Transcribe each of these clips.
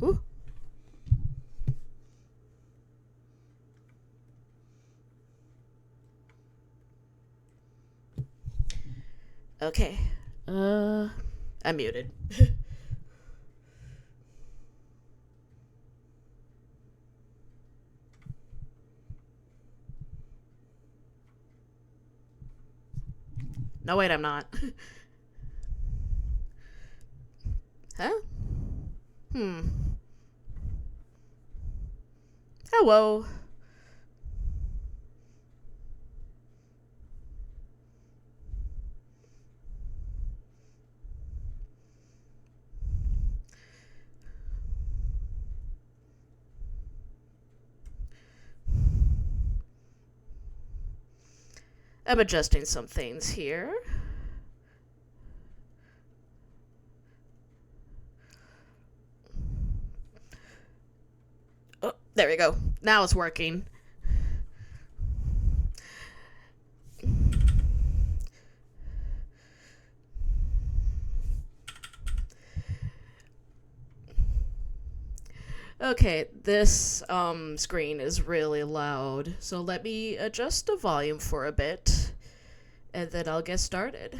Ooh. Okay. I'm muted. No, wait, I'm not. Huh? Hmm. Hello. I'm adjusting some things here. Oh, there we go. Now it's working. Okay, this screen is really loud, so let me adjust the volume for a bit, and then I'll get started.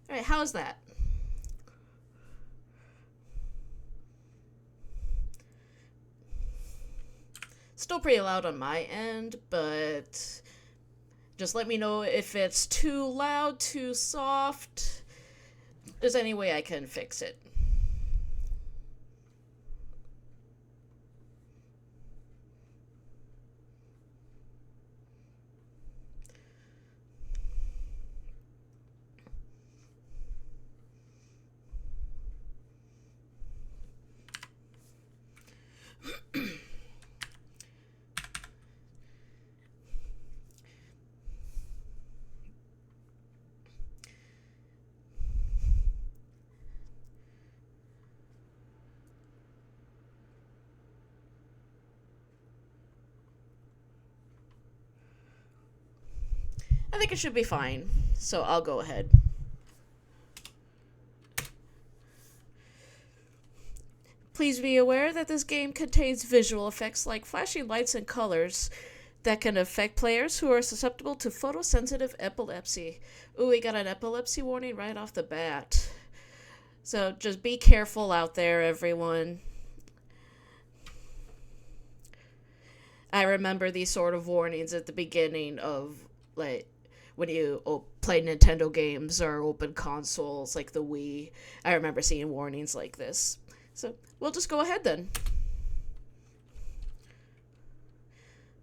Alright, how's that? Still pretty loud on my end, but just let me know if it's too loud, too soft. If there's any way I can fix it. I think it should be fine, so I'll go ahead. Please be aware that this game contains visual effects like flashing lights and colors that can affect players who are susceptible to photosensitive epilepsy. Ooh, we got an epilepsy warning right off the bat. So just be careful out there, everyone. I remember these sort of warnings at the beginning of, like, when you play Nintendo games or open consoles like the Wii. I remember seeing warnings like this. So we'll just go ahead then.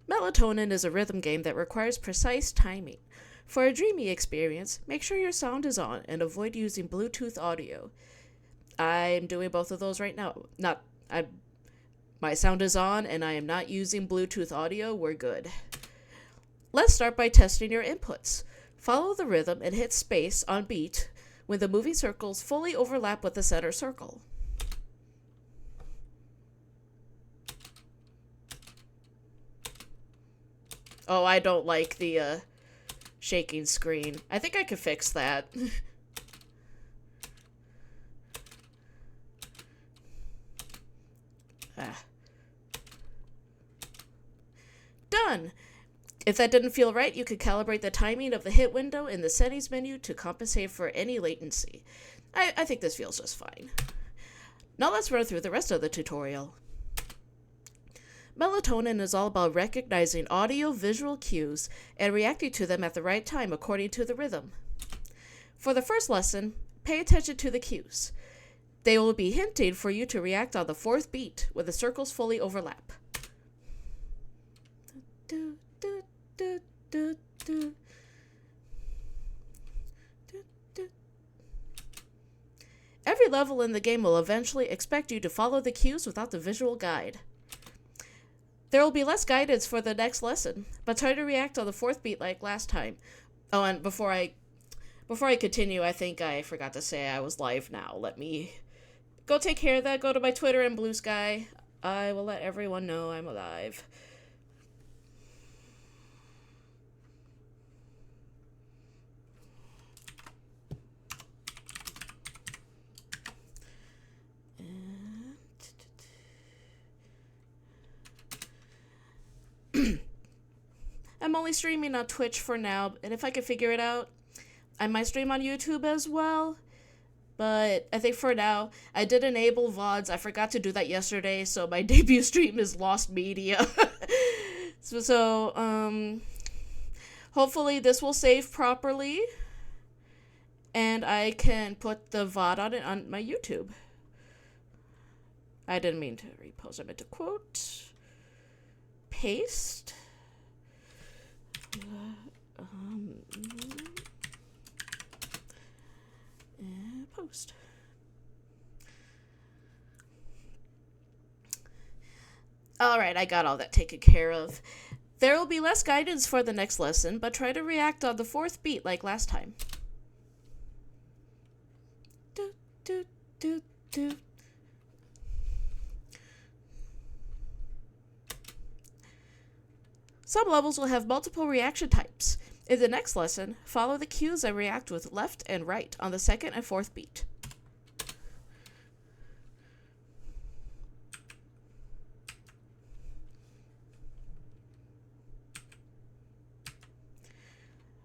Melatonin is a rhythm game that requires precise timing. For a dreamy experience, make sure your sound is on and avoid using Bluetooth audio. I'm doing both of those right now. Not I My sound is on and I am not using Bluetooth audio. We're good. Let's start by testing your inputs. Follow the rhythm and hit space on beat when the moving circles fully overlap with the center circle. Oh, I don't like the shaking screen. I think I could fix that. Ah. Done! If that didn't feel right, you could calibrate the timing of the hit window in the settings menu to compensate for any latency. I think this feels just fine. Now let's run through the rest of the tutorial. Melatonin is all about recognizing audio-visual cues and reacting to them at the right time according to the rhythm. For the first lesson, pay attention to the cues. They will be hinting for you to react on the fourth beat when the circles fully overlap. Every level in the game will eventually expect you to follow the cues without the visual guide. There will be less guidance for the next lesson, but try to react on the fourth beat like last time. Oh, and before I continue, I think I forgot to say I was live now. Let me go take care of that. Go to my Twitter and Blue Sky. I will let everyone know I'm alive. I'm only streaming on Twitch for now, and if I can figure it out, I might stream on YouTube as well. But I think for now, I did enable VODs. I forgot to do that yesterday, so my debut stream is lost media. so, hopefully this will save properly, and I can put the VOD on it on my YouTube. I didn't mean to repost. I meant to quote, paste, and post. Alright, I got all that taken care of. There will be less guidance for the next lesson, but try to react on the fourth beat like last time. Do, do, do, do. Some levels will have multiple reaction types. In the next lesson, follow the cues and react with left and right on the second and fourth beat.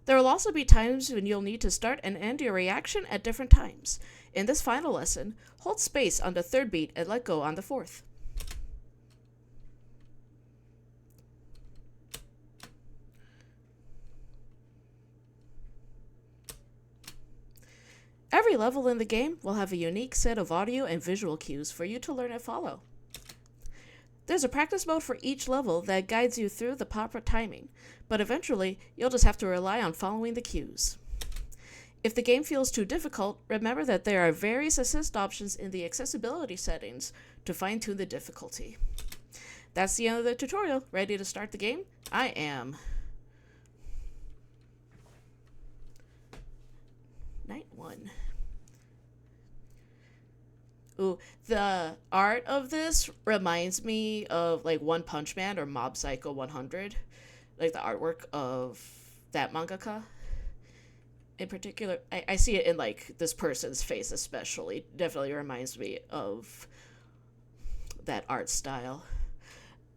There will also be times when you'll need to start and end your reaction at different times. In this final lesson, hold space on the third beat and let go on the fourth. Every level in the game will have a unique set of audio and visual cues for you to learn and follow. There's a practice mode for each level that guides you through the proper timing, but eventually you'll just have to rely on following the cues. If the game feels too difficult, remember that there are various assist options in the accessibility settings to fine-tune the difficulty. That's the end of the tutorial. Ready to start the game? I am. Night 1. Ooh, the art of this reminds me of like One Punch Man or Mob Psycho 100. Like the artwork of that mangaka. In particular, I see it in like this person's face especially. Definitely reminds me of that art style.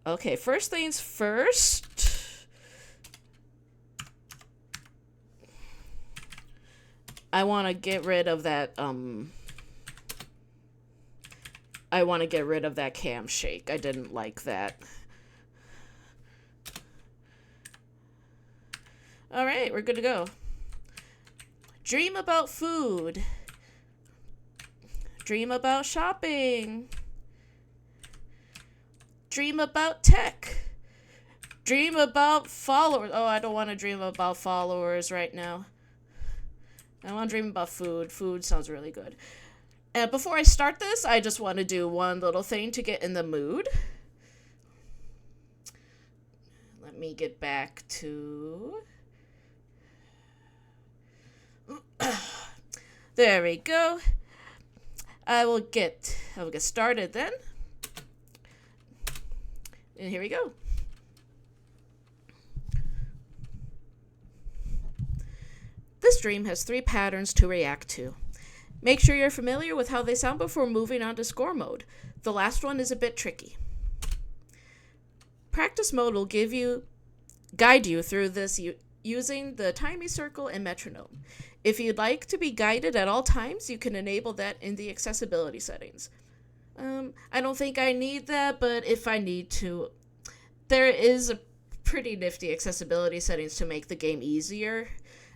Okay, first things first. I want to get rid of that, I want to get rid of that cam shake. I didn't like that. Alright, we're good to go. Dream about food. Dream about shopping. Dream about tech. Dream about followers. Oh, I don't want to dream about followers right now. I want to dream about food. Food sounds really good. And before I start this, I just want to do one little thing to get in the mood. Let me get back to... There we go. I will get started then. And here we go. This dream has 3 patterns to react to. Make sure you're familiar with how they sound before moving on to score mode. The last one is a bit tricky. Practice mode will guide you through this using the timing circle and metronome. If you'd like to be guided at all times, you can enable that in the accessibility settings. I don't think I need that, but if I need to, there is a pretty nifty accessibility settings to make the game easier.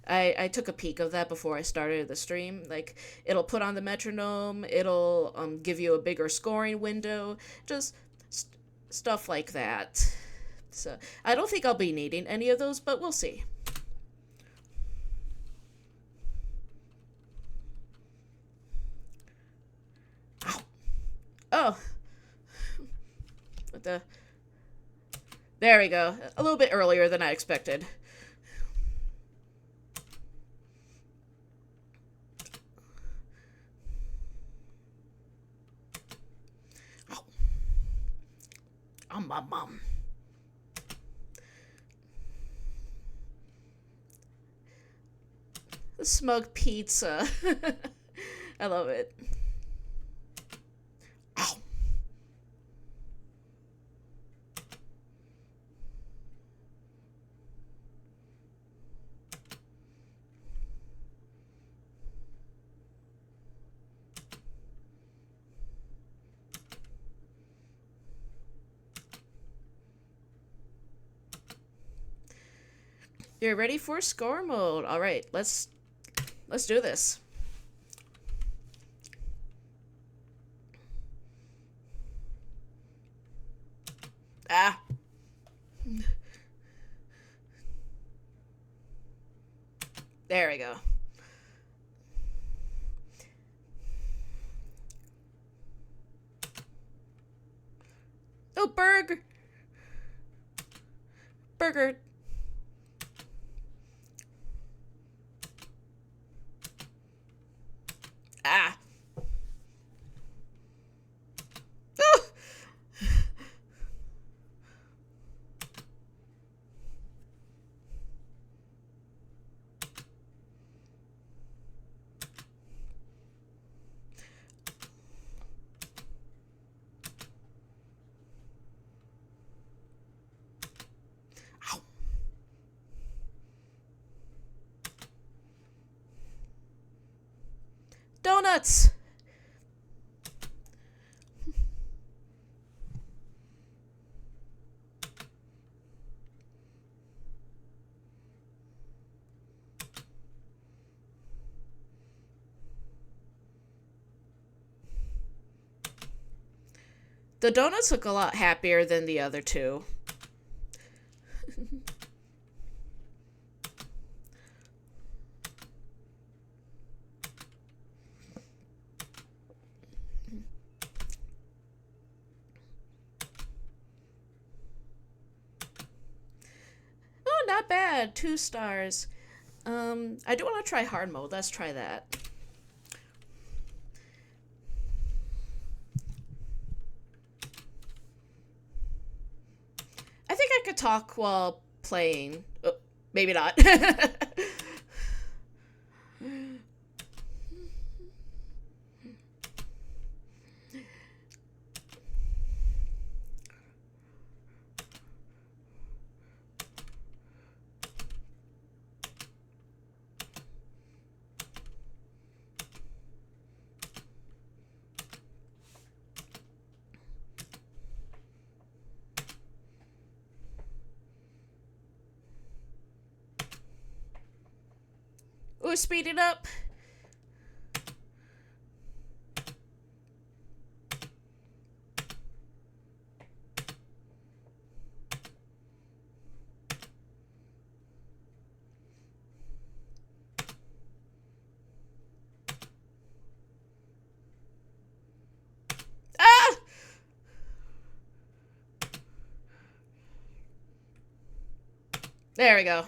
I took a peek of that before I started the stream. Like, it'll put on the metronome, it'll give you a bigger scoring window, just stuff like that. So, I don't think I'll be needing any of those, but we'll see. Ow. Oh. What the... There we go. A little bit earlier than I expected. Om. The smoked pizza. I love it. Ow. You're ready for score mode. All right, let's do this. Ah. There we go. Oh, burger. Burger. Ah. Oh. Ow. Donuts. The donuts look a lot happier than the other two. Oh, not bad. 2 stars. I do want to try hard mode. Let's try that. I think I could talk while playing. Oh, maybe not. Ooh, speed it up. Ah! There we go.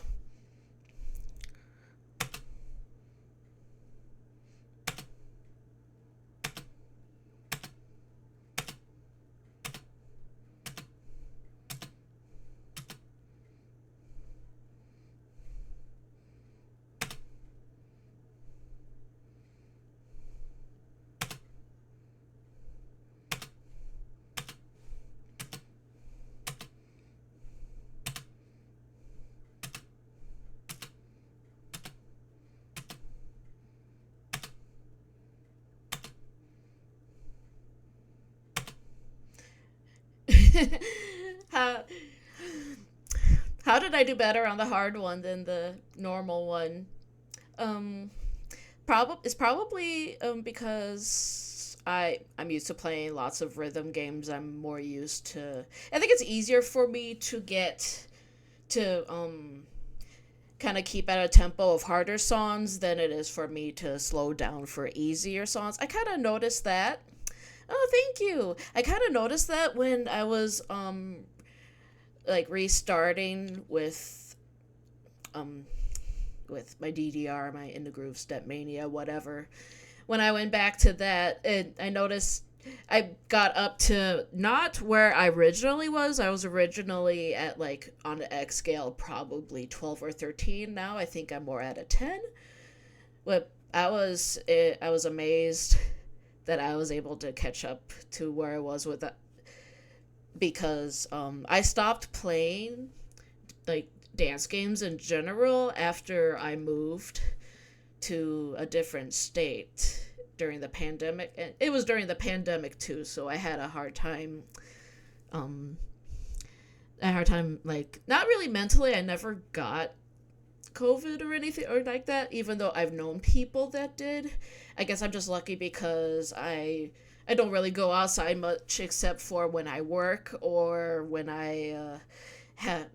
how how did I do better on the hard one than the normal one? Um, it's probably because I'm used to playing lots of rhythm games. I'm more used to. I think it's easier for me to get to kind of keep at a tempo of harder songs than it is for me to slow down for easier songs. I kind of noticed that. Oh, thank you. I kind of noticed that when I was like restarting um with my DDR, my In the Groove Step Mania, whatever. When I went back to that, I noticed I got up to not where I originally was. I was originally at like on the X scale, probably 12 or 13. Now I think I'm more at a 10. But I was amazed that I was able to catch up to where I was with that because I stopped playing like dance games in general after I moved to a different state during the pandemic, and it was during the pandemic too, so I had um a hard time, like, not really mentally. I never got COVID or anything or like that, even though I've known people that did. I guess I'm just lucky because I don't really go outside much except for when I work or have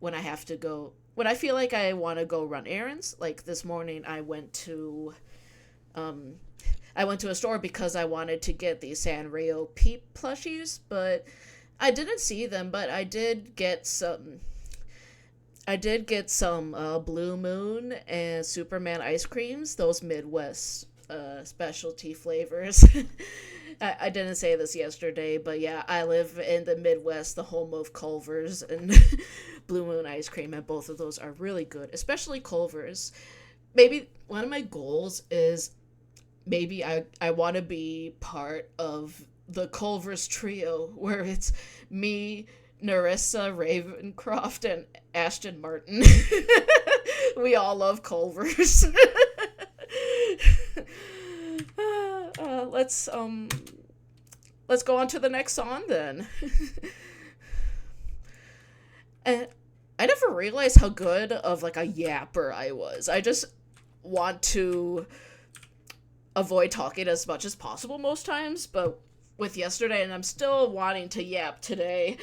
when I have to go when I feel like I want to go run errands. Like this morning, um I went to a store because I wanted to get the Sanrio Peep plushies, but I didn't see them. But I did get some Blue Moon and Superman ice creams, those Midwest specialty flavors. I didn't say this yesterday, but yeah, I live in the Midwest, the home of Culver's and Blue Moon ice cream, and both of those are really good, especially Culver's. Maybe one of my goals is maybe I want to be part of the Culver's trio where it's me, Narissa Ravencroft, and Ashton Martin. We all love Culver's. uh, let's um let's go on to the next song then. And I never realized how good of like a yapper I was. I just want to avoid talking as much as possible most times, but with yesterday, and I'm still wanting to yap today.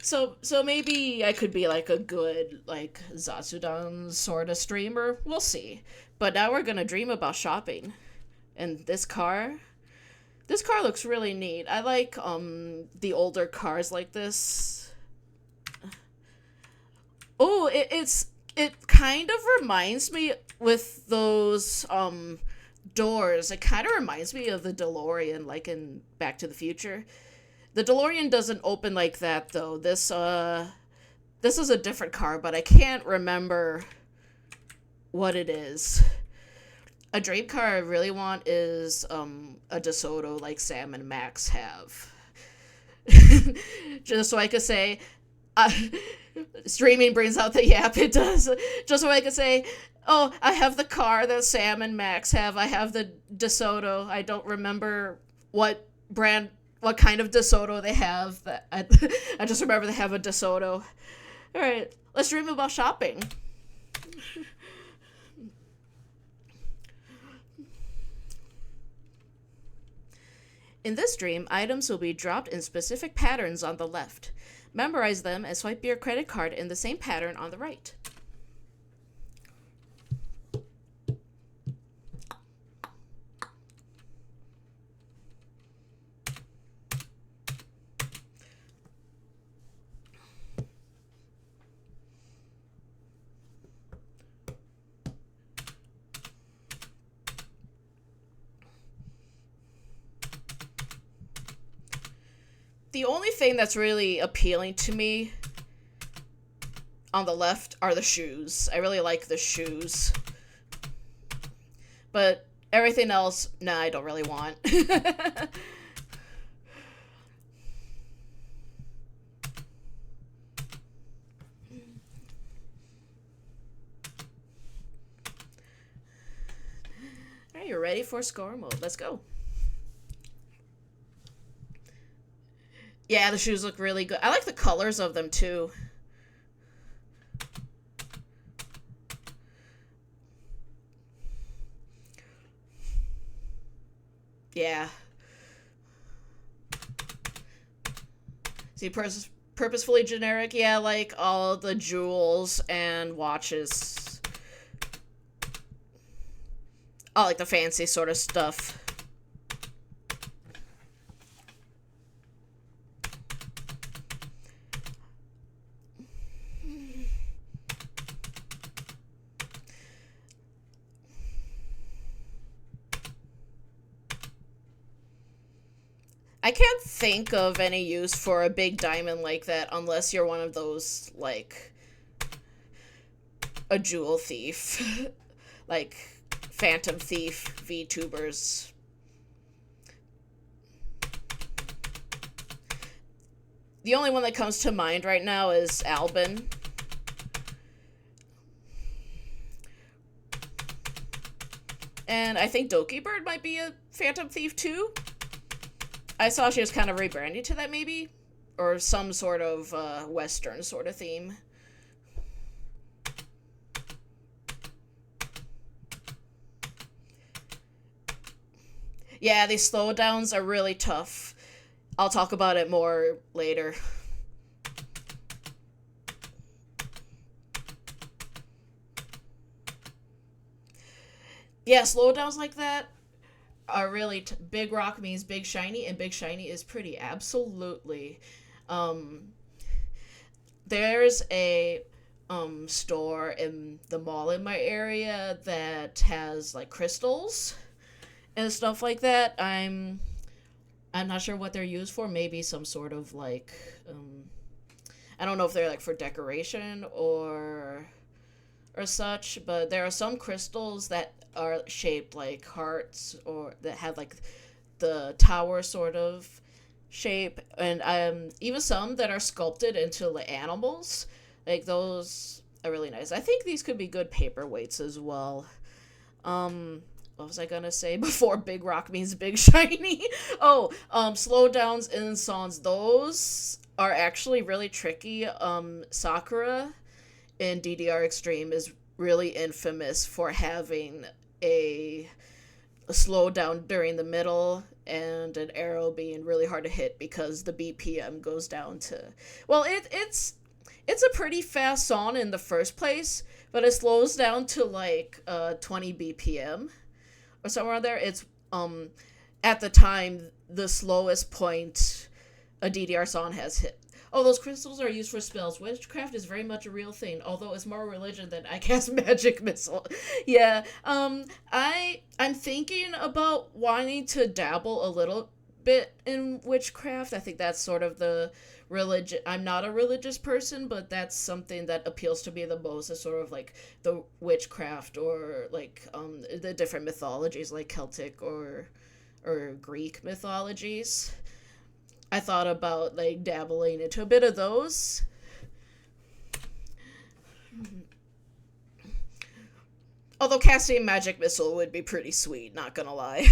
So maybe I could be like a good like Zatsudan sort of streamer. We'll see. But now we're gonna dream about shopping. And this car looks really neat. I like the older cars like this. Oh, it kind of reminds me with those doors. It kind of reminds me of the DeLorean, like in Back to the Future. The DeLorean doesn't open like that though. This is a different car, but I can't remember what it is. A dream car I really want is a DeSoto like Sam and Max have. Just so I could say, uh, streaming brings out the yap. It does. Just so I could say, oh, I have the car that Sam and Max have. I have the DeSoto. I don't remember what brand, what kind of DeSoto they have. That I just remember they have a DeSoto. All right, let's dream about shopping. In this dream, items will be dropped in specific patterns on the left. Memorize them and swipe your credit card in the same pattern on the right. The only thing that's really appealing to me on the left are the shoes. I really like the shoes. But everything else, nah, I don't really want. Alright, you're ready for score mode. Let's go. Yeah, the shoes look really good. I like the colors of them too. Yeah. See, purposefully generic. Yeah, like all the jewels and watches. I like the fancy sort of stuff. I can't think of any use for a big diamond like that unless you're one of those, like, a jewel thief. Like, Phantom Thief VTubers. The only one that comes to mind right now is Albin. And I think Doki Bird might be a Phantom Thief too. I saw she was kind of rebranding to that maybe. Or some sort of Western sort of theme. Yeah, these slowdowns are really tough. I'll talk about it more later. Yeah, slowdowns like that are really Big Rock means Big Shiny, and Big Shiny is pretty. Absolutely. Um, there's a store in the mall in my area that has like crystals and stuff like that. I'm not sure what they're used for. Maybe some sort of like I don't know if they're like for decoration or such, but there are some crystals that are shaped like hearts or that have like the tower sort of shape, and even some that are sculpted into like animals. Like those are really nice. I think these could be good paperweights as well. What was I gonna say before Big Rock means Big Shiny? Oh, slowdowns in songs. Those are actually really tricky. Sakura in DDR Extreme is really infamous for having a, a slowdown during the middle and an arrow being really hard to hit because the BPM goes down to, well, it's a pretty fast song in the first place, but it slows down to like 20 BPM or somewhere there. It's at the time the slowest point a DDR song has hit. Oh, those crystals are used for spells. Witchcraft is very much a real thing, although it's more religion than I cast magic missile. Yeah. I'm thinking about wanting to dabble a little bit in witchcraft. I think that's sort of the religion. I'm not a religious person, but that's something that appeals to me the most, is sort of like the witchcraft or like the different mythologies like Celtic or Greek mythologies. I thought about like dabbling into a bit of those. Although casting magic missile would be pretty sweet, not gonna lie.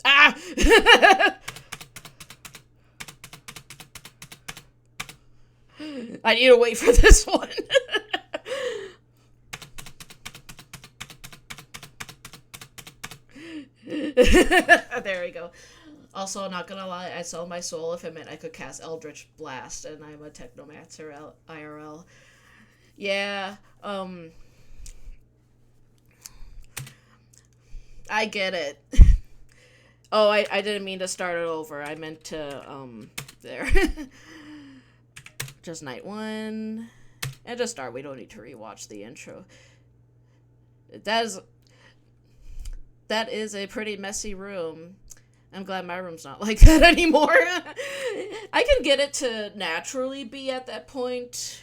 Ah! I need to wait for this one. There we go. Also, not gonna lie, I sell my soul if it meant I could cast Eldritch Blast, and I'm a Technomancer IRL. Yeah, I get it. Oh, I didn't mean to start it over. I meant to, there. Just night one. And just start. We don't need to rewatch the intro. That is that is a pretty messy room. I'm glad my room's not like that anymore. I can get it to naturally be at that point.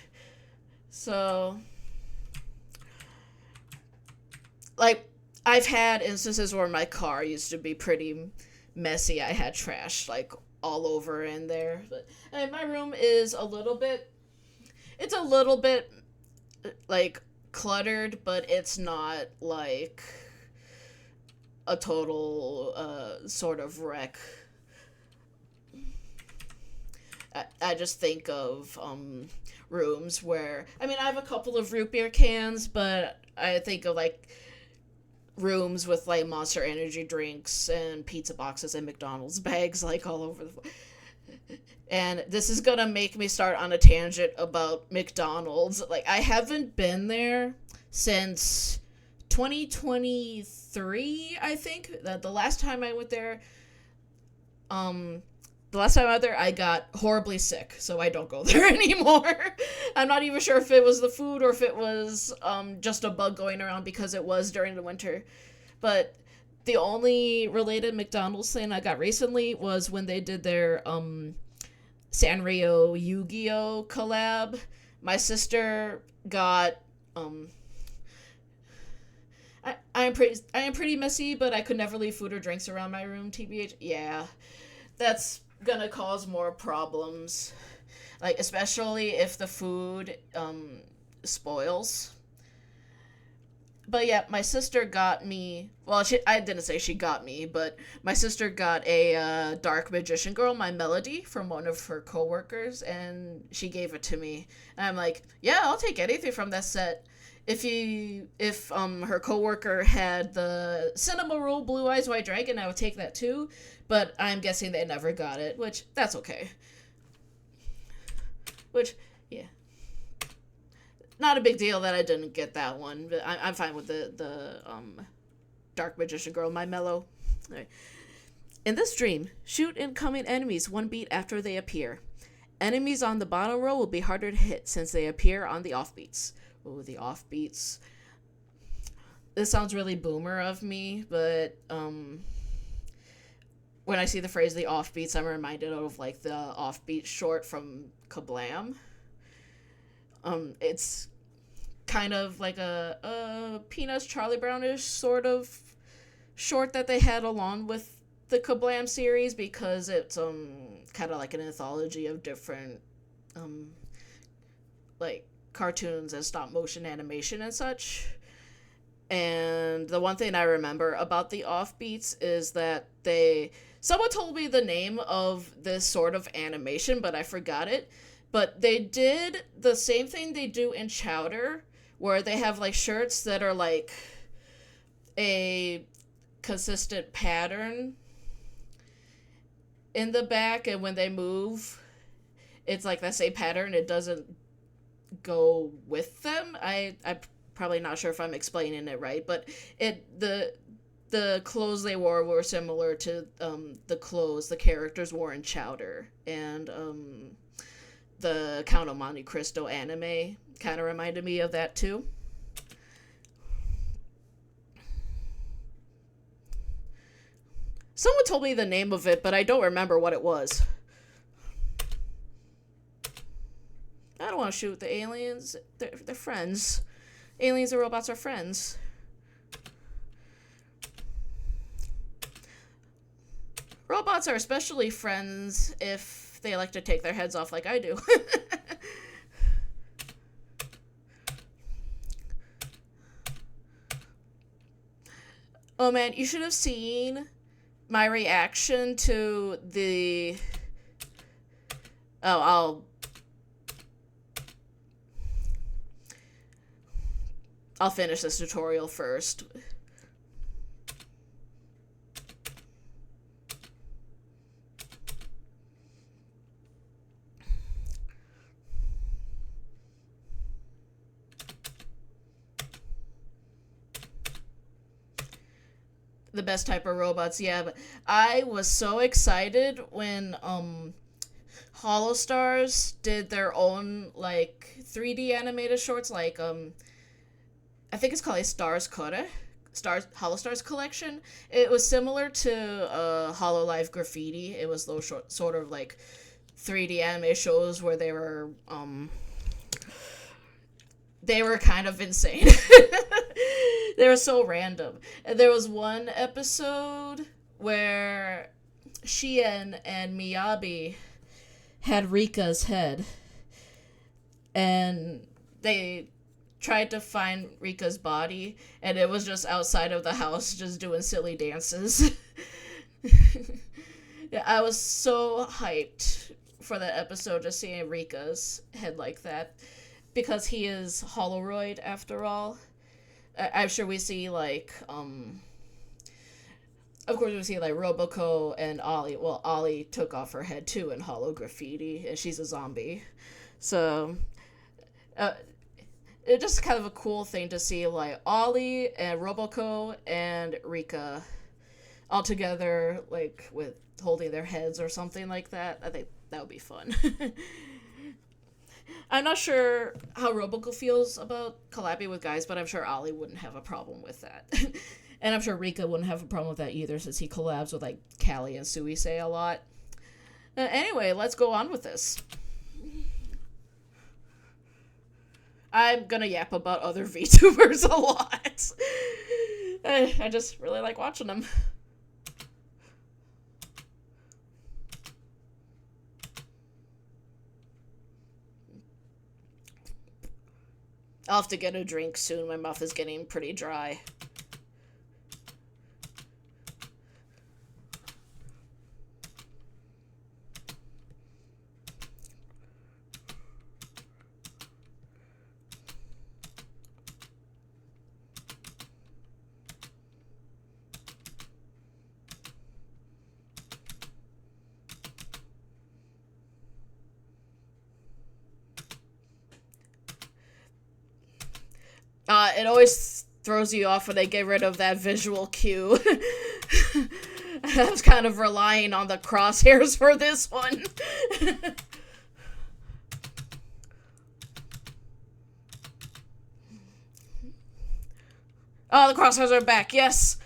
So, like, I've had instances where my car used to be pretty messy. I had trash, like, all over in there. But my room is a little bit. It's a little bit, like, cluttered, but it's not, like, a total sort of wreck. I just think of rooms where I mean I have a couple of root beer cans, but I think of like rooms with like Monster Energy drinks and pizza boxes and McDonald's bags like all over the place. And this is gonna make me start on a tangent about McDonald's. Like I haven't been there since 2023, I think. The last time I went there, the last time I went there, I got horribly sick, so I don't go there anymore. I'm not even sure if it was the food or if it was just a bug going around because it was during the winter. But the only related McDonald's thing I got recently was when they did their Sanrio Yu-Gi-Oh collab. My sister got I am pretty messy, but I could never leave food or drinks around my room, TBH. Yeah. That's gonna cause more problems. Like especially if the food spoils. But yeah, my sister got me. Well, I didn't say she got me, but my sister got a Dark Magician Girl, my Melody, from one of her coworkers, and she gave it to me. And I'm like, yeah, I'll take anything from that set. If her coworker had the Cinema Roll Blue Eyes White Dragon, I would take that too. But I'm guessing they never got it, which that's okay. Which, yeah. Not a big deal that I didn't get that one, but I'm fine with the Dark Magician Girl, my mellow. Right. In this dream, shoot incoming enemies one beat after they appear. Enemies on the bottom row will be harder to hit since they appear on the offbeats. Oh, the offbeats. This sounds really boomer of me, but when I see the phrase the offbeats, I'm reminded of like the offbeat short from Kablam. It's kind of like a Peanuts Charlie Brownish sort of short that they had along with the Kablam series because it's kind of like an anthology of different like cartoons and stop motion animation and such. And the one thing I remember about the offbeats is that someone told me the name of this sort of animation, but I forgot it. But they did the same thing they do in Chowder, where they have like shirts that are like a consistent pattern in the back, and when they move, it's like that same pattern. It doesn't go with them. I'm probably not sure if I'm explaining it right, but the clothes they wore similar to the clothes the characters wore in Chowder, and the Count of Monte Cristo anime kind of reminded me of that too. Someone told me the name of it, but I don't remember what it was. I don't want to shoot the aliens. They're friends. Aliens and robots are friends. Robots are especially friends if they like to take their heads off like I do. Oh man, you should have seen my reaction to the... Oh, I'll finish this tutorial first. The best type of robots, yeah, but I was so excited when Hollow Stars did their own like 3D animated shorts, like I think it's called a Stars Kore, Stars Hollow Stars collection. It was similar to Hollow Live Graffiti. It was those sort of like 3D anime shows where they were kind of insane. They were so random. And there was one episode where Shien and Miyabi had Rika's head, and they tried to find Rika's body, and it was just outside of the house just doing silly dances. Yeah, I was so hyped for that episode, just seeing Rika's head like that, because he is Holoroid after all. I'm sure we see like of course we see like Roboco and Ollie. Well, Ollie took off her head too in Hollow Graffiti, and she's a zombie. So uh, it's just kind of a cool thing to see like Ollie and Roboco and Rika all together, like with holding their heads or something like that. I think that would be fun. I'm not sure how Roboco feels about collabing with guys, but I'm sure Ollie wouldn't have a problem with that. And I'm sure Rika wouldn't have a problem with that either, since he collabs with like Callie and Suisei a lot. Anyway, let's go on with this. I'm gonna yap about other VTubers a lot. I just really like watching them. I'll have to get a drink soon. My mouth is getting pretty dry. It always throws you off when they get rid of that visual cue. I was kind of relying on the crosshairs for this one. Oh, the crosshairs are back, yes!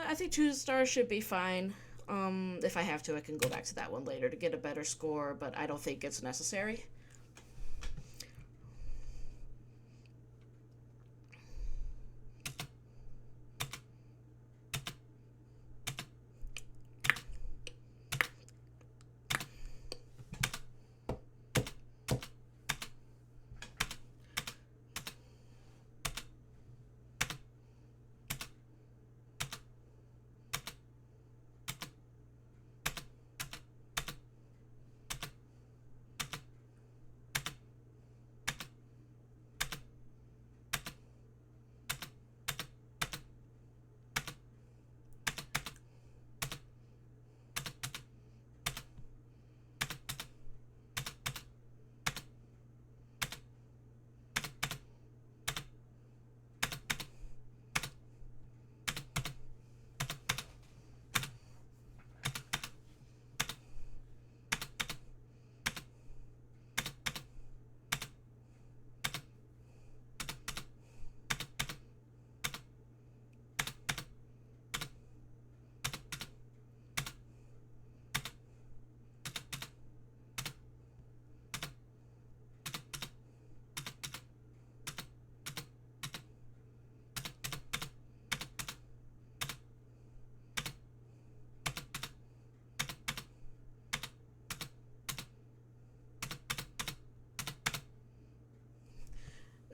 I think 2 stars should be fine. If I have to, I can go back to that one later to get a better score, but I don't think it's necessary.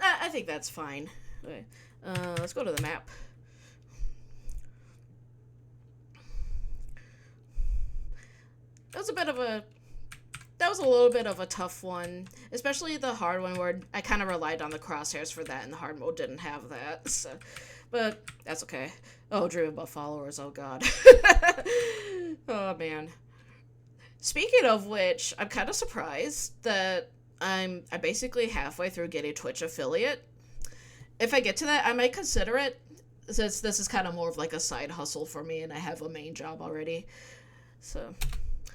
I think that's fine. Okay. Let's go to the map. that was a bit of a that was a little bit of a tough one, especially the hard one where I kind of relied on the crosshairs for that, and the hard mode didn't have that. So, but that's okay. Oh, dream about followers. Oh God. Oh man. Speaking of which, I'm kind of surprised that I'm basically halfway through getting Twitch affiliate. If I get to that, I might consider it, since this is kind of more of like a side hustle for me, and I have a main job already. So,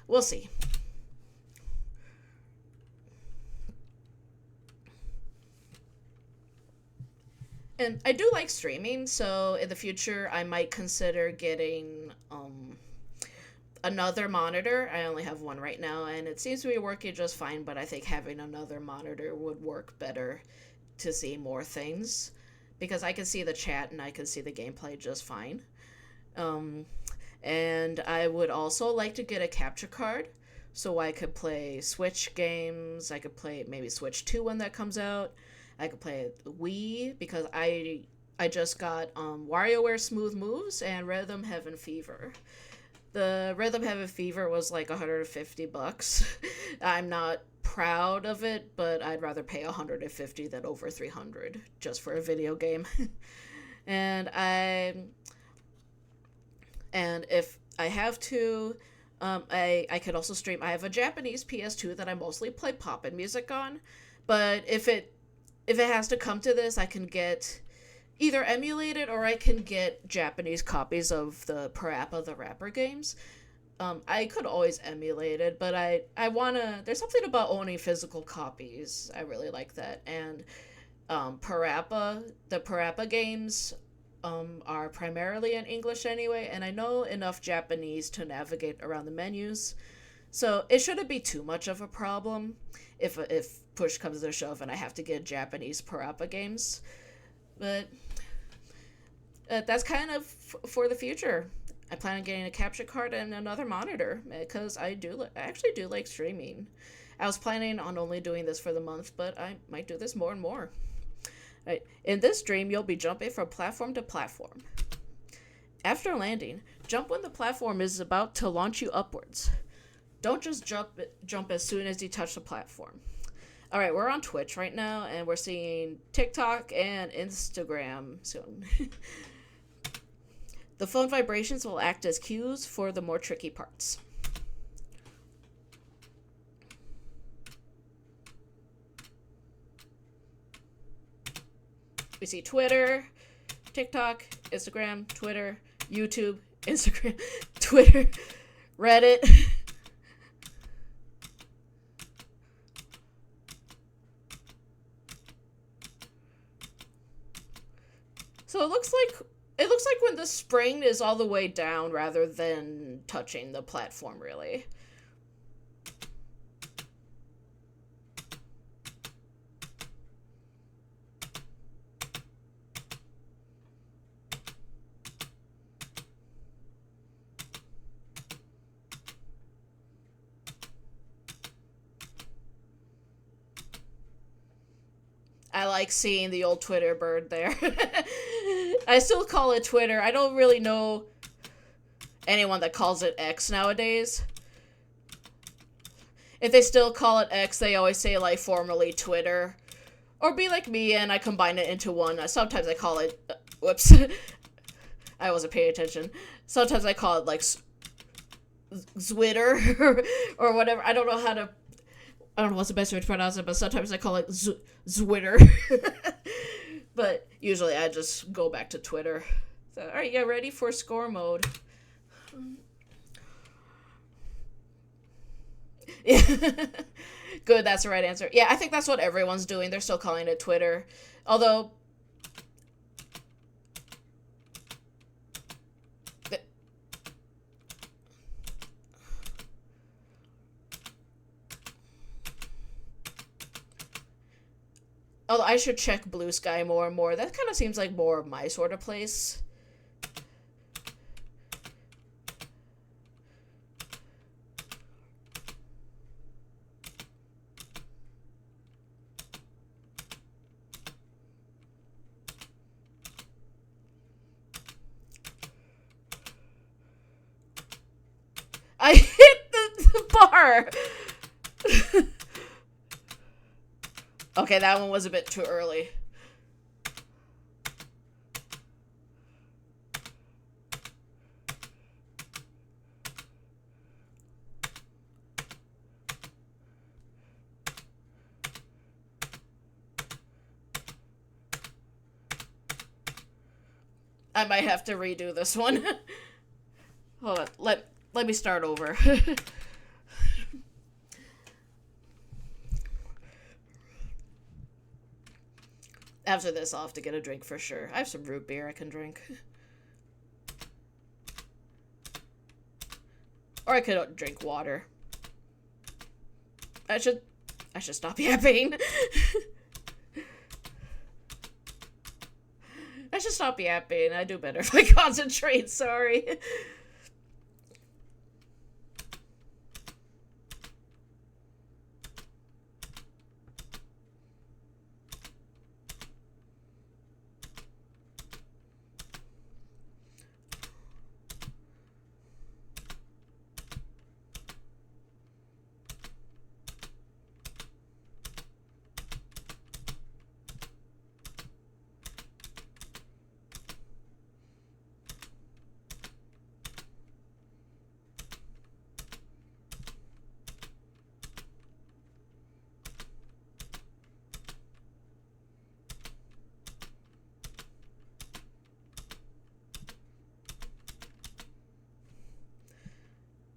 we'll see. And I do like streaming, so in the future I might consider getting another monitor. I only have one right now, and it seems to be working just fine, but I think having another monitor would work better to see more things, because I can see the chat and I can see the gameplay just fine. Um, and I would also like to get a capture card so I could play Switch games. I could play maybe Switch 2 when that comes out. I could play Wii, because I just got WarioWare Smooth Moves and Rhythm Heaven Fever. The Rhythm Heaven Fever was like $150. I'm not proud of it, but I'd rather pay $150 than over $300 just for a video game. and I and if I have to, I could also stream. I have a Japanese PS2 that I mostly play pop-in music on, but if it has to come to this, I can get either emulated, or I can get Japanese copies of the Parappa the Rapper games. I could always emulate it, but I wanna. There's something about owning physical copies. I really like that. And the Parappa games, are primarily in English anyway, and I know enough Japanese to navigate around the menus, so it shouldn't be too much of a problem if push comes to shove and I have to get Japanese Parappa games. But that's kind of for the future. I plan on getting a capture card and another monitor, because I actually do like streaming. I was planning on only doing this for the month, but I might do this more and more. Right. In this dream, you'll be jumping from platform to platform. After landing, jump when the platform is about to launch you upwards. Don't just jump as soon as you touch the platform. All right, we're on Twitch right now, and we're seeing TikTok and Instagram soon. The phone vibrations will act as cues for the more tricky parts. We see Twitter, TikTok, Instagram, Twitter, YouTube, Instagram, Twitter, Reddit. So it looks like when the spring is all the way down rather than touching the platform, really. I like seeing the old Twitter bird there. I still call it Twitter. I don't really know anyone that calls it X nowadays. If they still call it X, they always say, like, formerly Twitter. Or be like me and I combine it into one. Sometimes I call it... whoops. I wasn't paying attention. Sometimes I call it, like, Zwitter or whatever. I don't know what's the best way to pronounce it, but sometimes I call it Zwitter. But usually I just go back to Twitter. So, alright, yeah, ready for score mode. Yeah. Good, that's the right answer. Yeah, I think that's what everyone's doing. They're still calling it Twitter. Although... Although I should check Blue Sky more and more. That kind of seems like more of my sort of place. I hit the are. Okay, that one was a bit too early. I might have to redo this one. Hold on. Let me start over. After this, I'll have to get a drink for sure. I have some root beer I can drink. Or I could drink water. I should stop yapping. I should stop yapping. I do better if I concentrate, sorry.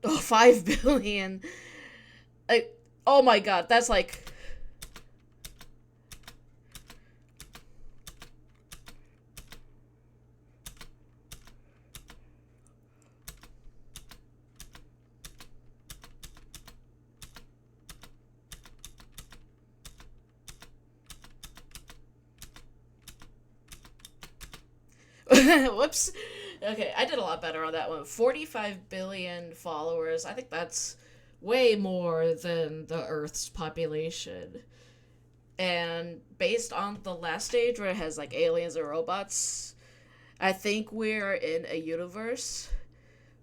Oh, 5 billion. Oh my god, that's like... Whoops. Okay, I did a lot better on that one. 45 billion followers. I think that's way more than the Earth's population. And based on the last stage where it has like aliens and robots, I think we're in a universe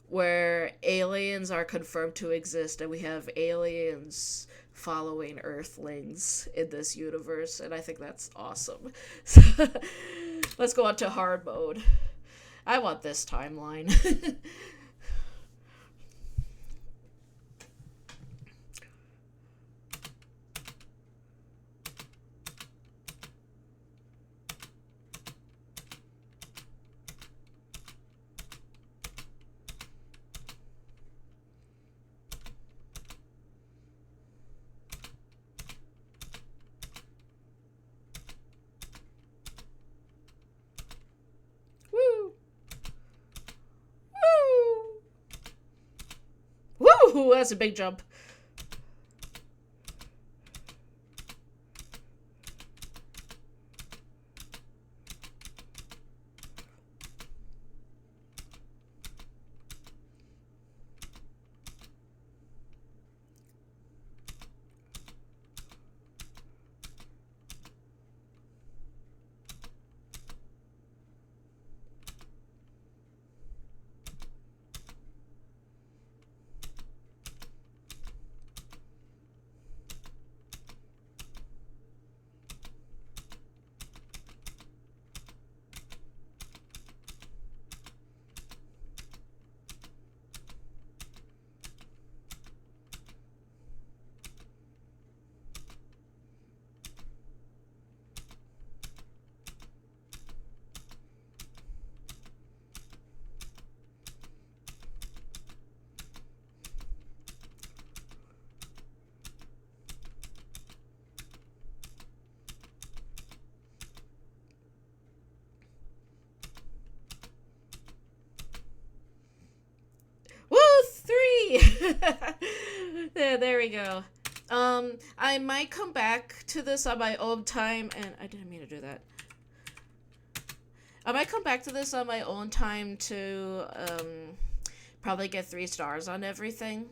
where aliens are confirmed to exist and we have aliens following Earthlings in this universe, and I think that's awesome. Let's go on to hard mode. I want this timeline. Woo! Woo! Woo! That's a big jump. Woo! 3! there we go. I might come back to this on my own time, and I didn't mean to do that. I might come back to this on my own time to, probably get 3 stars on everything.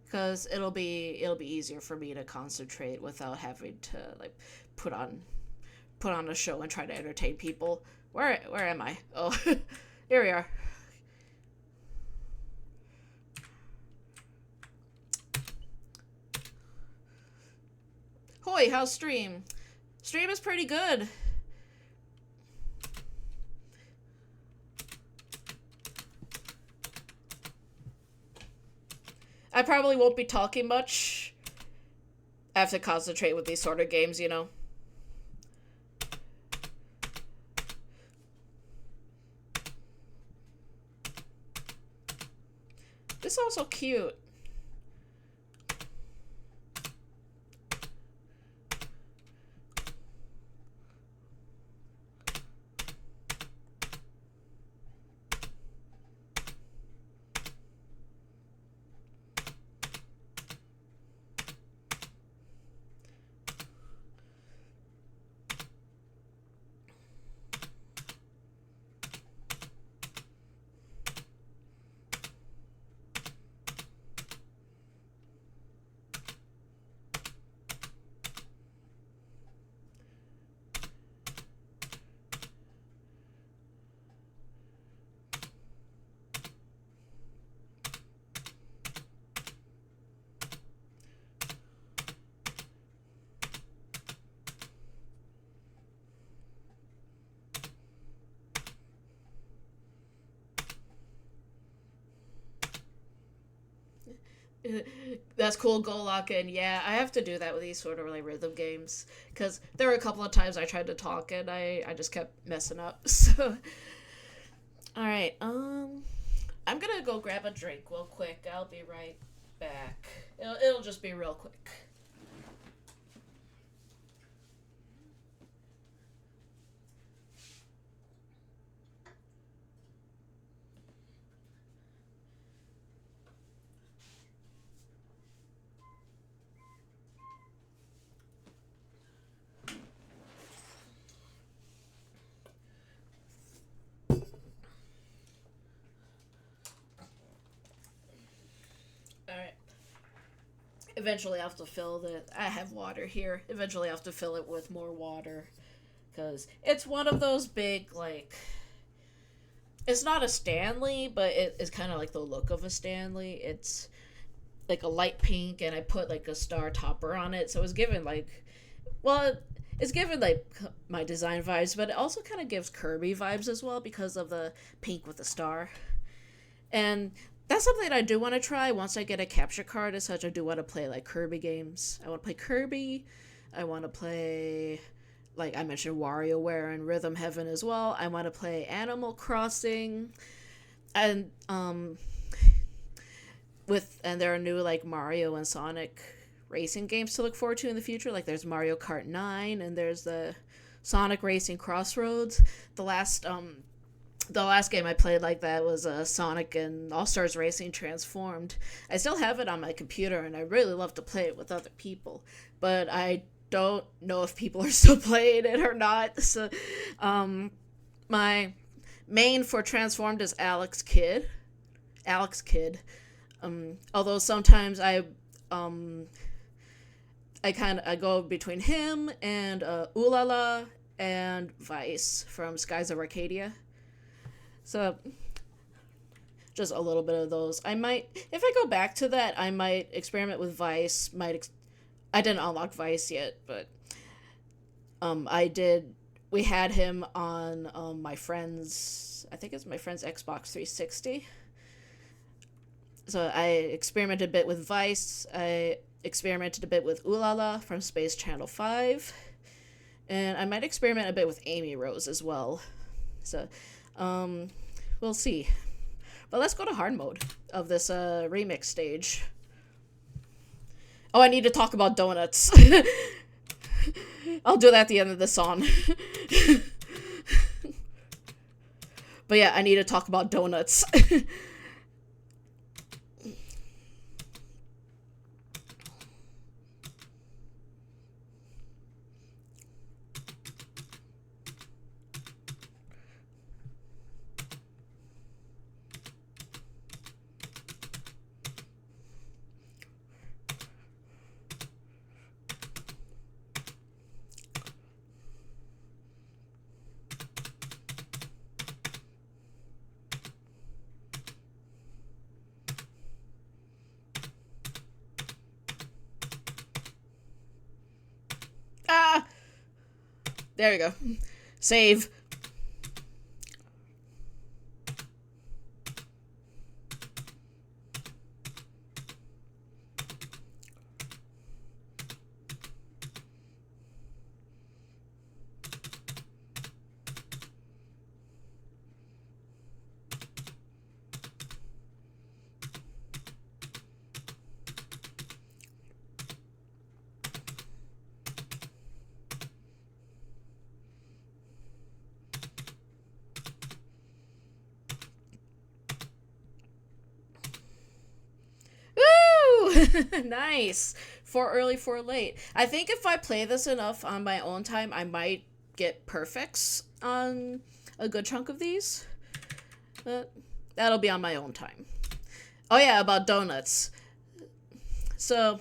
Because it'll be easier for me to concentrate without having to, like, put on a show and try to entertain people. Where am I? Oh, here we are. Hoy, how's stream? Stream is pretty good. I probably won't be talking much. I have to concentrate with these sort of games, you know? This is also cute. That's cool, go lock in. Yeah, I have to do that with these sort of like rhythm games because there were a couple of times I tried to talk and I just kept messing up. So, all right, I'm gonna go grab a drink real quick. I'll be right back. It'll just be real quick. All right. Eventually, I have to fill the. I have water here. Eventually, I have to fill it with more water because it's one of those big like. It's not a Stanley, but it is kind of like the look of a Stanley. It's like a light pink, and I put like a star topper on it, so it's given like, well, it's given like my design vibes, but it also kind of gives Kirby vibes as well because of the pink with the star. And that's something that I do want to try once I get a capture card. As such, I do want to play like Kirby games. I want to play Kirby. I want to play, like I mentioned, WarioWare and Rhythm Heaven as well. I want to play Animal Crossing, and there are new like Mario and Sonic racing games to look forward to in the future. Like there's Mario Kart 9 and there's the Sonic Racing Crossroads. The last game I played like that was Sonic and All Stars Racing Transformed. I still have it on my computer, and I really love to play it with other people, but I don't know if people are still playing it or not. So, my main for Transformed is Alex Kidd. Alex Kidd. Although sometimes um, I go between him and Ulala and Vice from Skies of Arcadia. So just a little bit of those. I might, if I go back to that, I might experiment with Vice. I didn't unlock Vice yet, but I did. We had him on my friend's. I think it's my friend's Xbox 360. So I experimented a bit with Vice. I experimented a bit with Ulala from Space Channel 5. And I might experiment a bit with Amy Rose as well. So, we'll see. But let's go to hard mode of this remix stage. Oh, I need to talk about donuts. I'll do that at the end of the song. But yeah, I need to talk about donuts. There you go. Save. Nice. For early, for late. I think if I play this enough on my own time, I might get perfects on a good chunk of these. But that'll be on my own time. Oh yeah, about donuts. So,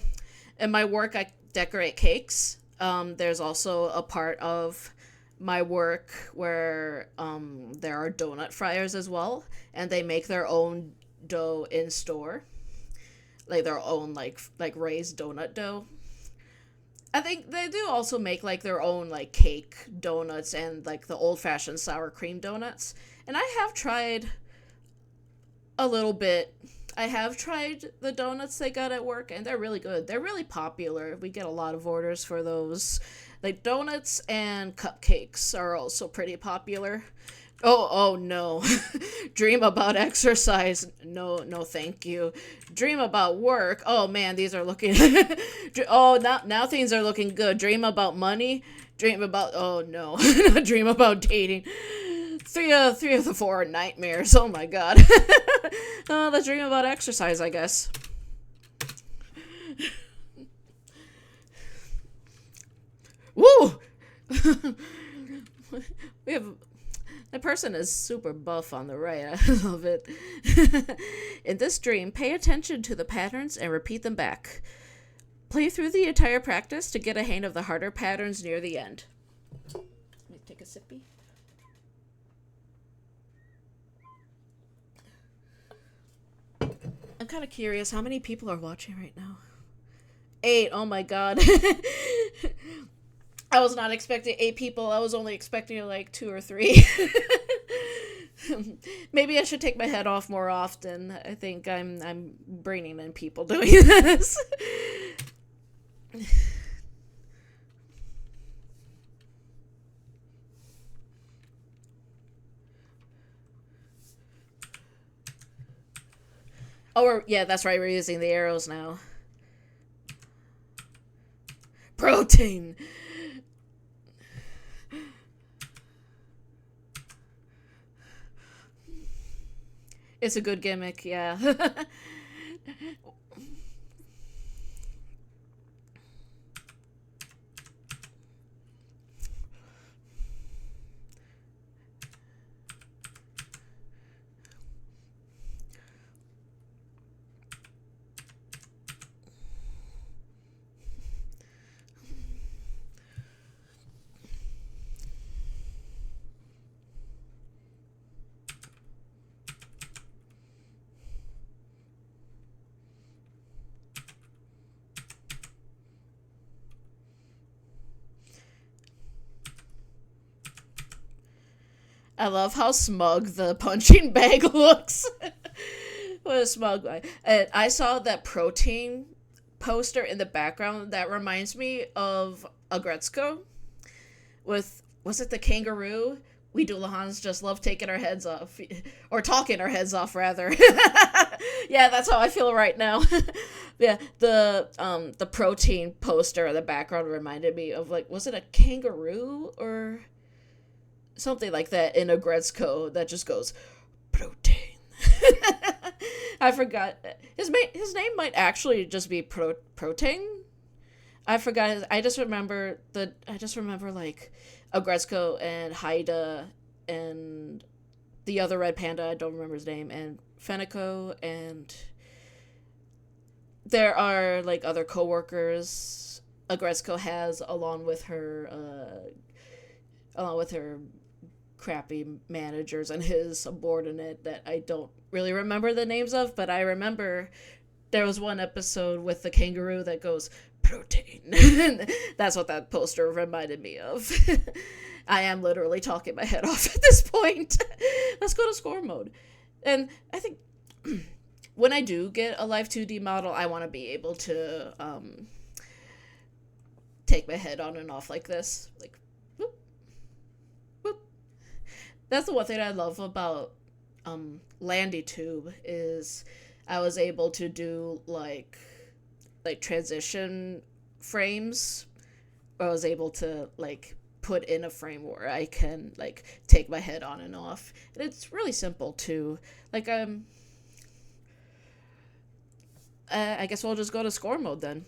in my work, I decorate cakes. There's also a part of my work where there are donut fryers as well, and they make their own dough in store, like their own like raised donut dough. I think they do also make like their own like cake donuts and like the old fashioned sour cream donuts. And I have tried a little bit. I have tried the donuts they got at work, and they're really good. They're really popular. We get a lot of orders for those. Like donuts and cupcakes are also pretty popular. Oh no. Dream about exercise. No, no, thank you. Dream about work. Oh man, these are looking. Oh, now things are looking good. Dream about money. Dream about. Oh no. Dream about dating. Three of the four are nightmares. Oh my god. Let's dream about exercise, I guess. Woo! We have. The person is super buff on the right. I love it. In this dream, pay attention to the patterns and repeat them back. Play through the entire practice to get a hang of the harder patterns near the end. Let me take a sippy. I'm kind of curious how many people are watching right now. 8. Oh my god. I was not expecting 8 people. I was only expecting like 2 or 3. Maybe I should take my head off more often. I think I'm bringing in people doing this. Yeah, that's right. We're using the arrows now. Protein. It's a good gimmick, yeah. I love how smug the punching bag looks. What a smug guy. And I saw that protein poster in the background. That reminds me of a Gretzko with, was it the kangaroo? We Dullahans just love taking our heads off. Or talking our heads off, rather. Yeah, that's how I feel right now. Yeah, the protein poster in the background reminded me of, like, was it a kangaroo or something like that in a Gretzko that just goes, protein. I forgot. His name might actually just be Protein. I forgot I just remember like a Gretzko and Haida and the other red panda, I don't remember his name, and Fenico, and there are like other coworkers Agretzko has along with her crappy managers and his subordinate that I don't really remember the names of, but I remember there was one episode with the kangaroo that goes, protein. That's what that poster reminded me of. I am literally talking my head off at this point. Let's go to score mode. And I think when I do get a Life 2D model, I want to be able to take my head on and off like this. Like, whoop, whoop. That's the one thing I love about Landy Tube is I was able to do like transition frames. I was able to like put in a frame where I can like take my head on and off. And it's really simple too. Like I guess we'll just go to score mode then.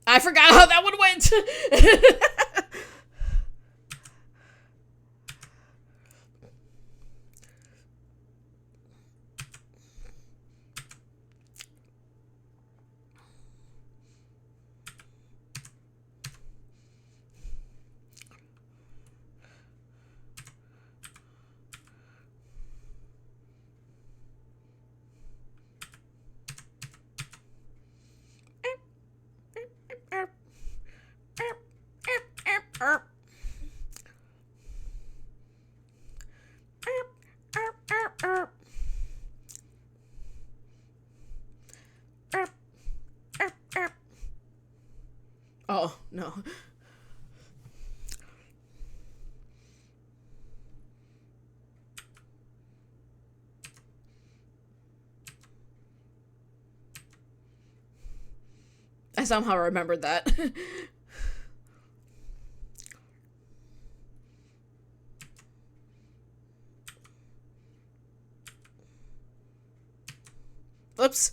I forgot how that one went. Oh, no. I somehow remembered that. Oops.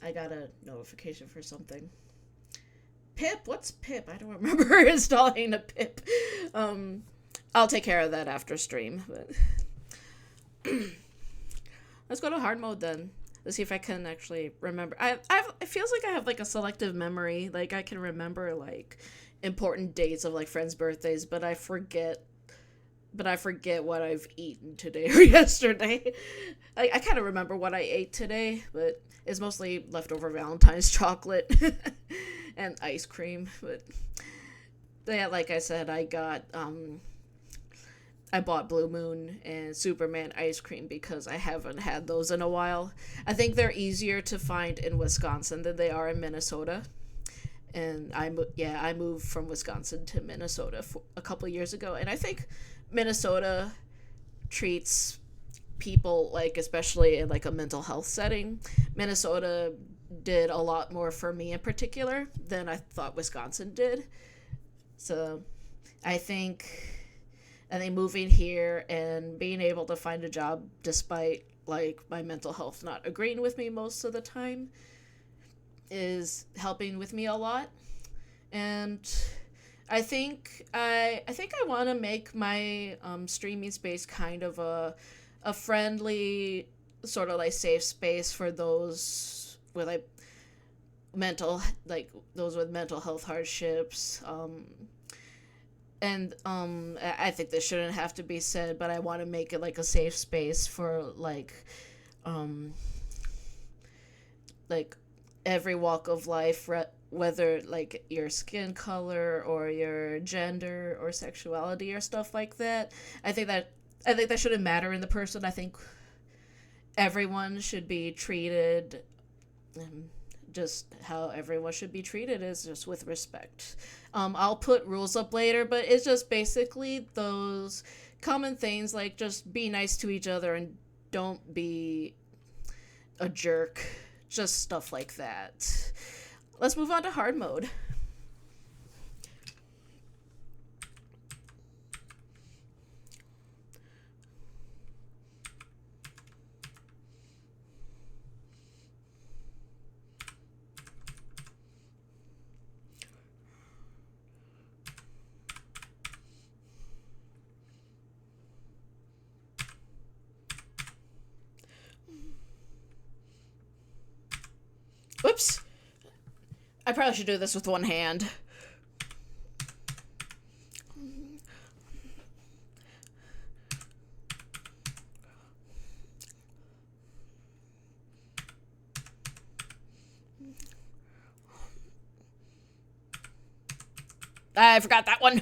I got a notification for something. Pip? What's Pip? I don't remember installing a Pip. I'll take care of that after stream. But let's go to hard mode then. Let's see if I can actually remember. It feels like I have like a selective memory. Like I can remember like important dates of like friends' birthdays, but I forget. But I forget what I've eaten today or yesterday. I kind of remember what I ate today, but it's mostly leftover Valentine's chocolate and ice cream. But yeah, like I said, I bought Blue Moon and Superman ice cream because I haven't had those in a while. I think they're easier to find in Wisconsin than they are in Minnesota. And I moved from Wisconsin to Minnesota a couple years ago, and I think Minnesota treats people like, especially in like a mental health setting, Minnesota did a lot more for me in particular than I thought Wisconsin did. So I think moving here and being able to find a job despite like my mental health not agreeing with me most of the time is helping with me a lot. And I think I want to make my streaming space kind of a friendly sort of like safe space for those with like those with mental health hardships. And I think this shouldn't have to be said, but I want to make it like a safe space for like every walk of life, whether like your skin color or your gender or sexuality or stuff like that. I think that shouldn't matter in the person. I think everyone should be treated just how everyone should be treated, is just with respect. I'll put rules up later, but it's just basically those common things like just be nice to each other and don't be a jerk. Just stuff like that. Let's move on to hard mode. I probably should do this with one hand. I forgot that one.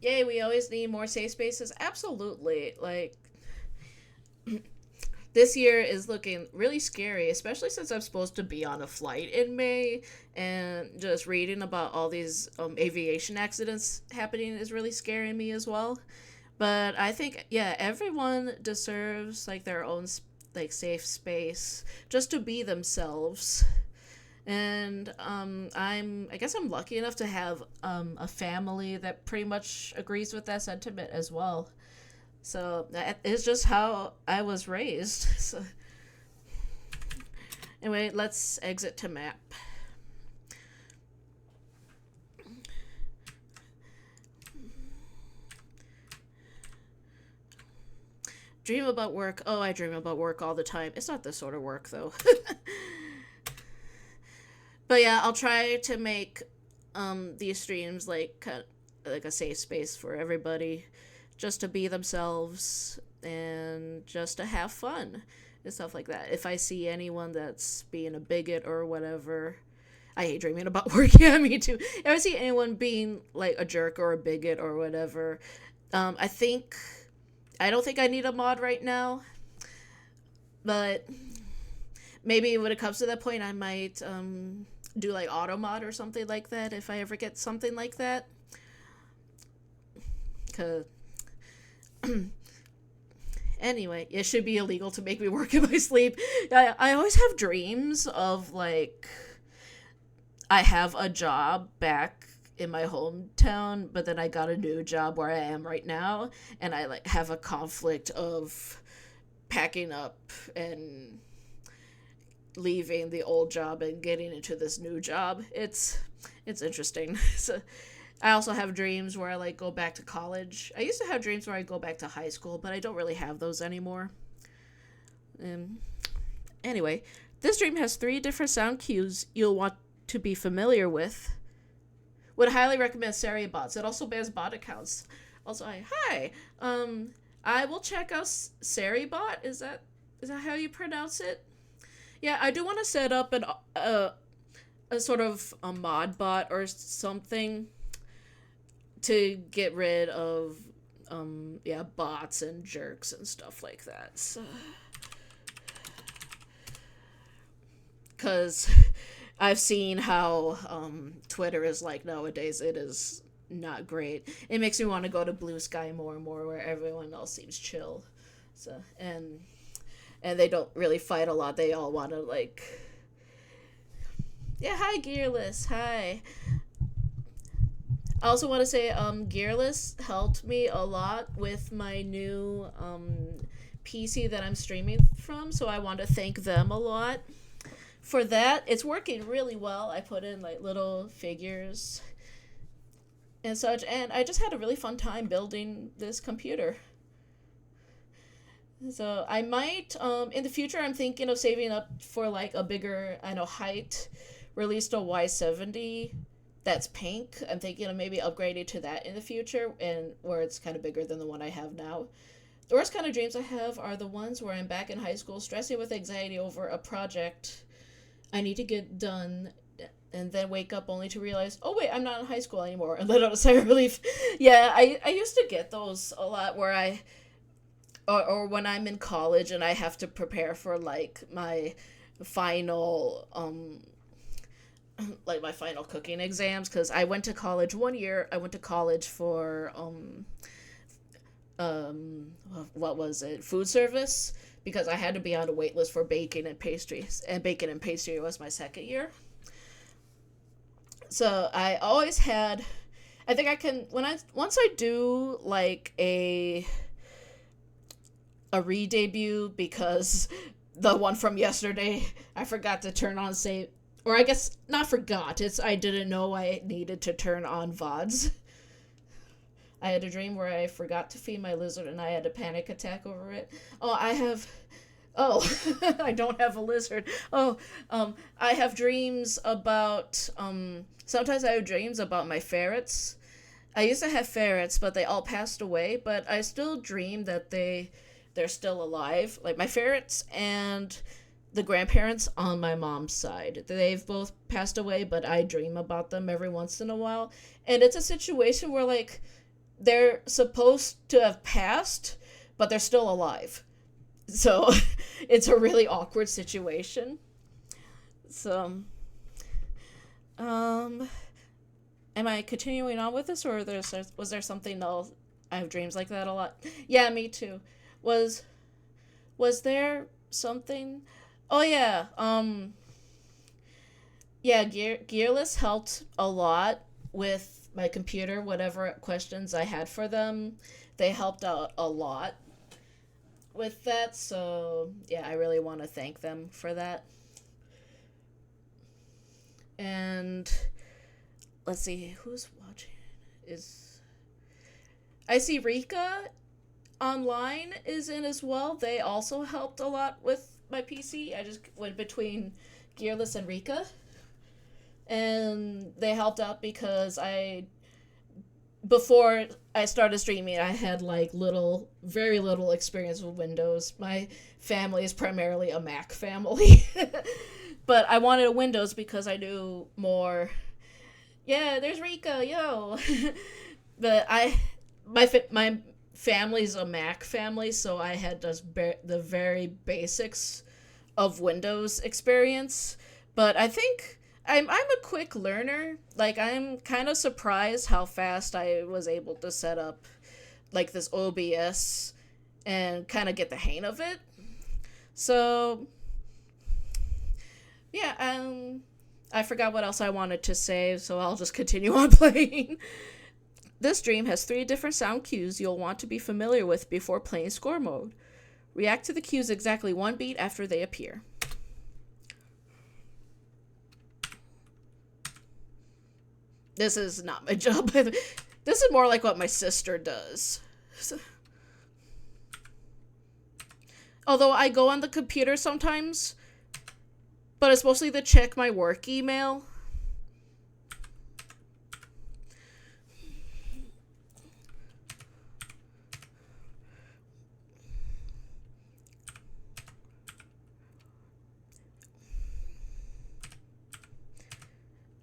Yay, we always need more safe spaces. Absolutely. Like, this year is looking really scary, especially since I'm supposed to be on a flight in May, and just reading about all these aviation accidents happening is really scaring me as well. But I think, yeah, everyone deserves like their own like safe space just to be themselves. And I guess I'm lucky enough to have a family that pretty much agrees with that sentiment as well. So that is just how I was raised. So anyway, let's exit to map. Dream about work. Oh, I dream about work all the time. It's not this sort of work though. But yeah, I'll try to make these streams like a safe space for everybody, just to be themselves and just to have fun and stuff like that. If I see anyone that's being a bigot or whatever, I hate dreaming about work. Yeah, me too. If I see anyone being like a jerk or a bigot or whatever, I think I don't think I need a mod right now, but maybe when it comes to that point, I might do like auto mod or something like that if I ever get something like that. Cause anyway, it should be illegal to make me work in my sleep. I always have dreams of like I have a job back in my hometown, but then I got a new job where I am right now, and I like have a conflict of packing up and leaving the old job and getting into this new job. It's interesting. So I also have dreams where I like go back to college. I used to have dreams where I go back to high school, but I don't really have those anymore. Um, anyway, this dream has 3 different sound cues you'll want to be familiar with. Would highly recommend Sari bots. It also bans bot accounts. Also, hi. I will check out Sari bot. Is that how you pronounce it? Yeah, I do want to set up a sort of a mod bot or something to get rid of bots and jerks and stuff like that. So, cuz I've seen how Twitter is like nowadays. It is not great. It makes me want to go to Blue Sky more and more, where everyone else seems chill. So and they don't really fight a lot. They all want to like, yeah, hi Gearless, hi. I also want to say Gearless helped me a lot with my new PC that I'm streaming from, so I want to thank them a lot for that. It's working really well. I put in like little figures and such, and I just had a really fun time building this computer. So I might, in the future, I'm thinking of saving up for like a bigger, I know, height, released a Y70 that's pink. I'm thinking of maybe upgrading to that in the future, and where it's kind of bigger than the one I have now. The worst kind of dreams I have are the ones where I'm back in high school, stressing with anxiety over a project I need to get done, and then wake up only to realize, oh wait, I'm not in high school anymore, and let out a sigh of relief. Yeah, I used to get those a lot where or when I'm in college and I have to prepare for like my final like my final cooking exams, because I went to college one year. I went to college for um what was it, food service, because I had to be on a wait list for baking and pastries, and bacon and pastry was my second year. So I always had, I think I can, when I once I do like a re-debut, because the one from yesterday I forgot to turn on save, or I guess not forgot, it's I didn't know I needed to turn on VODs. I had a dream where I forgot to feed my lizard and I had a panic attack over it. Oh, I have. Oh, I don't have a lizard. Oh, I have dreams about. Sometimes I have dreams about my ferrets. I used to have ferrets, but they all passed away. But I still dream that they're still alive. Like my ferrets and the grandparents on my mom's side. They've both passed away, but I dream about them every once in a while. And it's a situation where like they're supposed to have passed, but they're still alive. So it's a really awkward situation. So, um, am I continuing on with this, or was there something else? I have dreams like that a lot. Yeah, me too. Was was there something? Oh yeah. Yeah, Gearless helped a lot with my computer. Whatever questions I had for them, they helped out a lot with that. So yeah, I really want to thank them for that. And let's see who's watching. Is I see Rika online is in as well. They also helped a lot with my PC. I just went between Gearless and Rika, and they helped out because I before I started streaming, I had like very little experience with Windows. My family is primarily a Mac family, but I wanted a Windows because I knew more. Yeah, there's Rika, yo. But my family's a Mac family, so I had just the very basics of Windows experience. But I think I'm a quick learner. Like I'm kind of surprised how fast I was able to set up like this OBS and kind of get the hang of it. So yeah, I forgot what else I wanted to say, so I'll just continue on playing. This dream has 3 different sound cues you'll want to be familiar with before playing score mode. React to the cues exactly 1 beat after they appear. This is not my job. This is more like what my sister does. Although I go on the computer sometimes, but it's mostly to check my work email.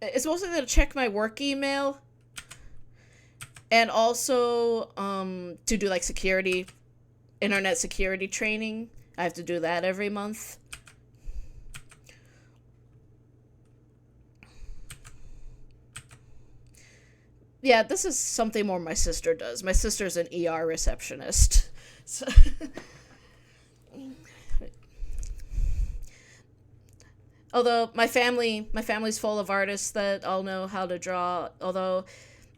It's mostly to check my work email, and also to do like internet security training. I have to do that every month. Yeah, this is something more my sister does. My sister's an ER receptionist. So although my family's full of artists that all know how to draw. Although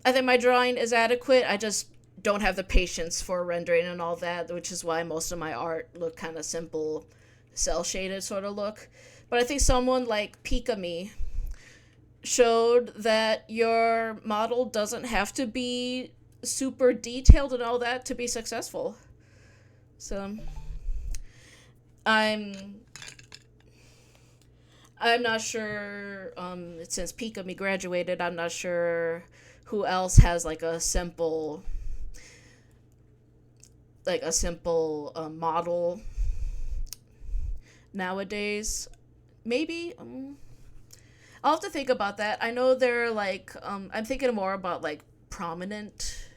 I think my drawing is adequate, I just don't have the patience for rendering and all that, which is why most of my art look kind of simple, cell shaded sort of look. But I think someone like Pikami showed that your model doesn't have to be super detailed and all that to be successful. So I'm I'm not sure. Since Pikami graduated, I'm not sure who else has like a simple model nowadays. Maybe I'll have to think about that. I know they're like I'm thinking more about like prominent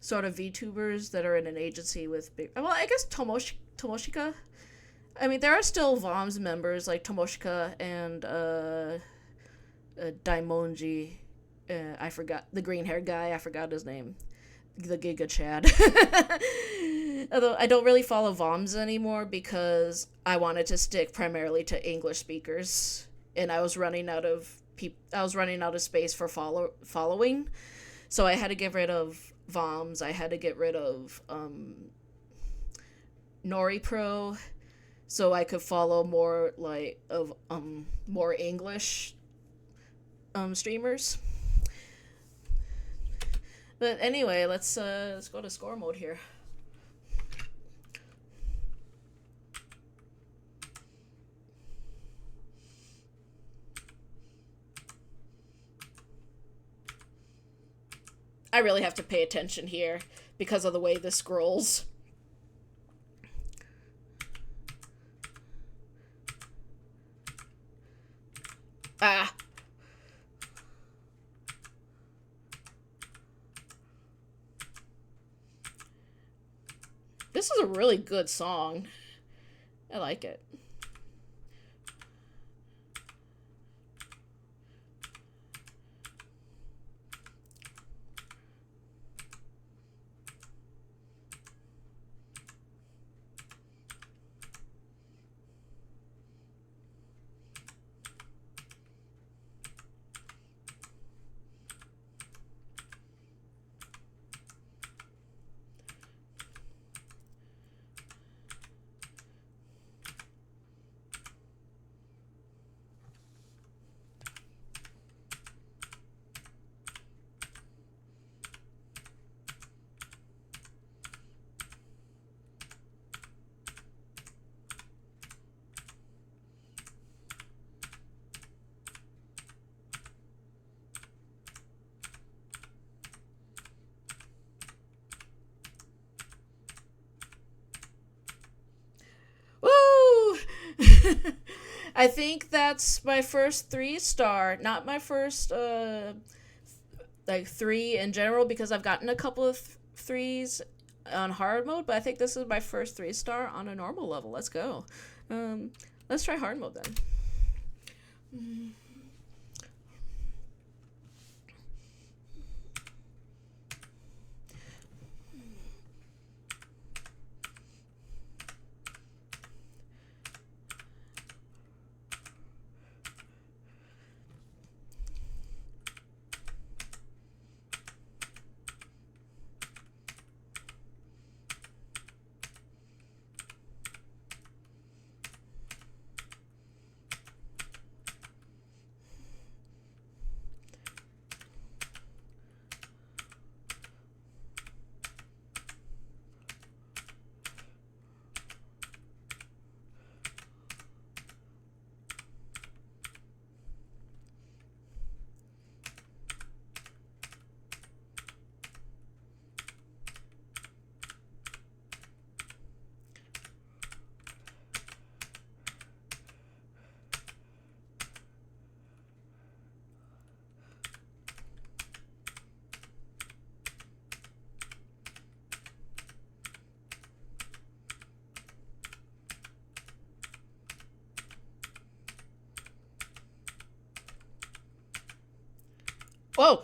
sort of VTubers that are in an agency with big. Well, I guess Tomoshika. I mean, there are still VOMS members like Tomoshika and Daimonji. I forgot the green haired guy. I forgot his name. The Giga Chad. Although I don't really follow VOMs anymore because I wanted to stick primarily to English speakers, and I was running out of space for following, so I had to get rid of VOMs. I had to get rid of Nori Pro, so I could follow more English streamers. But anyway, let's go to score mode here. I really have to pay attention here because of the way this scrolls. Ah. This is a really good song. I like it. I think that's my first 3-star, not my first like 3 in general, because I've gotten a couple of 3s on hard mode, but I think this is my first 3-star on a normal level. Let's go. Let's try hard mode then. Whoa!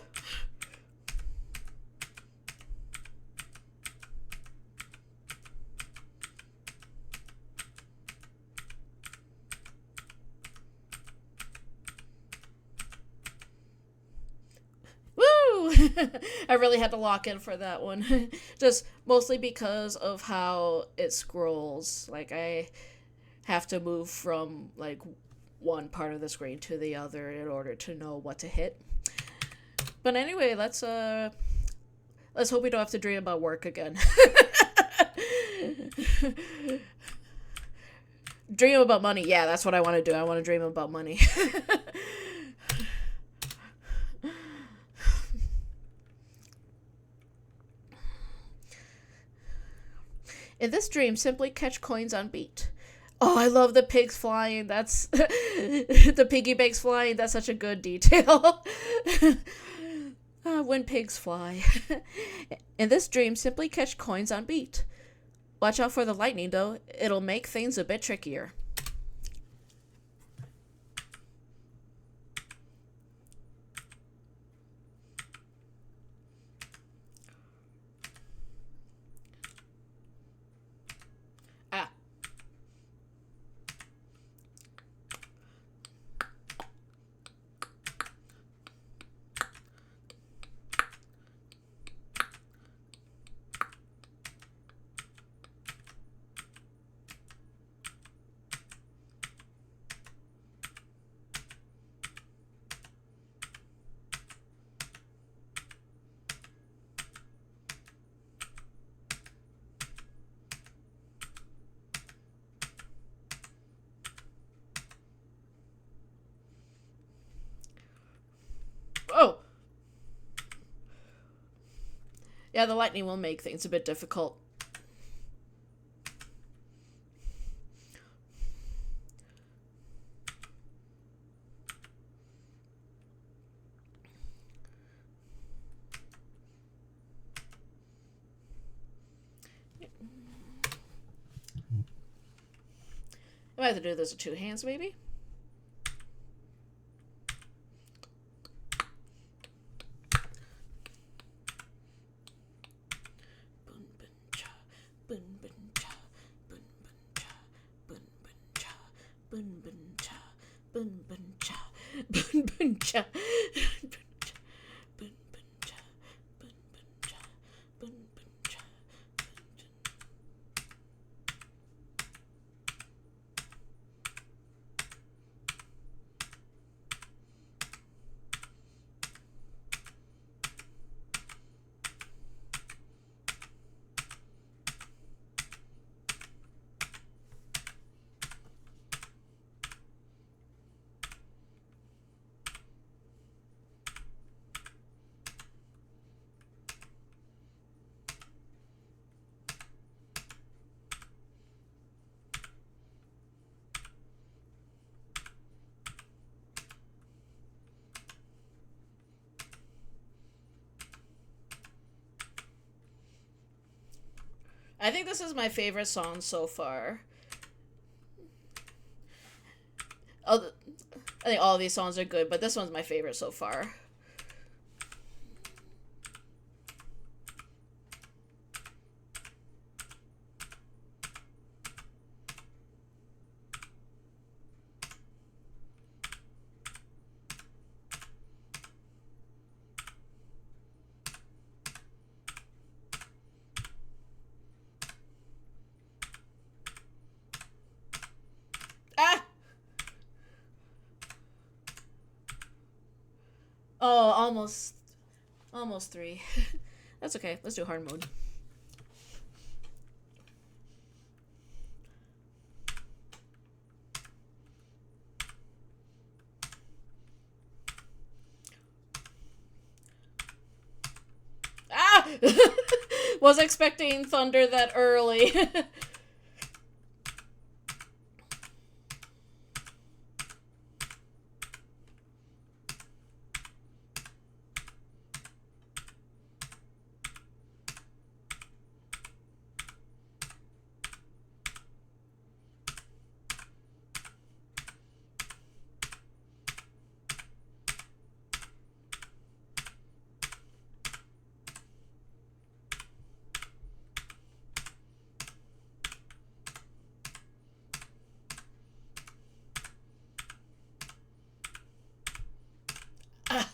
Woo! I really had to lock in for that one. Just mostly because of how it scrolls. Like, I have to move from, like, one part of the screen to the other in order to know what to hit. But anyway, let's hope we don't have to dream about work again. Dream about money. Yeah, that's what I want to do. I want to dream about money. In this dream, simply catch coins on beat. Oh, I love the pigs flying. That's the piggy banks flying. That's such a good detail. When pigs fly. In this dream, simply catch coins on beat. Watch out for the lightning, though. It'll make things a bit trickier. Ah. Oh! Yeah, the lightning will make things a bit difficult. I might have to do this with two hands, maybe? I think this is my favorite song so far. I think all of these songs are good, but this one's my favorite so far. Ah! Oh, almost three. That's okay. Let's do hard mode. Ah! Was expecting thunder that early. Ah.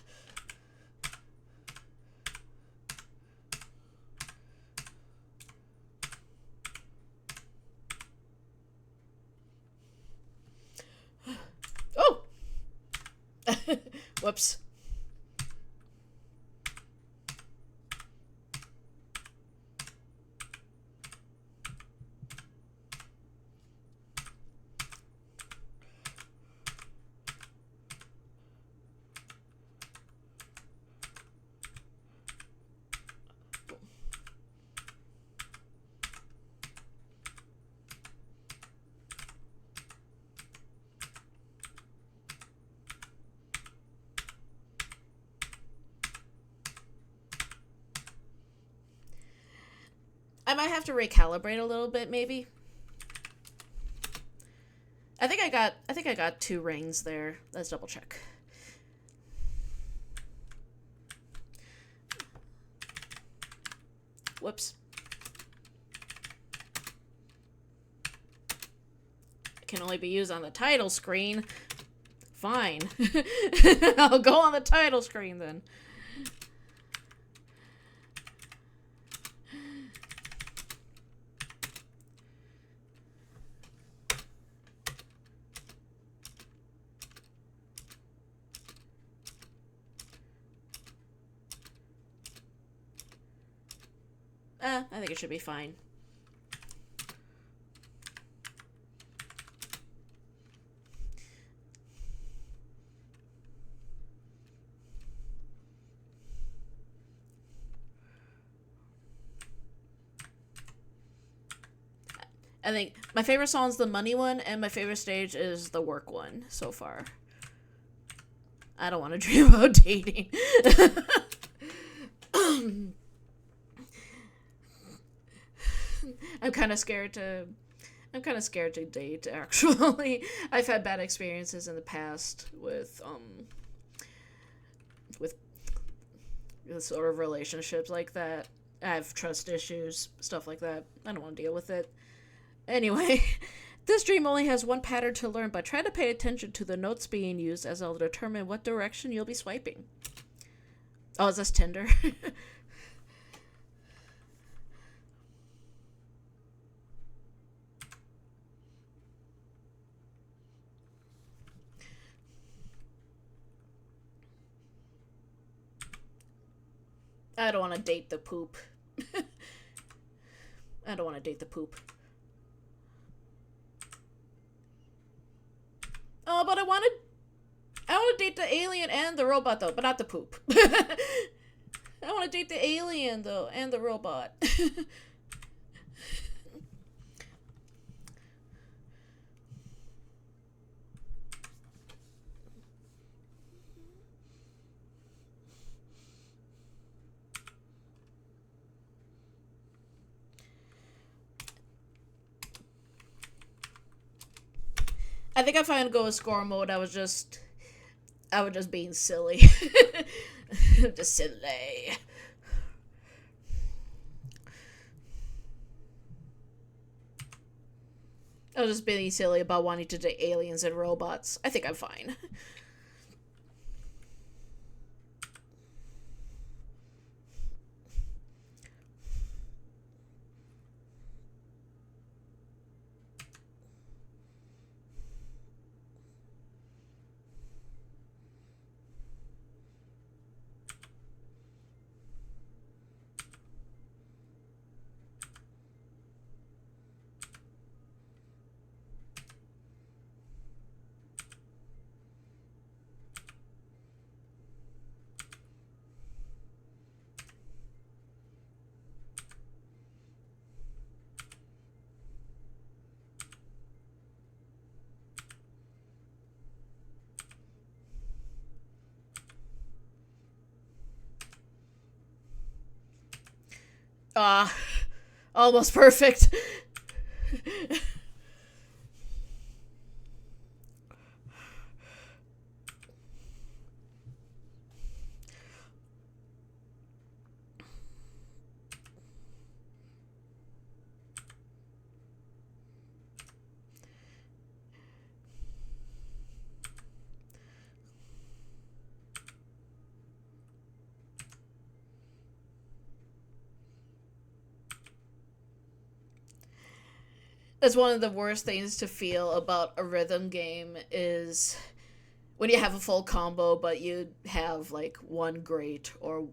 Oh! Whoops. I might have to recalibrate a little bit, maybe. I think I got 2 rings there. Let's double check. Whoops. It can only be used on the title screen. Fine. I'll go on the title screen then. I think it should be fine. I think my favorite song is the money one, and my favorite stage is the work one so far. I don't want to dream about dating. I'm kind of scared to date, actually. I've had bad experiences in the past with sort of relationships like that. I have trust issues, stuff like that. I don't want to deal with it. Anyway, this dream only has one pattern to learn, but try to pay attention to the notes being used, as they'll determine what direction you'll be swiping. Oh, is this Tinder? I don't want to date the poop. I don't want to date the poop. Oh, but I want to date the alien and the robot, though, but not the poop. I want to date the alien, though, and the robot. I think if I would go with score mode, I was just being silly. Just silly. I was just being silly about wanting to date aliens and robots. I think I'm fine. Almost perfect. That's one of the worst things to feel about a rhythm game is when you have a full combo, but you have like one great, or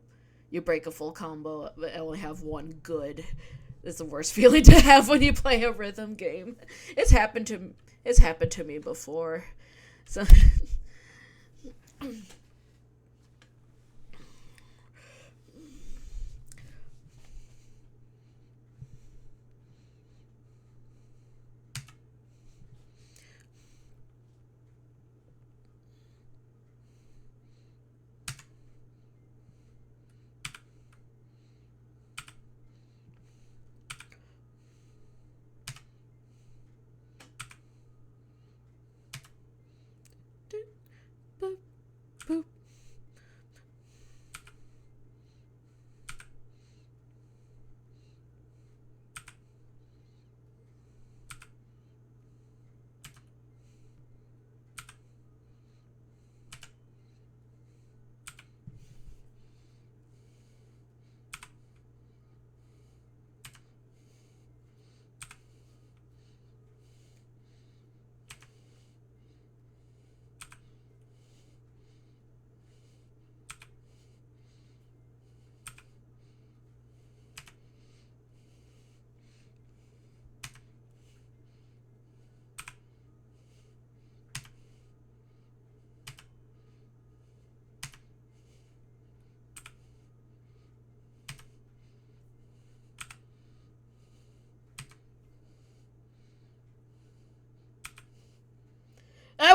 you break a full combo but only have one good. It's the worst feeling to have when you play a rhythm game. It's happened to me before. So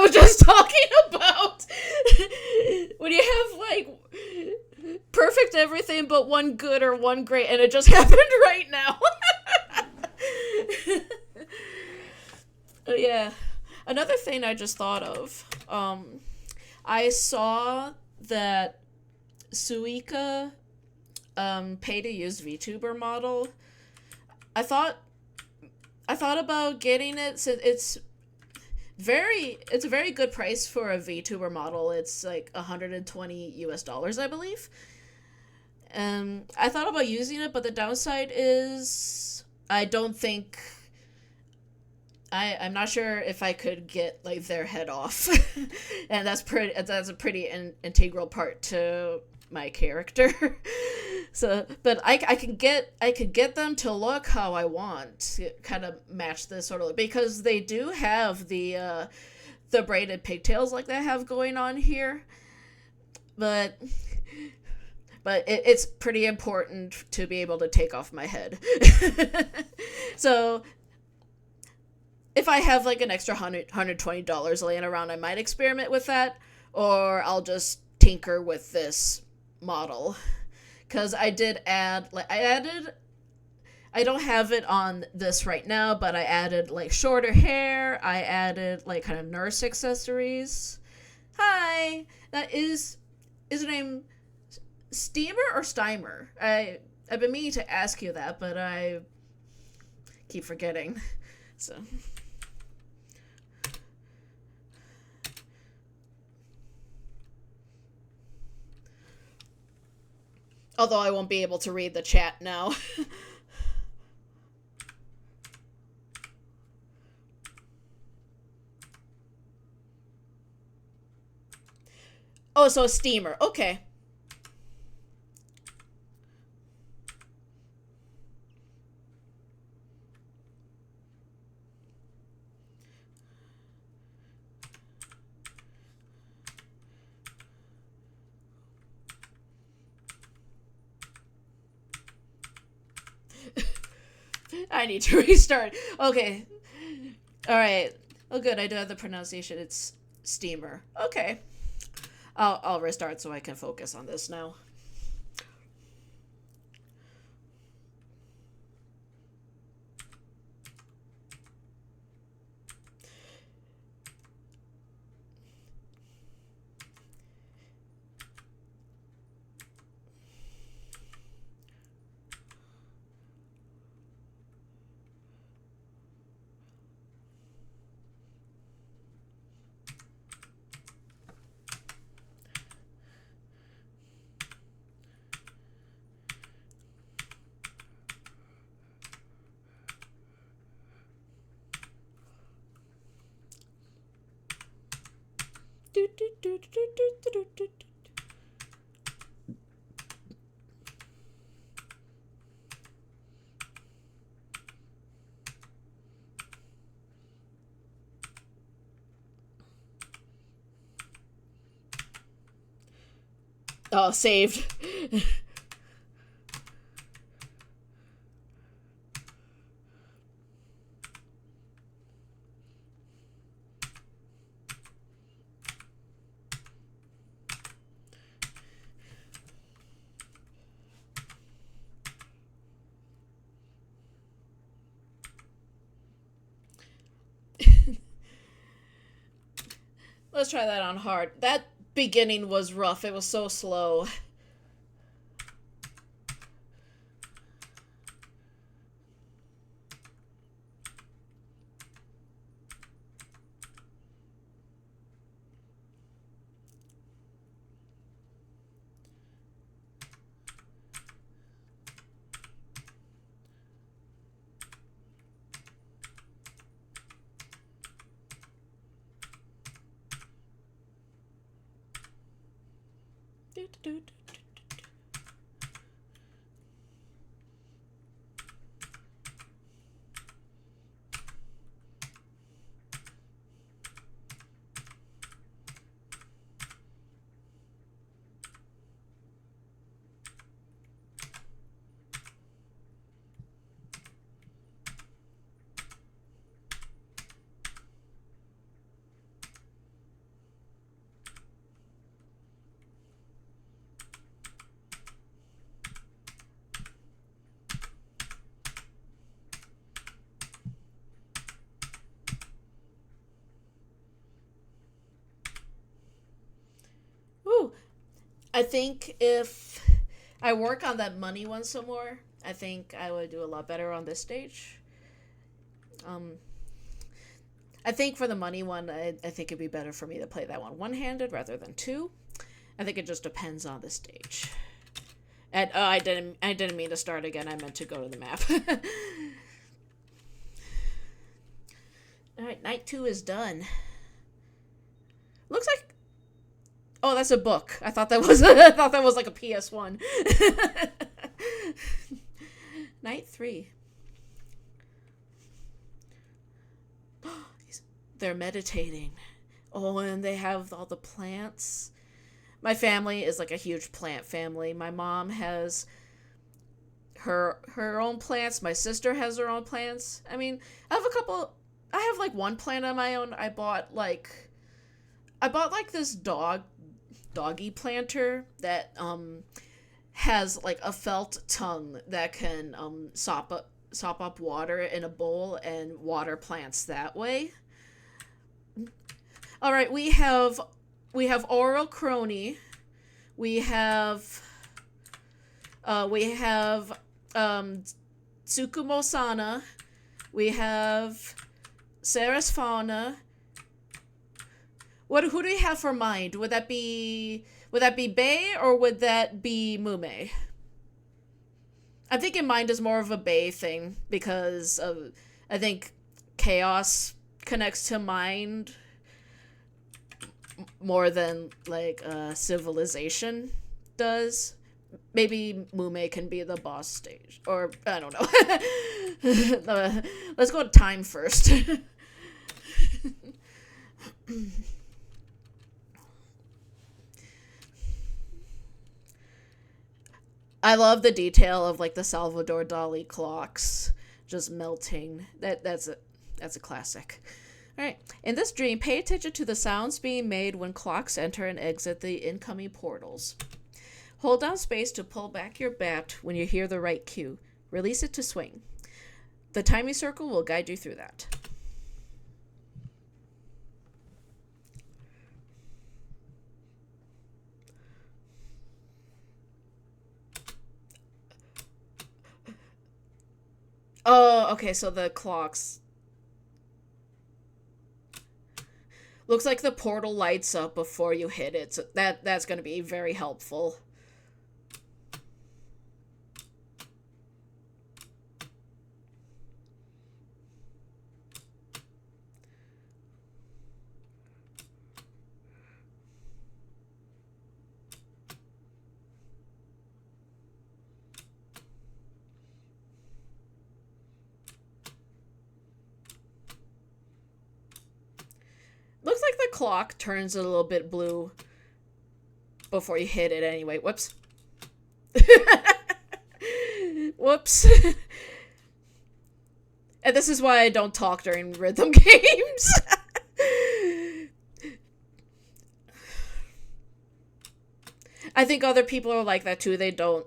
was just talking about when you have like perfect everything but one good or one great, and it just happened right now. Yeah. Another thing I just thought of, I saw that Suica pay to use VTuber model. I thought about getting it since it's a very good price for a VTuber model. It's like $120 I believe. I thought about using it, but the downside is I don't think I'm not sure if I could get like their head off, and that's a pretty integral part to my character. So, but I could get them to look how I want, to kind of match this sort of, because they do have the braided pigtails like they have going on here, but it's pretty important to be able to take off my head. So if I have like an extra $120 laying around, I might experiment with that, or I'll just tinker with this model. Because I don't have it on this right now, but I added like shorter hair, I added like kind of nurse accessories. Hi, that is the name Steamer or Steimer? I've been meaning to ask you that, but I keep forgetting. So although I won't be able to read the chat now. Oh, so a steamer. Okay. I need to restart. Okay. Alright. Oh, good. I do have the pronunciation. It's steamer. Okay. I'll restart so I can focus on this now. Oh, saved. Let's try that on hard. That beginning was rough. It was so slow. I think if I work on that money one some more, I think I would do a lot better on this stage. Um, I think for the money one, I think it'd be better for me to play that one one-handed rather than two. I think it just depends on the stage. And I didn't mean to start again. I meant to go to the map. All right, night 2 is done. Looks like, oh, that's a book. I thought that was I thought that was like a PS1. Night 3. They're meditating. Oh, and they have all the plants. My family is like a huge plant family. My mom has her own plants. My sister has her own plants. I mean, I have like one plant on my own. I bought like this doggy planter that has like a felt tongue that can sop up water in a bowl and water plants that way. All right, we have oral crony. We have Tsukumosana. We have Sarasfauna. Who do we have for mind? Would that be Bay or would that be Mume? I'm thinking mind is more of a Bay thing because I think chaos connects to mind more than like civilization does. Maybe Mume can be the boss stage, or I don't know. Let's go to time first. I love the detail of like the Salvador Dali clocks just melting. That's a classic. All right. In this dream, pay attention to the sounds being made when clocks enter and exit the incoming portals. Hold down space to pull back your bat when you hear the right cue. Release it to swing. The timing circle will guide you through that. Oh, okay, so the clocks. Looks like the portal lights up before you hit it, so that's going to be very helpful. Looks like the clock turns a little bit blue before you hit it anyway. Whoops. Whoops. And this is why I don't talk during rhythm games. I think other people are like that too. They don't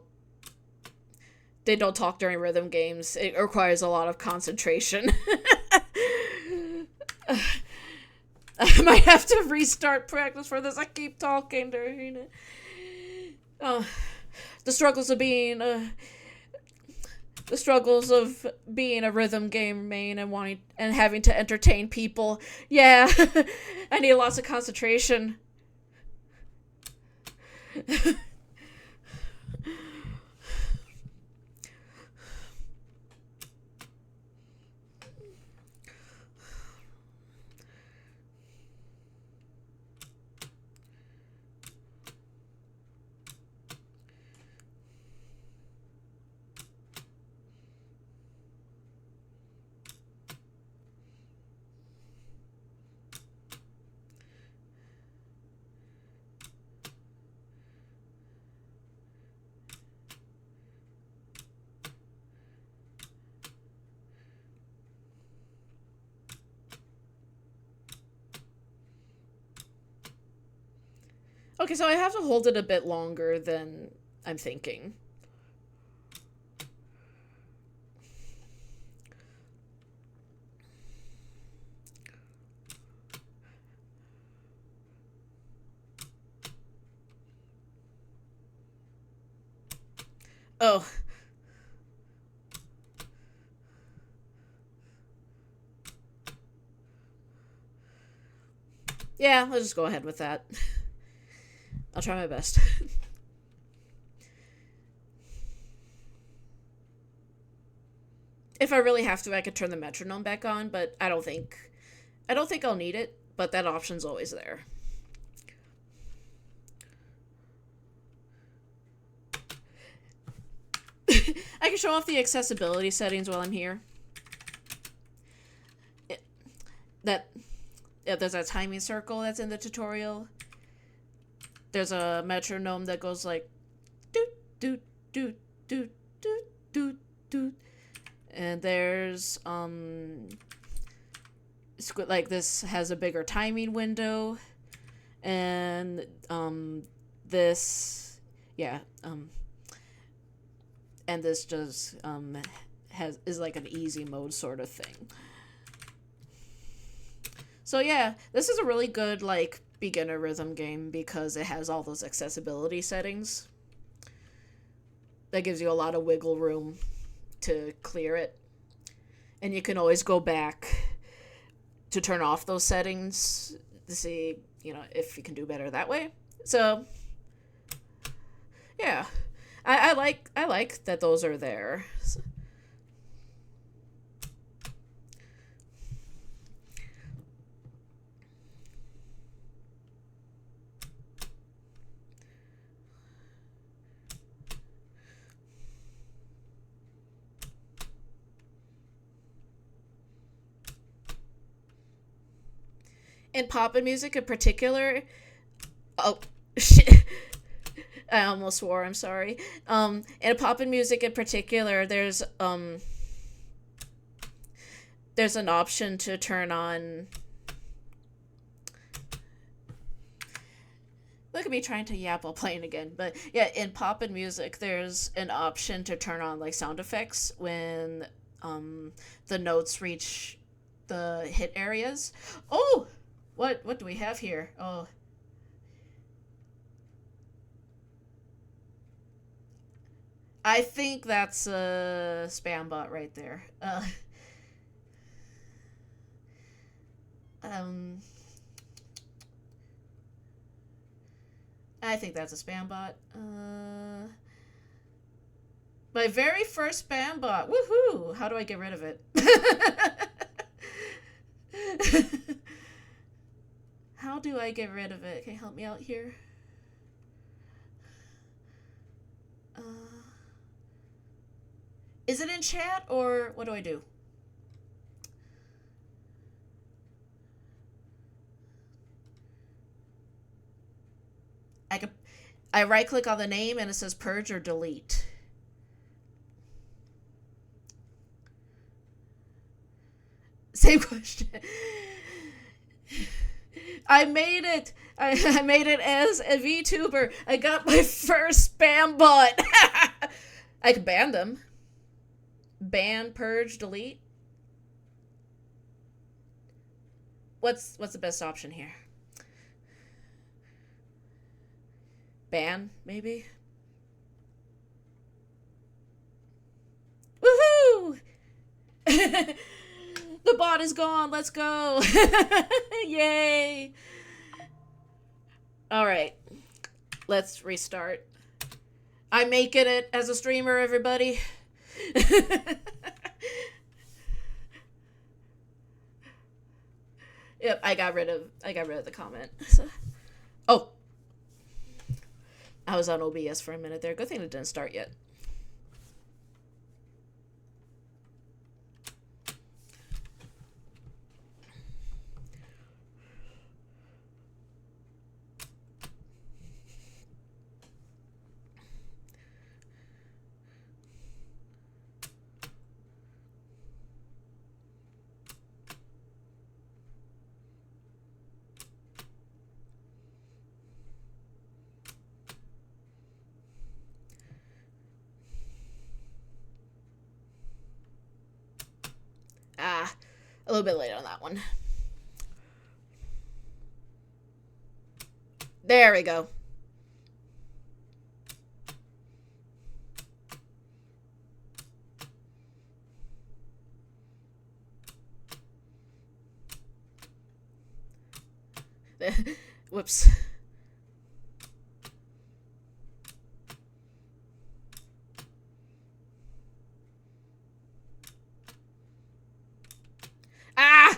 talk during rhythm games. It requires a lot of concentration. I might have to restart practice for this. I keep talking during it. Oh, the struggles of being a rhythm game main and wanting and having to entertain people. Yeah, I need lots of concentration. Okay, so I have to hold it a bit longer than I'm thinking. Oh, yeah, let's just go ahead with that. I'll try my best. If I really have to, I could turn the metronome back on, but I don't think I'll need it, but that option's always there. I can show off the accessibility settings while I'm here. It, that yeah, there's a timing circle that's in the tutorial. There's a metronome that goes like doot doot doot doot doot doot doot, and there's like this has a bigger timing window, and this yeah and this just has is like an easy mode sort of thing. So yeah, this is a really good like beginner rhythm game because it has all those accessibility settings. That gives you a lot of wiggle room to clear it. And you can always go back to turn off those settings to see, if you can do better that way. So, yeah. I like that those are there. In pop and music in particular, oh shit. I almost swore. I'm sorry. In pop and music in particular, there's an option to turn on. Look at me trying to yap while playing again, but yeah, in pop and music, there's an option to turn on like sound effects when the notes reach the hit areas. Oh, what do we have here? Oh, I think that's a spam bot right there. Um, I think that's a spam bot. My very first spam bot. Woohoo! How do I get rid of it? How do I get rid of it? Can you help me out here? Uh, is it in chat or what do I do? I could I right click on the name and it says purge or delete. Same question. I made it. I made it as a VTuber. I got my first spam bot. I could ban them. Ban, purge, delete. What's the best option here? Ban, maybe? Woohoo! The bot is gone. Let's go. Yay. All right. Let's restart. I'm making it as a streamer, everybody. Yep, I got rid of the comment. So, oh, I was on OBS for a minute there. Good thing it didn't start yet. Ah, a little bit late on that one. There we go. Whoops. Ah!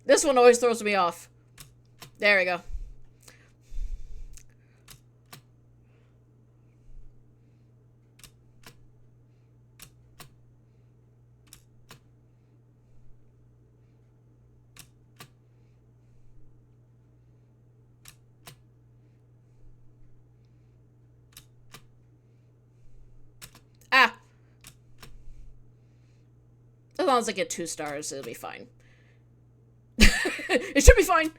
This one always throws me off. There we go. Ah! As long as I get 2 stars, it'll be fine. It should be fine.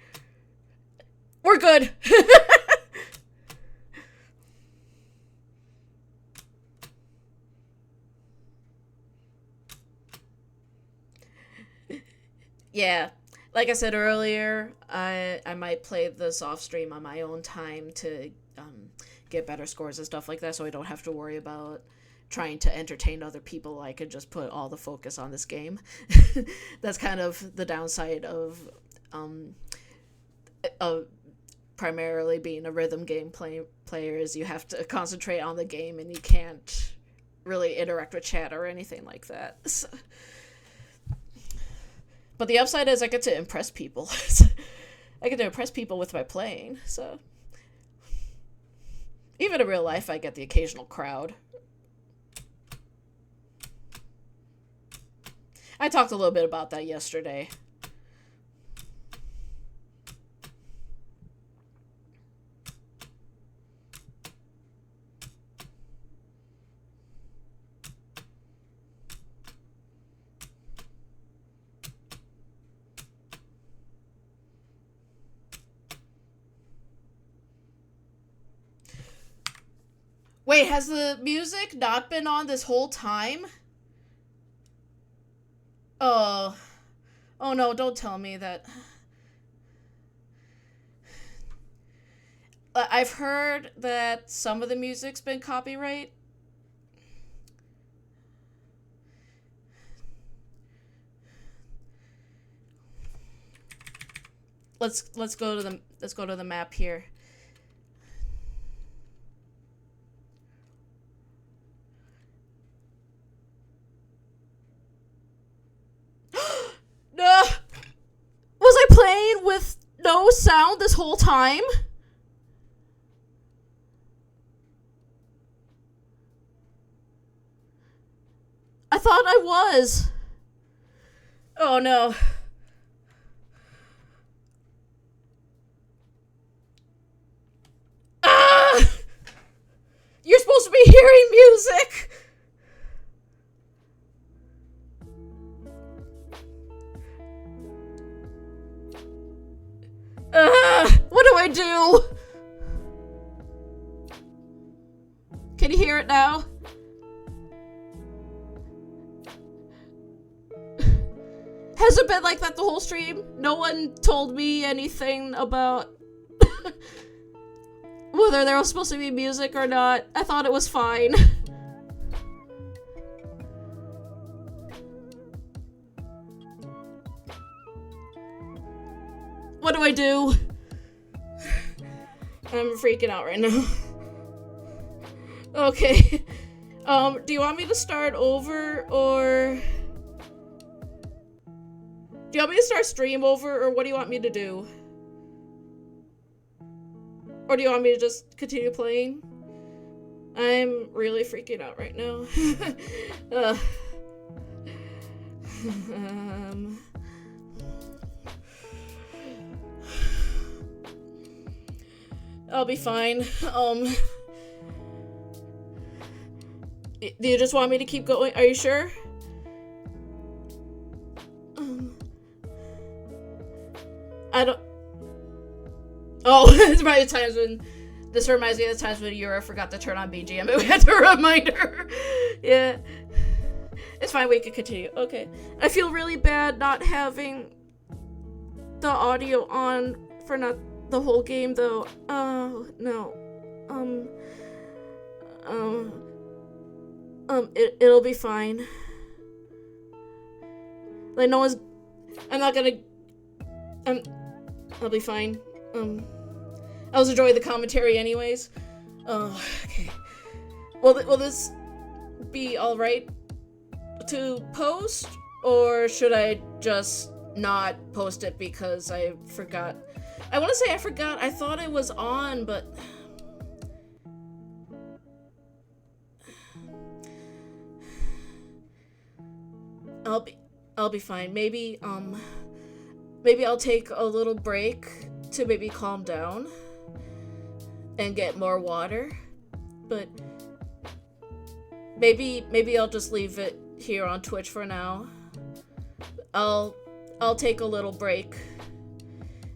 We're good. Yeah. Like I said earlier, I might play this off stream on my own time to get better scores and stuff like that, so I don't have to worry about trying to entertain other people. I could just put all the focus on this game. That's kind of the downside of primarily being a rhythm game player is you have to concentrate on the game and you can't really interact with chat or anything like that. So. But the upside is I get to impress people. I get to impress people with my playing, so. Even in real life, I get the occasional crowd. I talked a little bit about that yesterday. Wait, has the music not been on this whole time? Oh. Oh no, don't tell me that. I've heard that some of the music's been copyright. Let's go to the map here. No! Was I playing with no sound this whole time? I thought I was. Oh no. Ah! You're supposed to be hearing music! What do I do? Can you hear it now? Has it been like that the whole stream? No one told me anything about whether there was supposed to be music or not. I thought it was fine. What do I do? I'm freaking out right now. Okay. Do you want me to start over, or... Do you want me to start stream over, or what do you want me to do? Or do you want me to just continue playing? I'm really freaking out right now. I'll be fine. Do you just want me to keep going? Are you sure? I don't... Oh, it's probably the times when... This reminds me of the times when Yura forgot to turn on BGM and we had to remind her. Yeah. It's fine, we can continue. Okay. I feel really bad not having the audio on for not the whole game, though. Oh, no. Um, it'll be fine. Like, no one's. I'm not gonna. I'm. I'll be fine. I was enjoying the commentary, anyways. Oh, okay. Will this be alright to post? Or should I just not post it because I forgot? I want to say I forgot. I thought it was on, but. I'll be fine. Maybe I'll take a little break to maybe calm down and get more water. But maybe I'll just leave it here on Twitch for now. I'll take a little break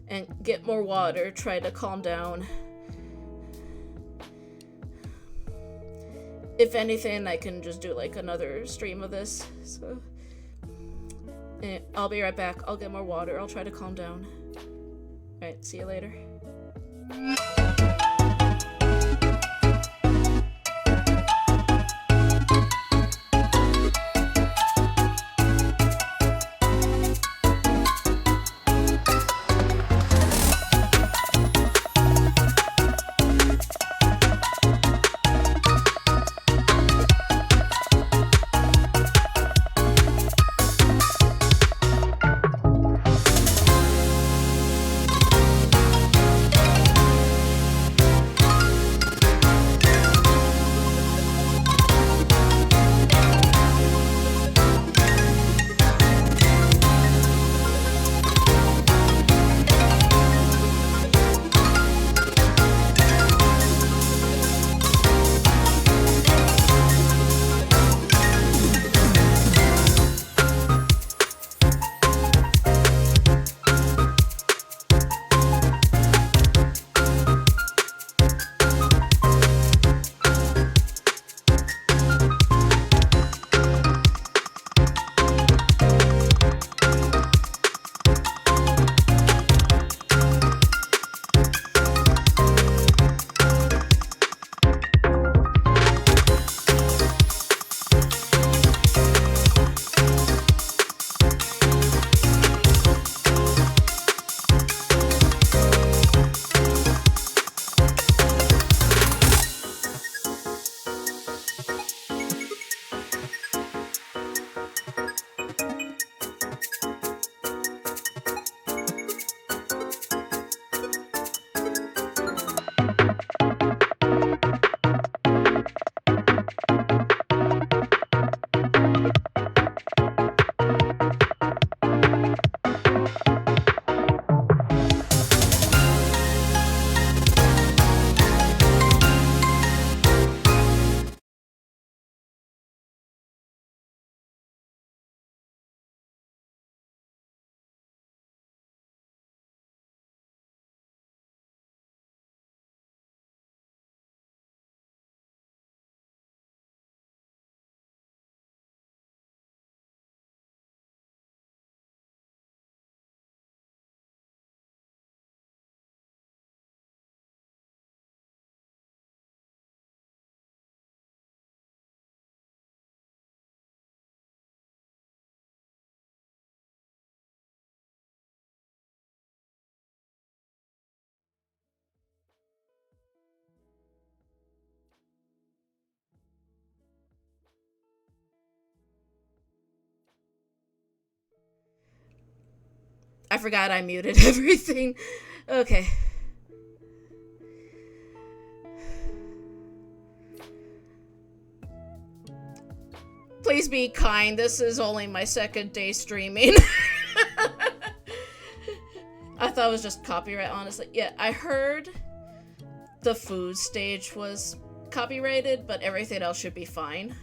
and get more water, try to calm down. If anything, I can just do like another stream of this. So I'll be right back. I'll get more water. I'll try to calm down. Alright, see you later. I forgot I muted everything. Okay. Please be kind. This is only my second day streaming. I thought it was just copyright, honestly. Yeah, I heard the food stage was copyrighted, but everything else should be fine.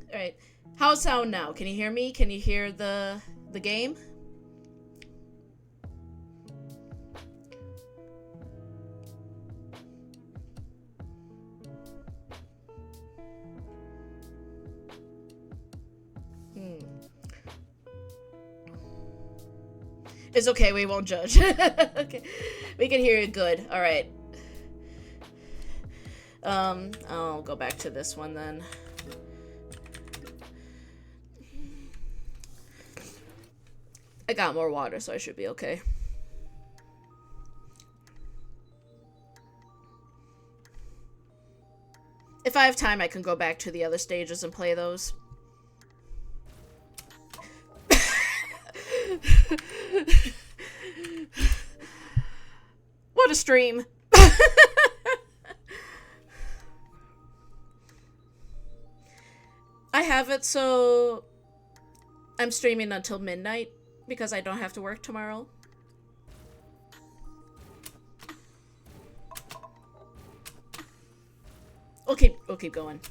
Alright. How's sound now? Can you hear me? Can you hear the game? It's okay, we won't judge. Okay. We can hear you good. Alright. I'll go back to this one then. I got more water, so I should be okay. If I have time, I can go back to the other stages and play those. What a stream. I have it so I'm streaming until midnight because I don't have to work tomorrow. We'll keep going.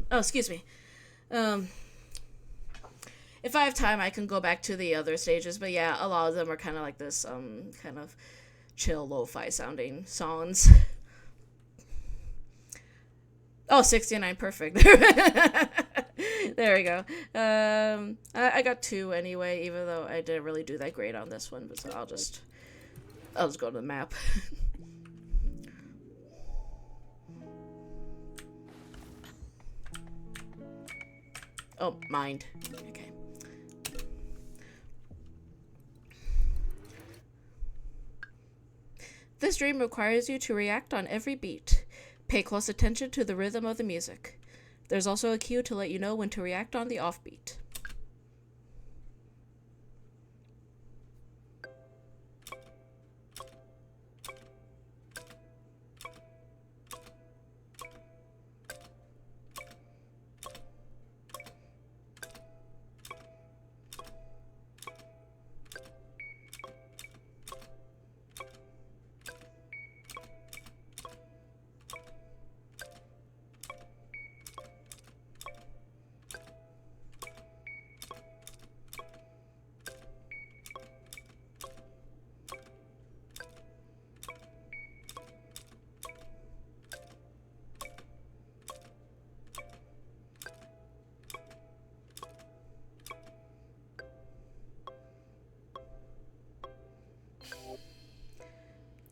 Oh, excuse me. If I have time, I can go back to the other stages, but yeah, a lot of them are kind of like this, kind of chill, lo-fi sounding songs. Oh, 69, perfect. There we go. I got 2 anyway, even though I didn't really do that great on this one, but so I'll just go to the map. Oh, mind. Okay. This dream requires you to react on every beat. Pay close attention to the rhythm of the music. There's also a cue to let you know when to react on the offbeat.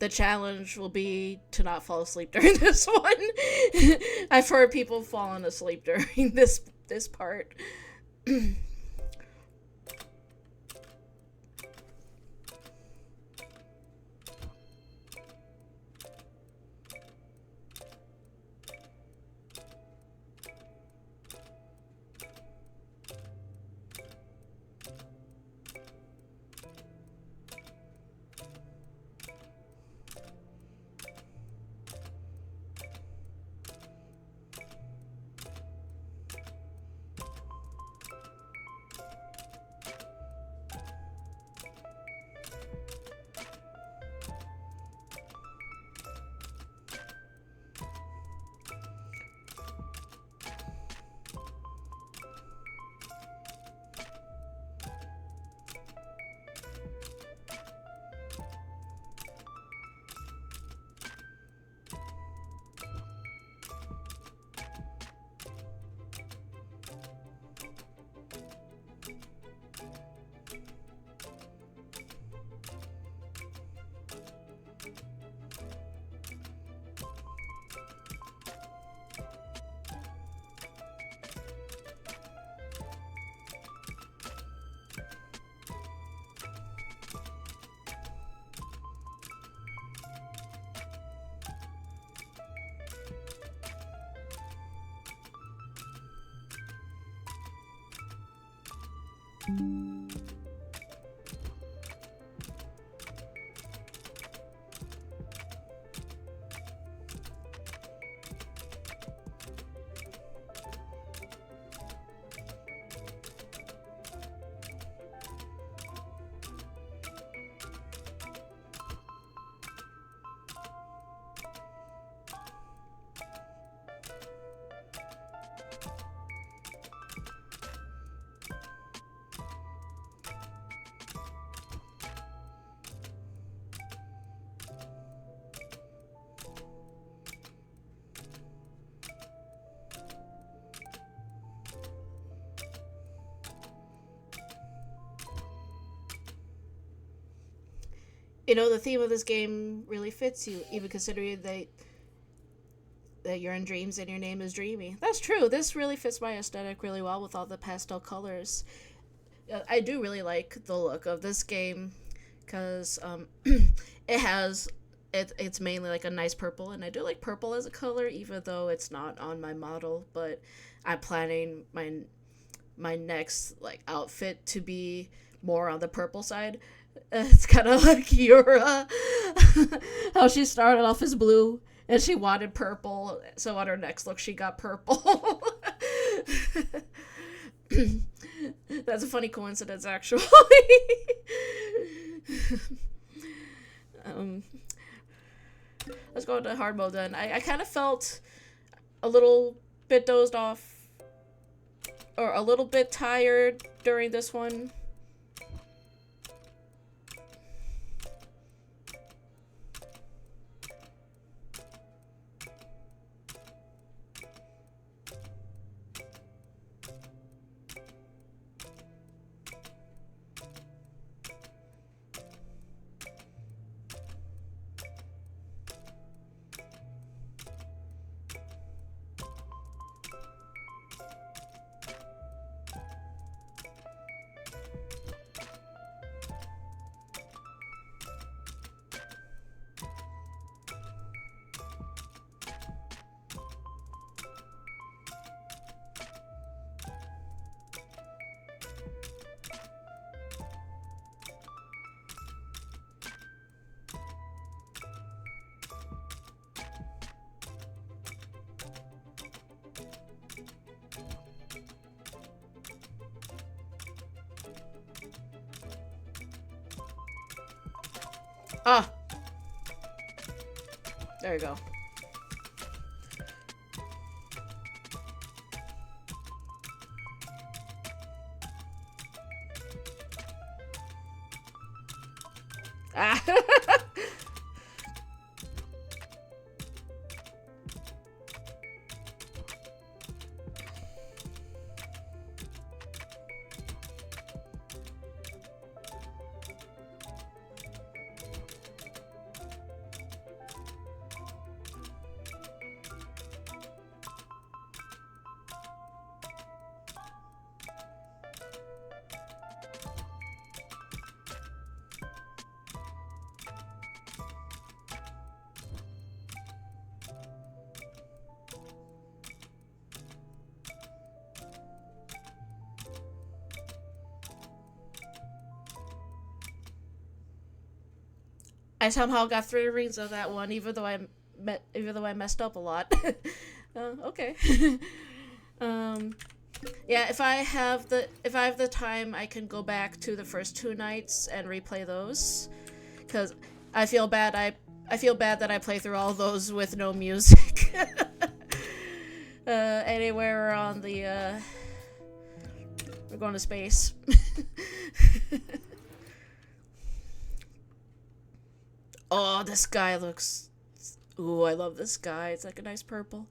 The challenge will be to not fall asleep during this one. I've heard people falling asleep during this part. You know, the theme of this game really fits you, even considering that you're in dreams and your name is Dreamy. That's true. This really fits my aesthetic really well with all the pastel colors. I do really like the look of this game because it has it's mainly like a nice purple, and I do like purple as a color, even though it's not on my model. But I'm planning my next like outfit to be more on the purple side. It's kind of like Yura, how she started off as blue and she wanted purple, so on her next look she got purple. That's a funny coincidence, actually. um, let's go into hard mode then. I kind of felt a little bit dozed off, or a little bit tired during this one. Ah! There you go. Ah! I somehow got 3 rings of that one, even though I messed up a lot. Okay. um, yeah, if I have the time, I can go back to the first 2 nights and replay those, because I feel bad that I play through all those with no music. Anywhere on the we're going to space. Oh, this guy looks... Ooh, I love this guy. It's like a nice purple.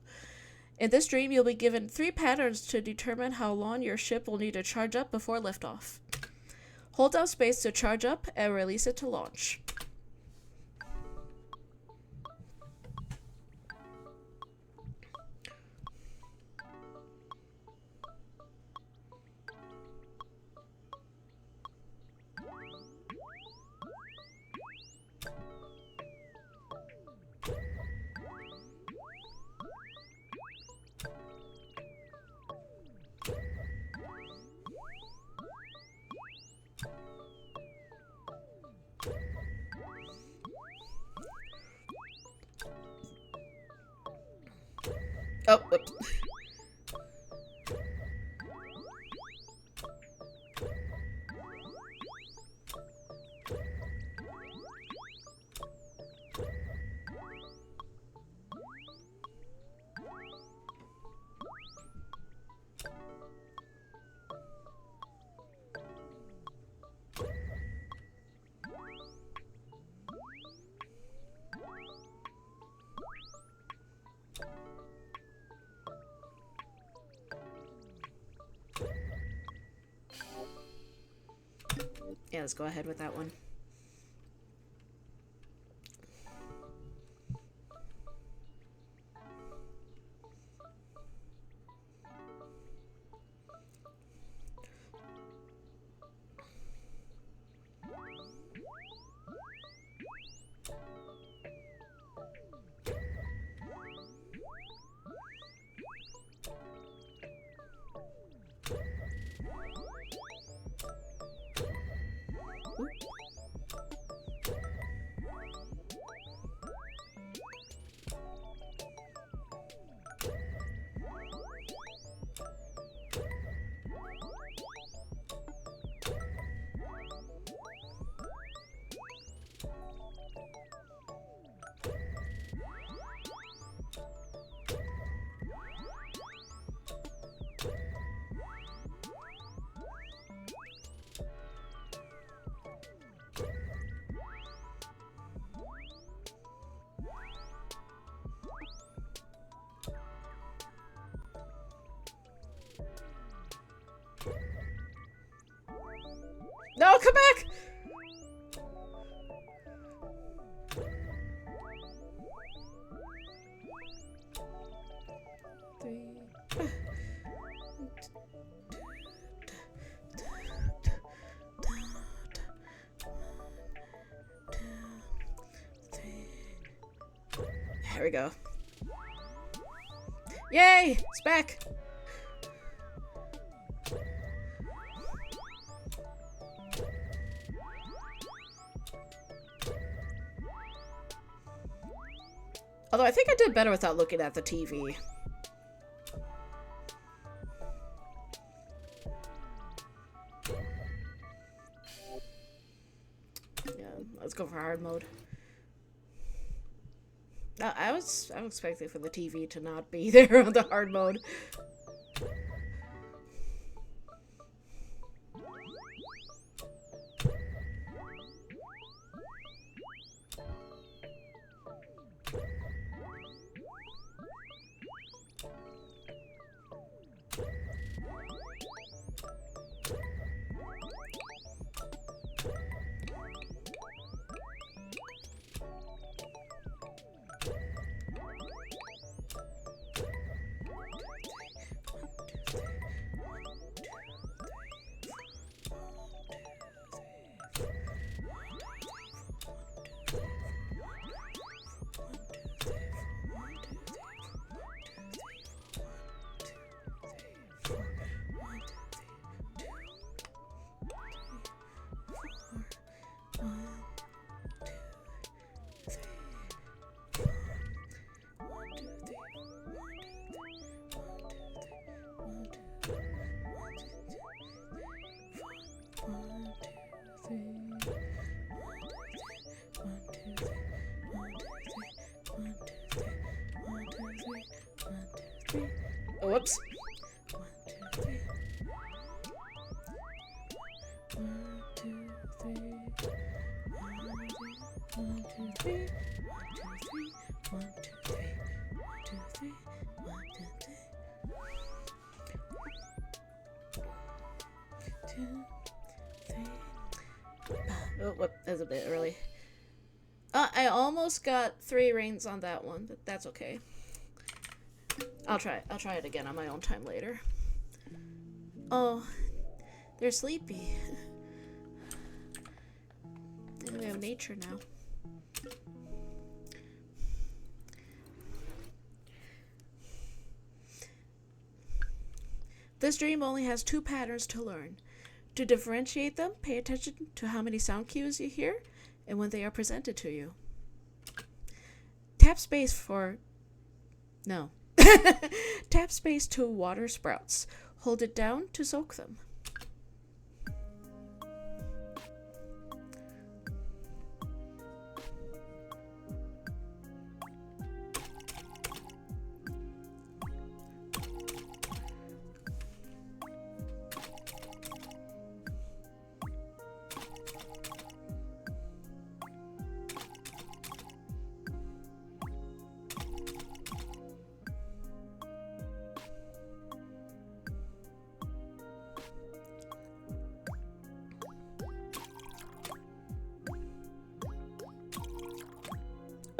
In this dream, you'll be given 3 patterns to determine how long your ship will need to charge up before liftoff. Hold down space to charge up and release it to launch. Oh, whoops. Yeah, let's go ahead with that one. No, come back! There we go. Yay! It's back! Although I think I did better without looking at the TV. Yeah, let's go for hard mode. I was expecting for the TV to not be there on the hard mode. Oh, whoops. 2, 3. Oh, whoop, that's a bit early. I almost got 3 rings on that one, but that's okay. I'll try it again on my own time later. Oh, they're sleepy. And we have nature now. This dream only has 2 patterns to learn. To differentiate them, pay attention to how many sound cues you hear and when they are presented to you. Tap space for... No. Tap space to water sprouts. Hold it down to soak them.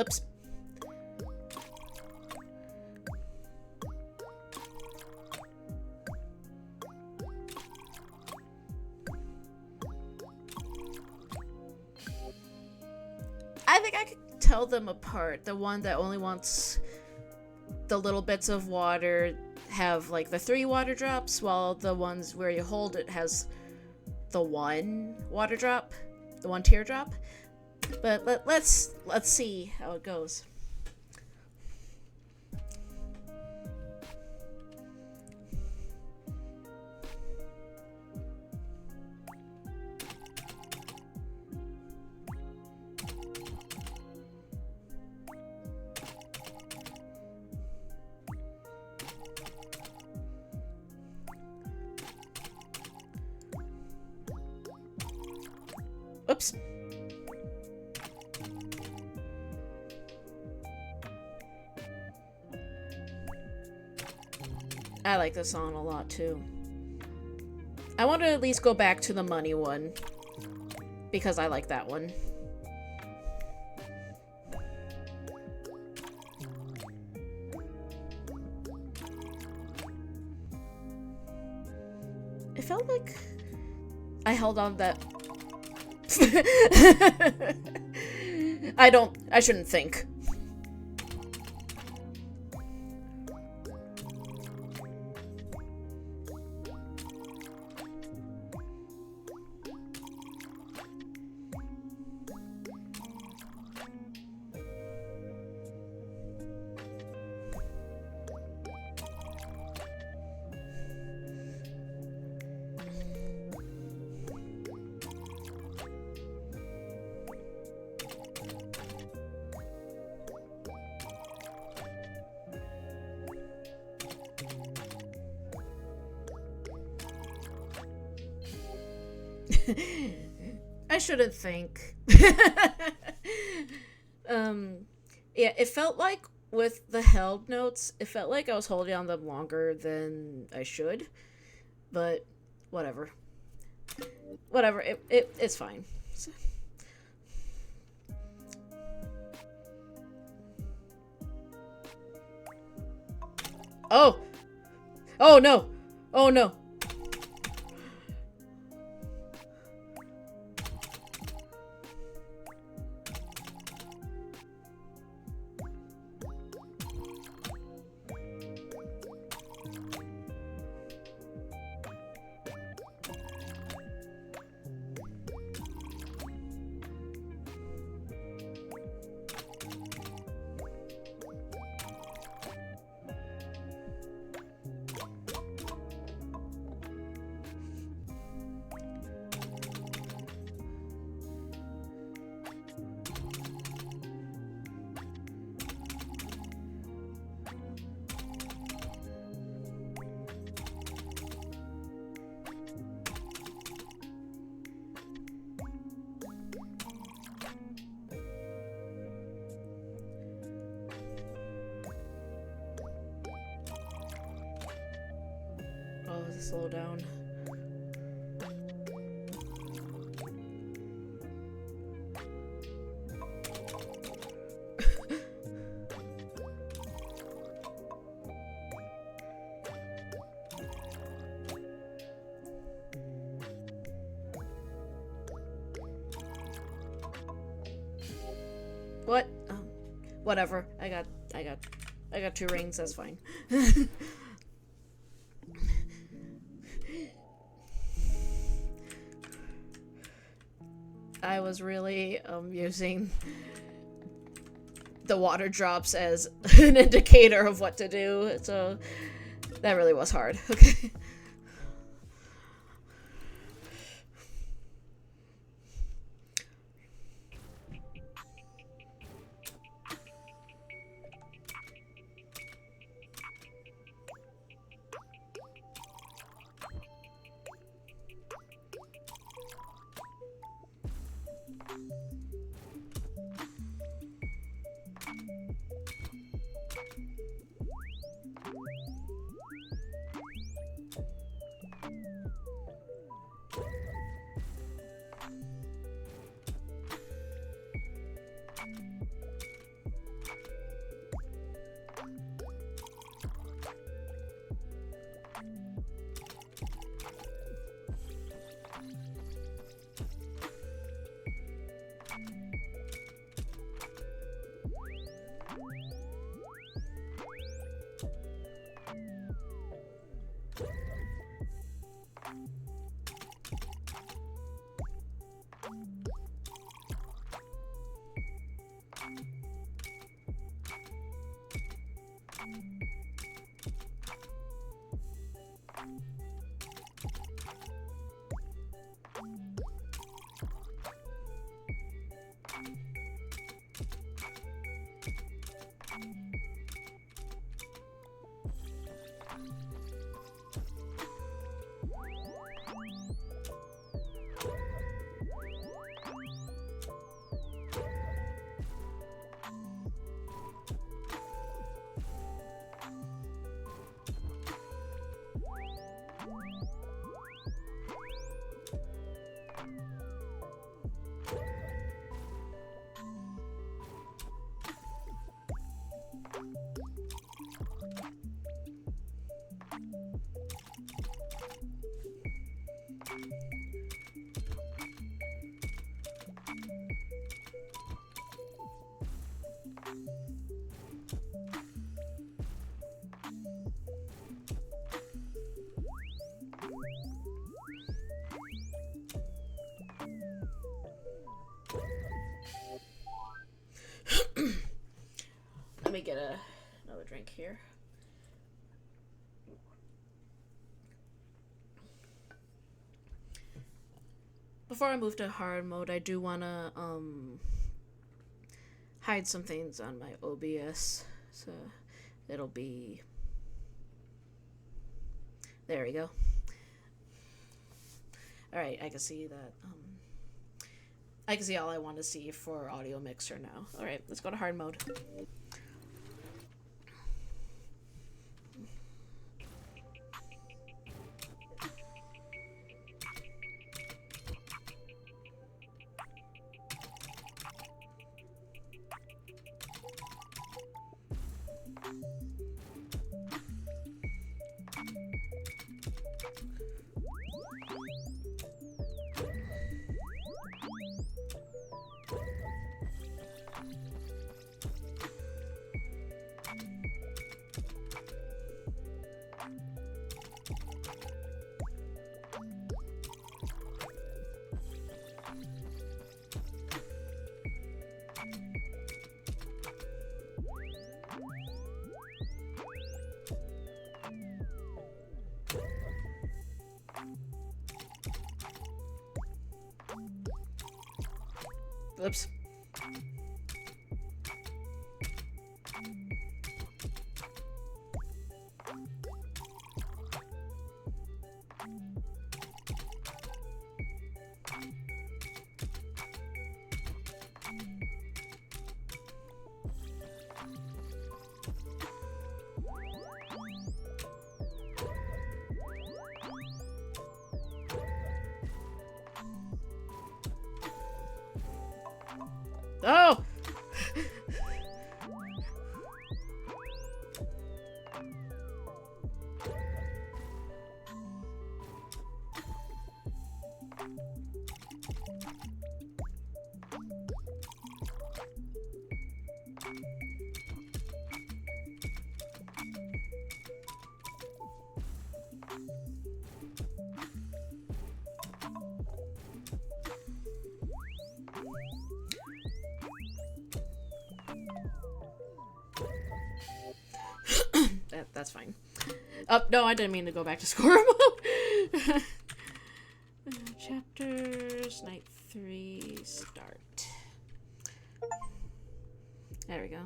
Oops. I think I could tell them apart. The one that only wants the little bits of water have like the 3 water drops, while the ones where you hold it has the 1 water drop, the 1 teardrop. But let's see how it goes. Oops. I like this song a lot too. I want to at least go back to the money one because I like that one. It felt like I held on that. I shouldn't think. I shouldn't think. Yeah, it felt like with the held notes, it felt like I was holding on them longer than I should. But whatever. Whatever, it's fine. Oh! Oh no! Oh no! Oh, slow down. What? Whatever. I got 2 rings. That's fine. I was really using the water drops as an indicator of what to do. So that really was hard. Okay. Let me get another drink here. Before I move to hard mode, I do want to hide some things on my OBS. So it'll be... There we go. Alright, I can see that... I can see all I want to see for audio mixer now. Alright, let's go to hard mode. Oops. Oh! That's fine. Oh, no, I didn't mean to go back to score mode. Chapters, night 3, start. There we go.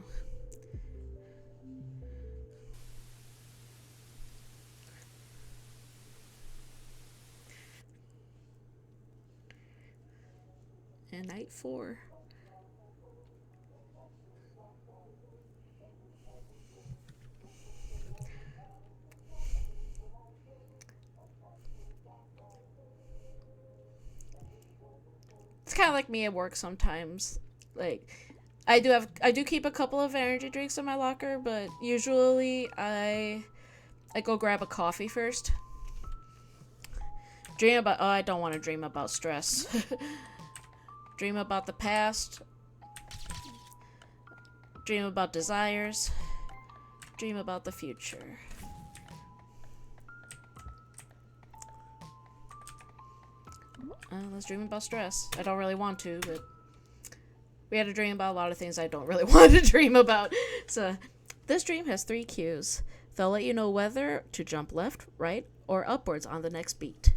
And night 4. It's kind of like me at work sometimes. Like, I do keep a couple of energy drinks in my locker, but usually I go grab a coffee first. I don't want to dream about stress. Dream about the past. Dream about desires. Dream about the future. Let's dream about stress. I don't really want to, but we had to dream about a lot of things I don't really want to dream about. So, this dream has 3 cues. They'll let you know whether to jump left, right, or upwards on the next beat.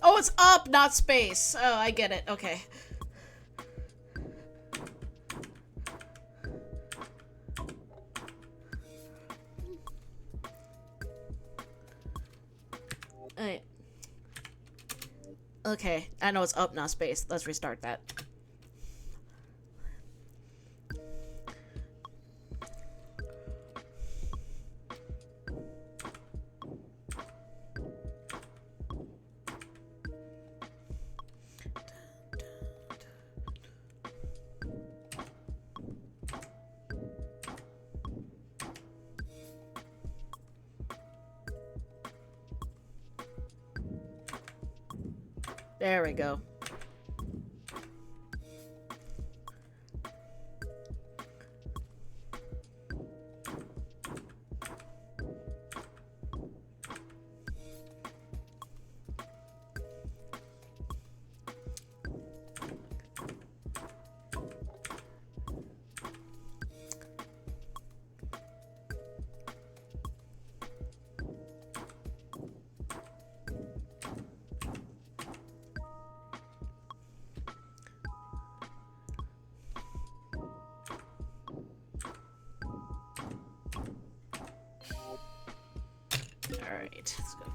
Oh, it's up, not space. Oh, I get it. Okay. Okay, I know it's up, not space. Let's restart that. There we go. Alright, let's go.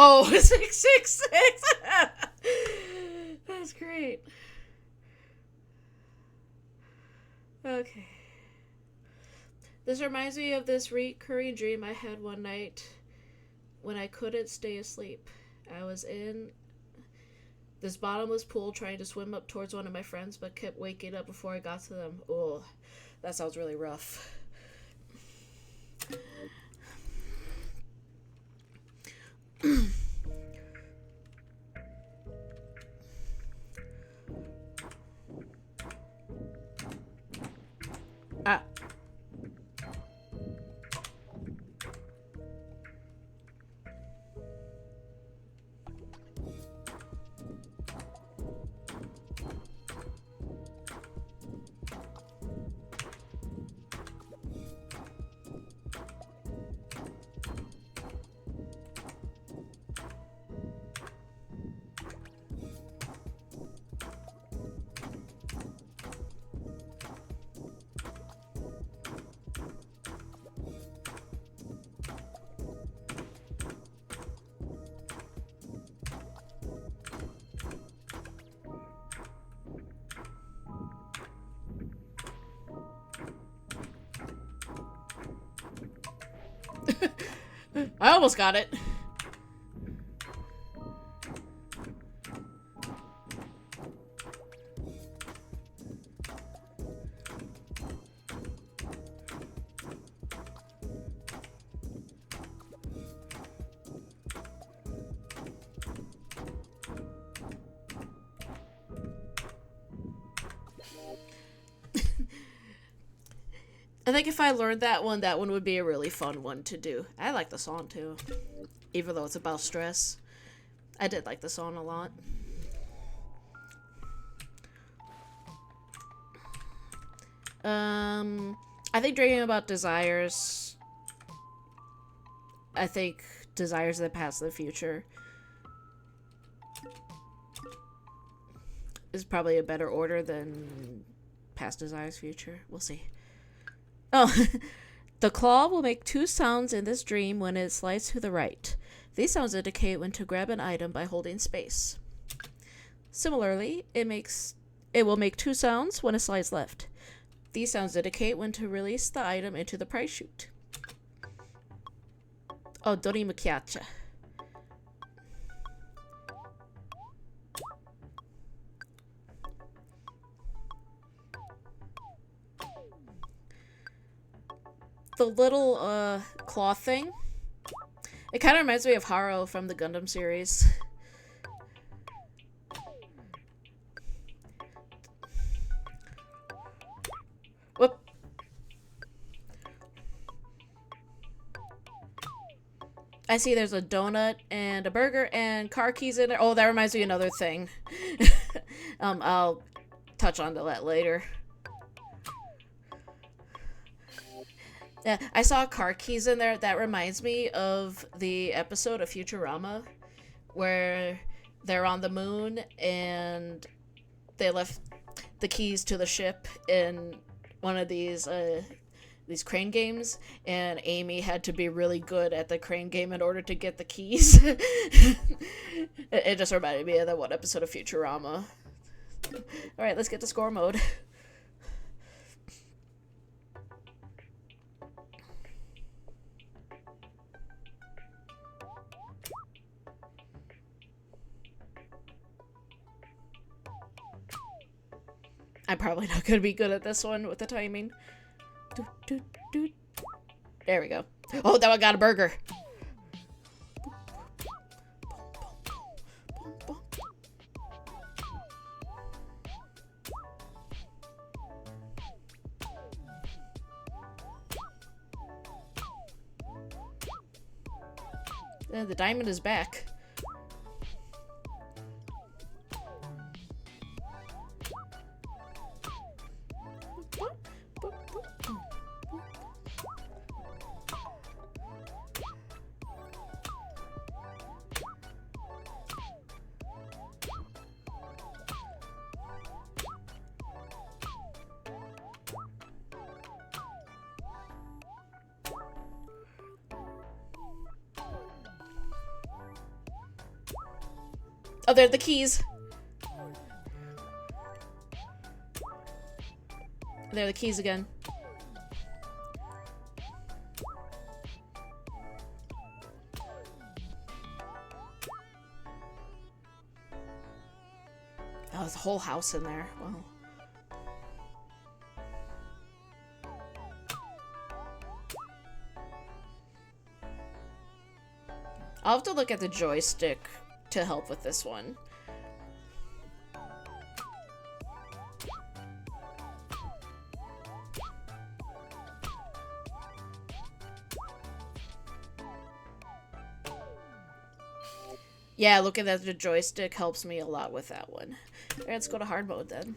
Oh, 666! That's great. Okay. This reminds me of this recurring dream I had one night when I couldn't stay asleep. I was in this bottomless pool trying to swim up towards one of my friends, but kept waking up before I got to them. Oh, that sounds really rough. Ah. I almost got it. I think if I learned that one would be a really fun one to do. I like the song too, even though it's about stress. I did like the song a lot. I think dreaming about desires. I think desires of the past and the future is probably a better order than past desires, future. We'll see. Oh, the claw will make two sounds in this dream when it slides to the right. These sounds indicate when to grab an item by holding space. Similarly, it will make two sounds when it slides left. These sounds indicate when to release the item into the prize chute. Oh, Dorimukiacha. The little claw thing. It kind of reminds me of Haro from the Gundam series. Whoop. I see there's a donut and a burger and car keys in there. Oh, that reminds me of another thing. I'll touch on to that later. Yeah, I saw car keys in there. That reminds me of the episode of Futurama where they're on the moon and they left the keys to the ship in one of these crane games, and Amy had to be really good at the crane game in order to get the keys. It just reminded me of that one episode of Futurama. Alright, let's get to score mode. I'm probably not going to be good at this one with the timing. There we go. Oh, that one got a burger. The diamond is back. Oh, they're the keys. There are the keys again. Oh, there's a whole house in there. Wow. I'll have to look at the joystick to help with this one. Yeah, looking at the joystick helps me a lot with that one. Alright, let's go to hard mode then.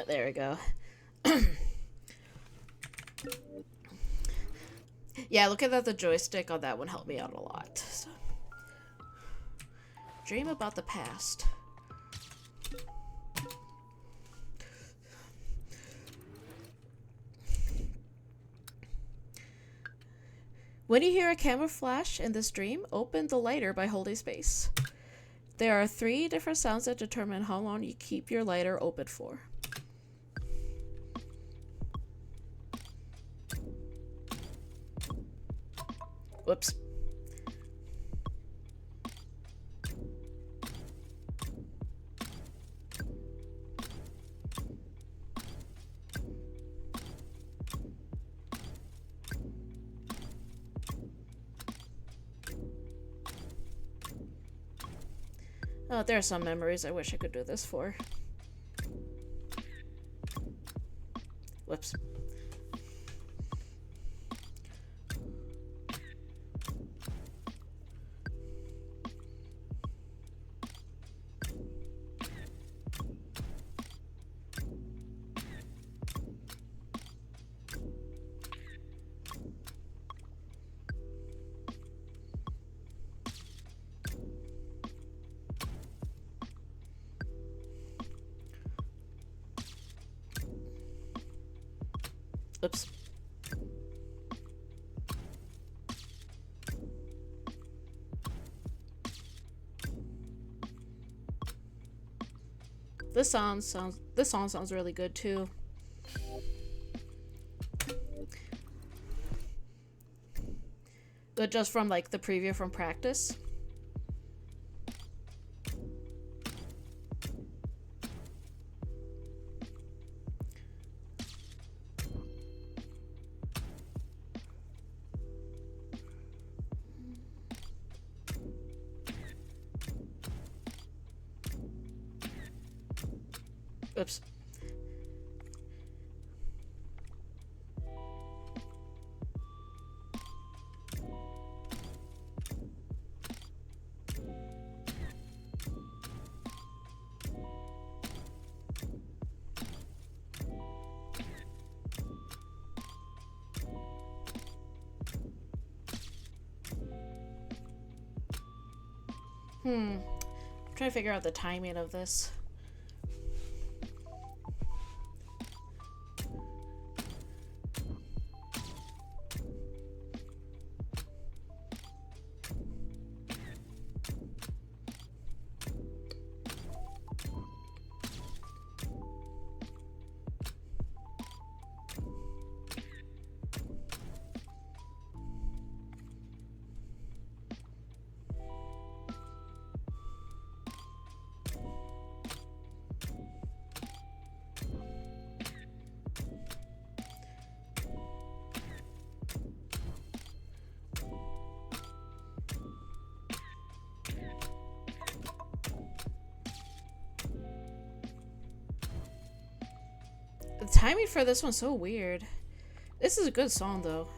There we go. Yeah, looking at the joystick on that one helped me out a lot. So. Dream about the past. When you hear a camera flash in this dream, open the lighter by holding space. There are 3 different sounds that determine how long you keep your lighter open for. Whoops. Oh, there are some memories I wish I could do this for. Whoops. Oops. This song sounds really good too. But just from like the preview from practice. Oops. I'm trying to figure out the timing of this. The timing for this one's so weird. This is a good song, though.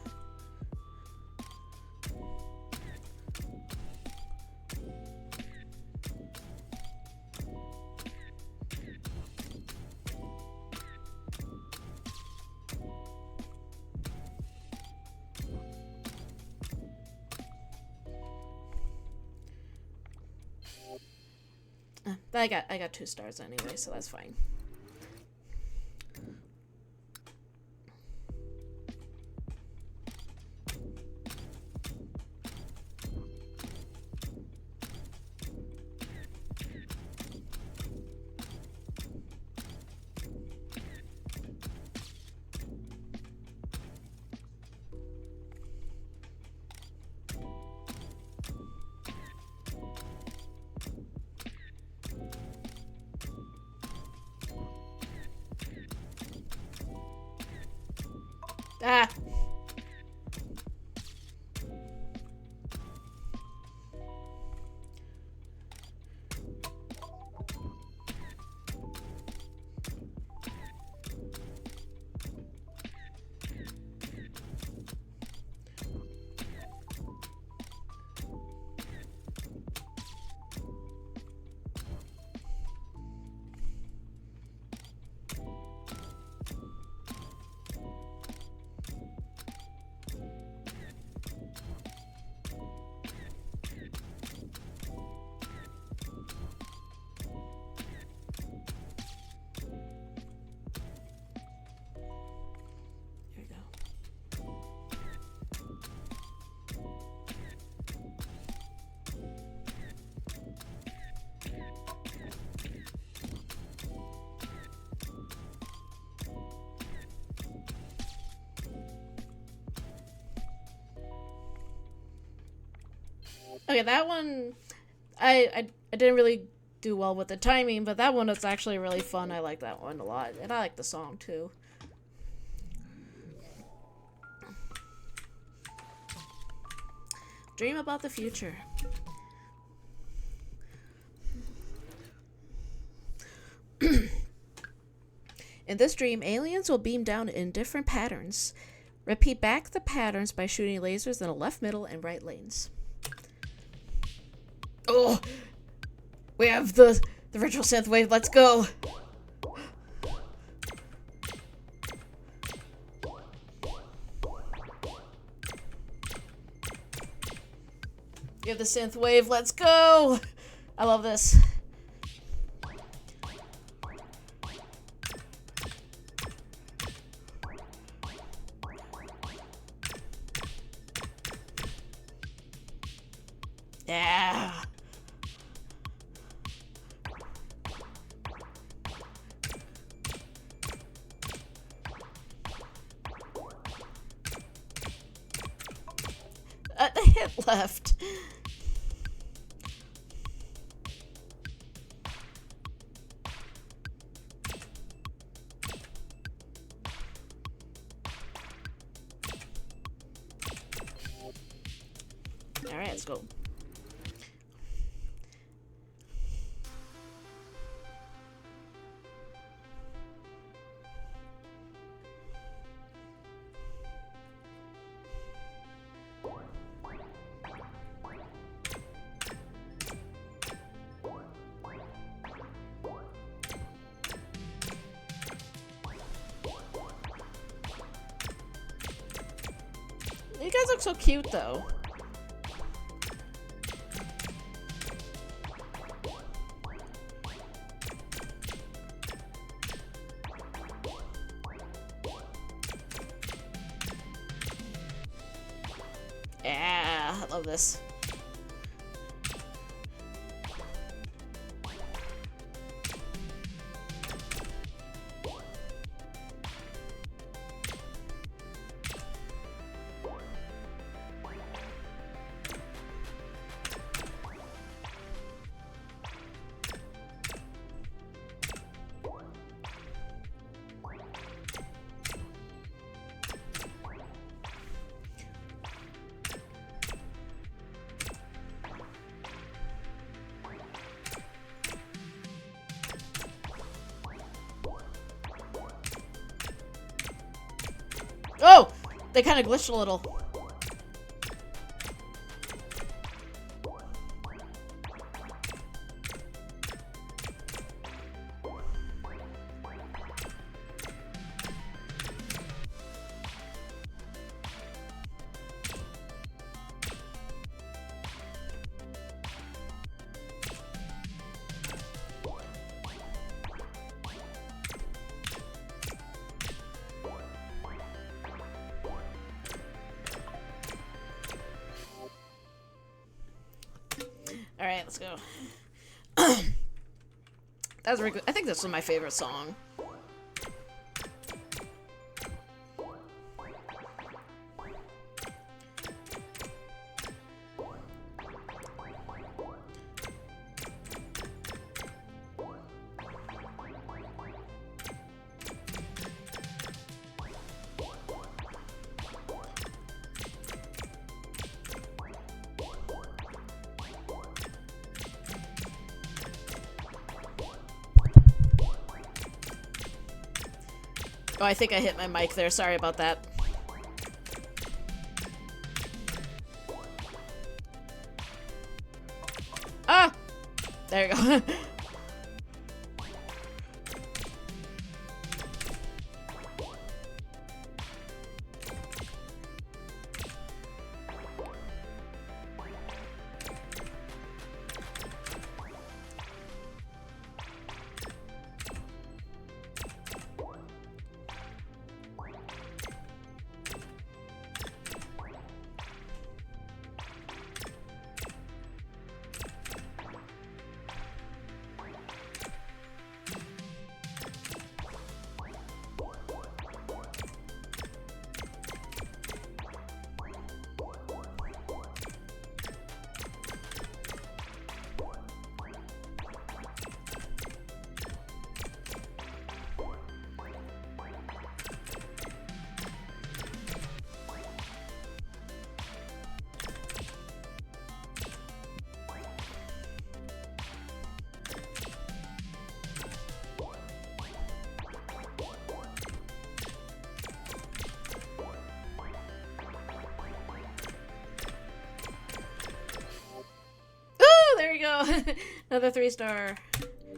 I got 2 stars anyway, so that's fine. Ah! Okay, that one, I didn't really do well with the timing, but that one is actually really fun. I like that one a lot, and I like the song too. Dream about the future. In this dream, aliens will beam down in different patterns. Repeat back the patterns by shooting lasers in the left, middle, and right lanes. Oh! We have the virtual synth wave, let's go! We have the synth wave, let's go! I love this. Yeah. Hit left. All right, let's go. You guys look so cute, though. love this. Oh! They kind of glitched a little. Alright, let's go. That's really good. I think this was my favorite song. Oh, I think I hit my mic there. Sorry about that. Ah! There you go. There you go. Another 3-star.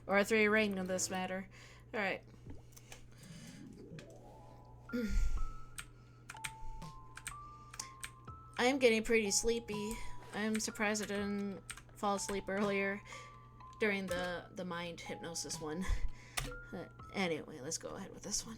Or a 3 ring in this matter. Alright. I am getting pretty sleepy. I'm surprised I didn't fall asleep earlier during the mind hypnosis one. But anyway, let's go ahead with this one.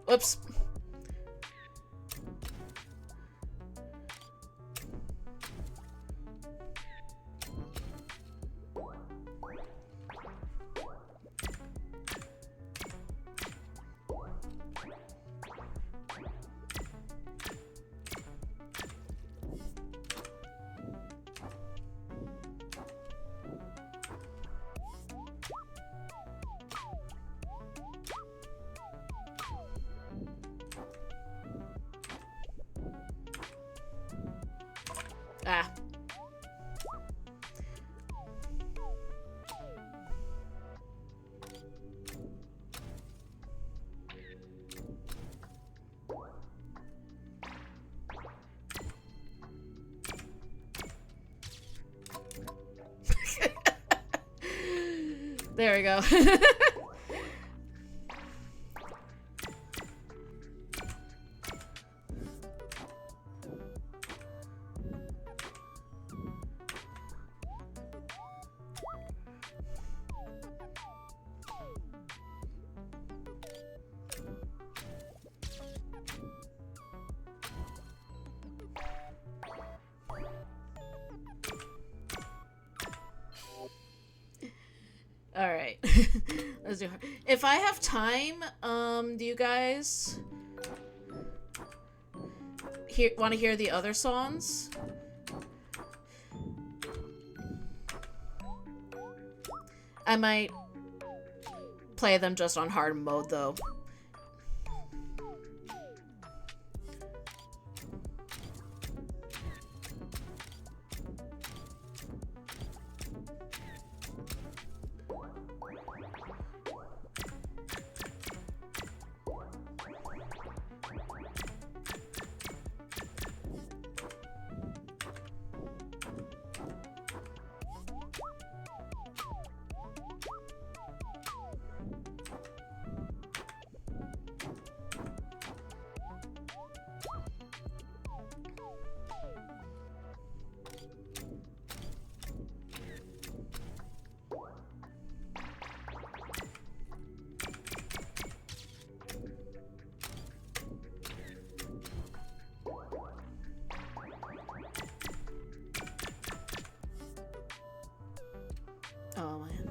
Whoops. There we go. All right. Let's do. If I have time, do you guys want to hear the other songs? I might play them just on hard mode though. Oh man.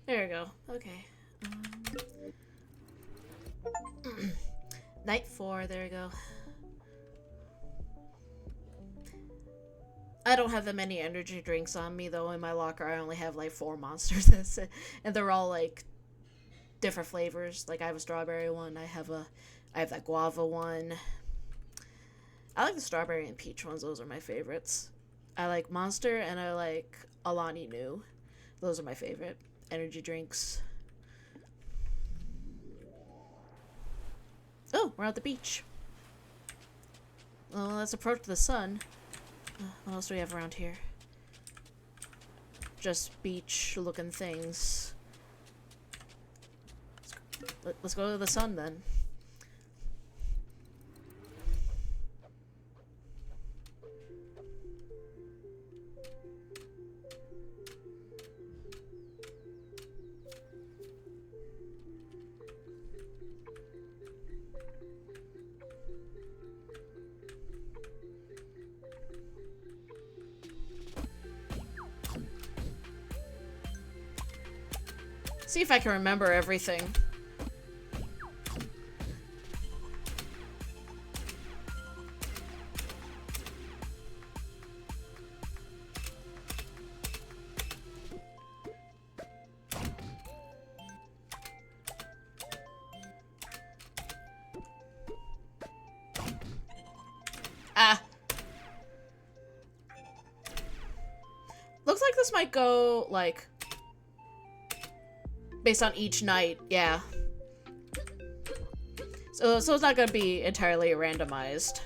There we go. Okay. Night 4, there we go. I don't have that many energy drinks on me though. In my locker I only have like 4 monsters. That's it. And they're all like different flavors. Like I have a strawberry one, I have that guava one. I like the strawberry and peach ones, those are my favorites. I like Monster and I like Alani Nu. Those are my favorite energy drinks. Oh, we're at the beach. Well, let's approach the sun. What else do we have around here? Just beach-looking things. Let's go to the sun then. See if I can remember everything. Ah. Looks like this might go, like, based on each night, yeah. So it's not gonna be entirely randomized.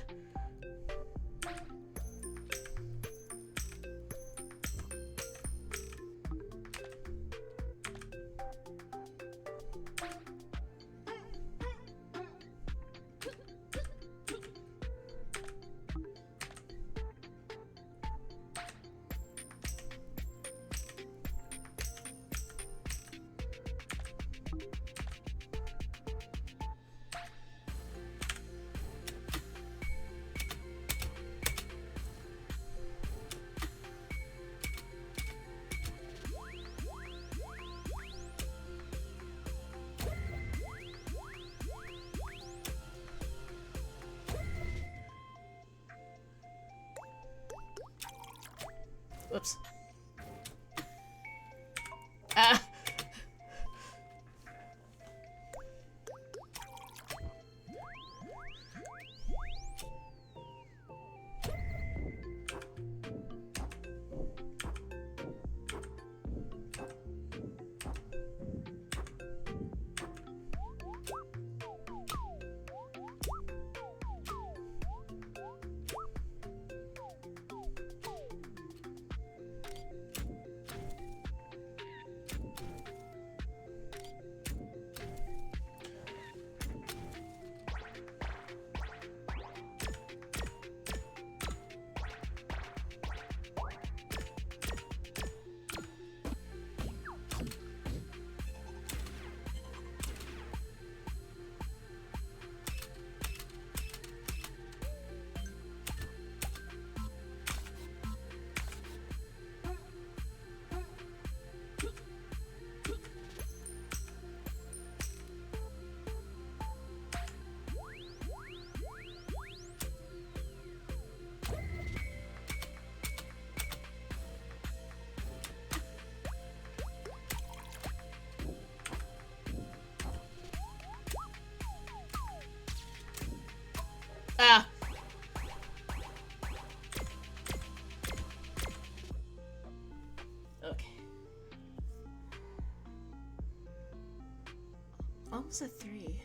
Almost at 3.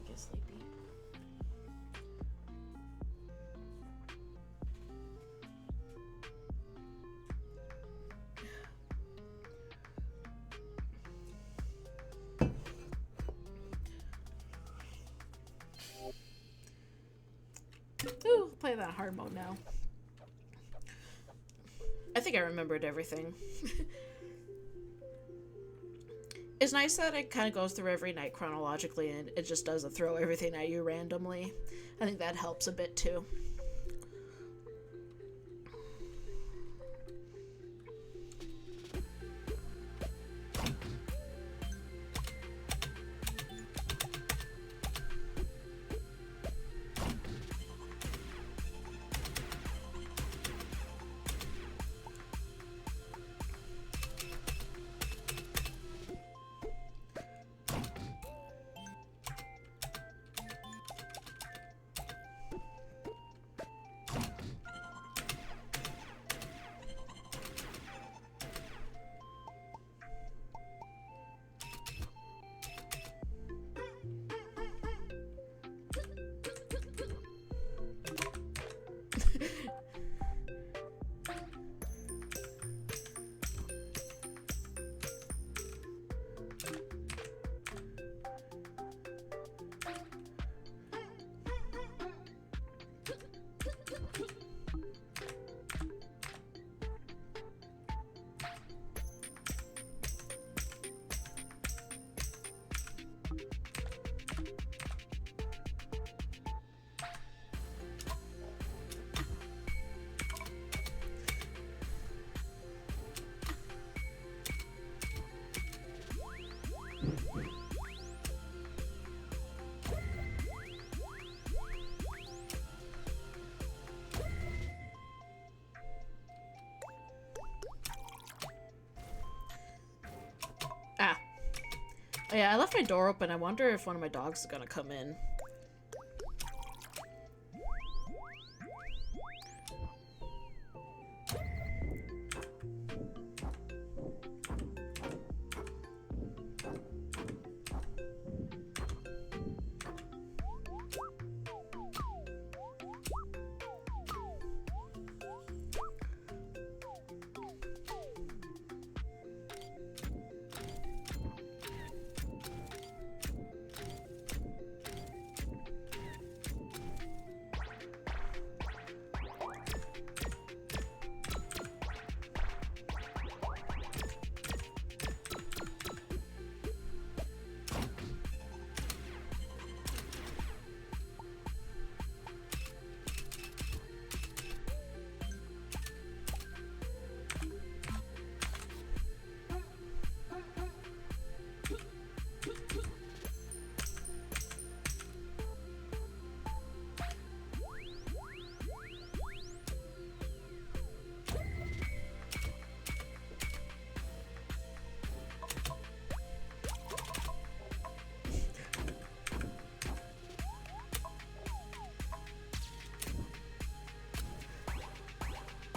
Get sleepy. Ooh, play that hard mode now. I think I remembered everything. It's nice that it kind of goes through every night chronologically and it just doesn't throw everything at you randomly. I think that helps a bit too. Ah. Oh, yeah, I left my door open. I wonder if one of my dogs is gonna come in.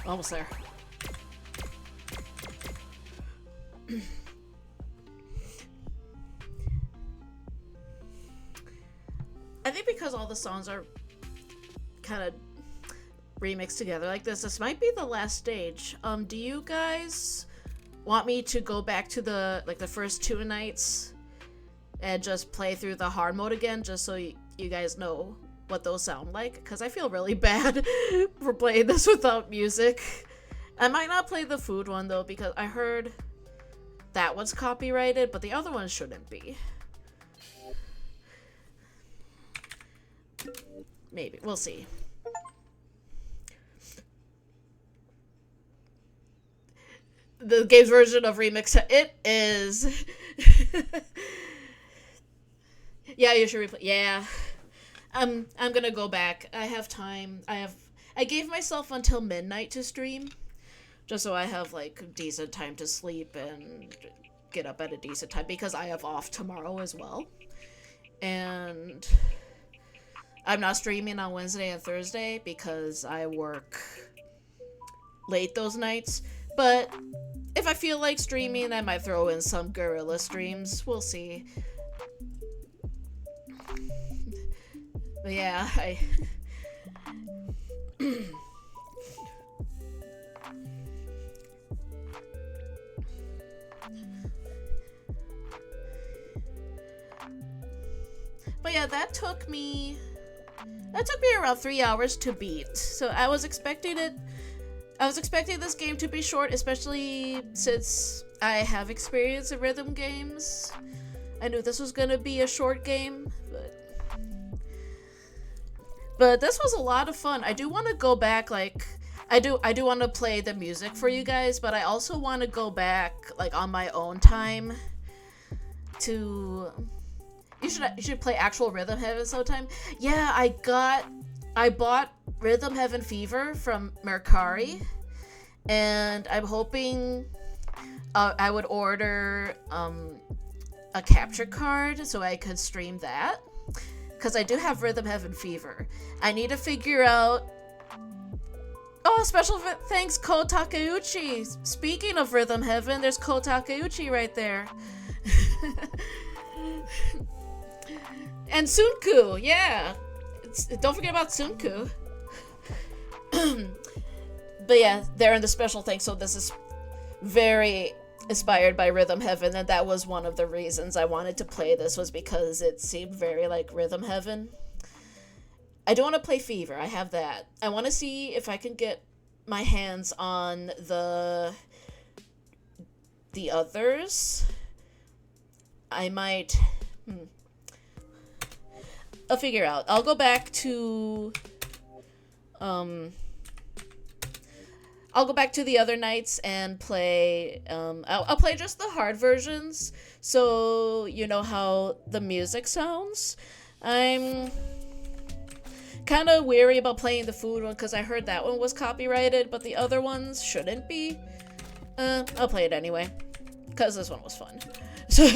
Almost there. I think because all the songs are kind of remixed together like this might be the last stage. Do you guys want me to go back to the first 2 nights and just play through the hard mode again, just so you guys know what those sound like? Because I feel really bad for playing this without music. I might not play the food one though, because I heard that one's copyrighted, but the other one shouldn't be. Maybe. We'll see. The game's version of remix, it is. Yeah, you should replay. Yeah. I'm gonna go back. I have time. I gave myself until midnight to stream, just so I have like decent time to sleep and get up at a decent time, because I have off tomorrow as well. And I'm not streaming on Wednesday and Thursday because I work late those nights. But if I feel like streaming, I might throw in some guerrilla streams. We'll see. But yeah, I... But yeah, that took me around 3 hours to beat. So I was expecting this game to be short, especially since I have experience in rhythm games. I knew this was gonna be a short game, but this was a lot of fun. I do want to go back, like, I do want to play the music for you guys, but I also want to go back, like, on my own time to... You should play actual Rhythm Heaven sometime. Yeah, I bought Rhythm Heaven Fever from Mercari, and I'm hoping I would order a capture card so I could stream that, because I do have Rhythm Heaven Fever. I need to figure out... Oh, special thanks, Ko Takeuchi! Speaking of Rhythm Heaven, there's Ko Takeuchi right there. And Sunku, yeah. Don't forget about Sunku. But yeah, they're in the special thanks, so this is very inspired by Rhythm Heaven, and that was one of the reasons I wanted to play this, was because it seemed very like Rhythm Heaven. I don't want to play Fever, I have that. I want to see if I can get my hands on the others. I might... I'll figure out. I'll go back to the other nights and play I'll play just the hard versions, so you know how the music sounds. I'm kind of weary about playing the food one because I heard that one was copyrighted, but the other ones shouldn't be. I'll play it anyway because this one was fun. So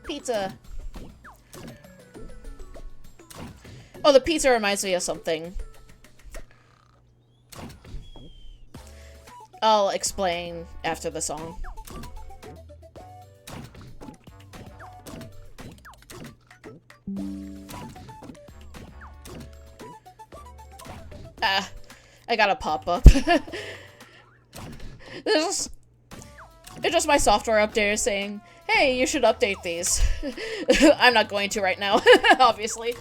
pizza. Oh, the pizza reminds me of something. I'll explain after the song. I got a pop-up. It's just my software update saying, hey, you should update these. I'm not going to right now, obviously.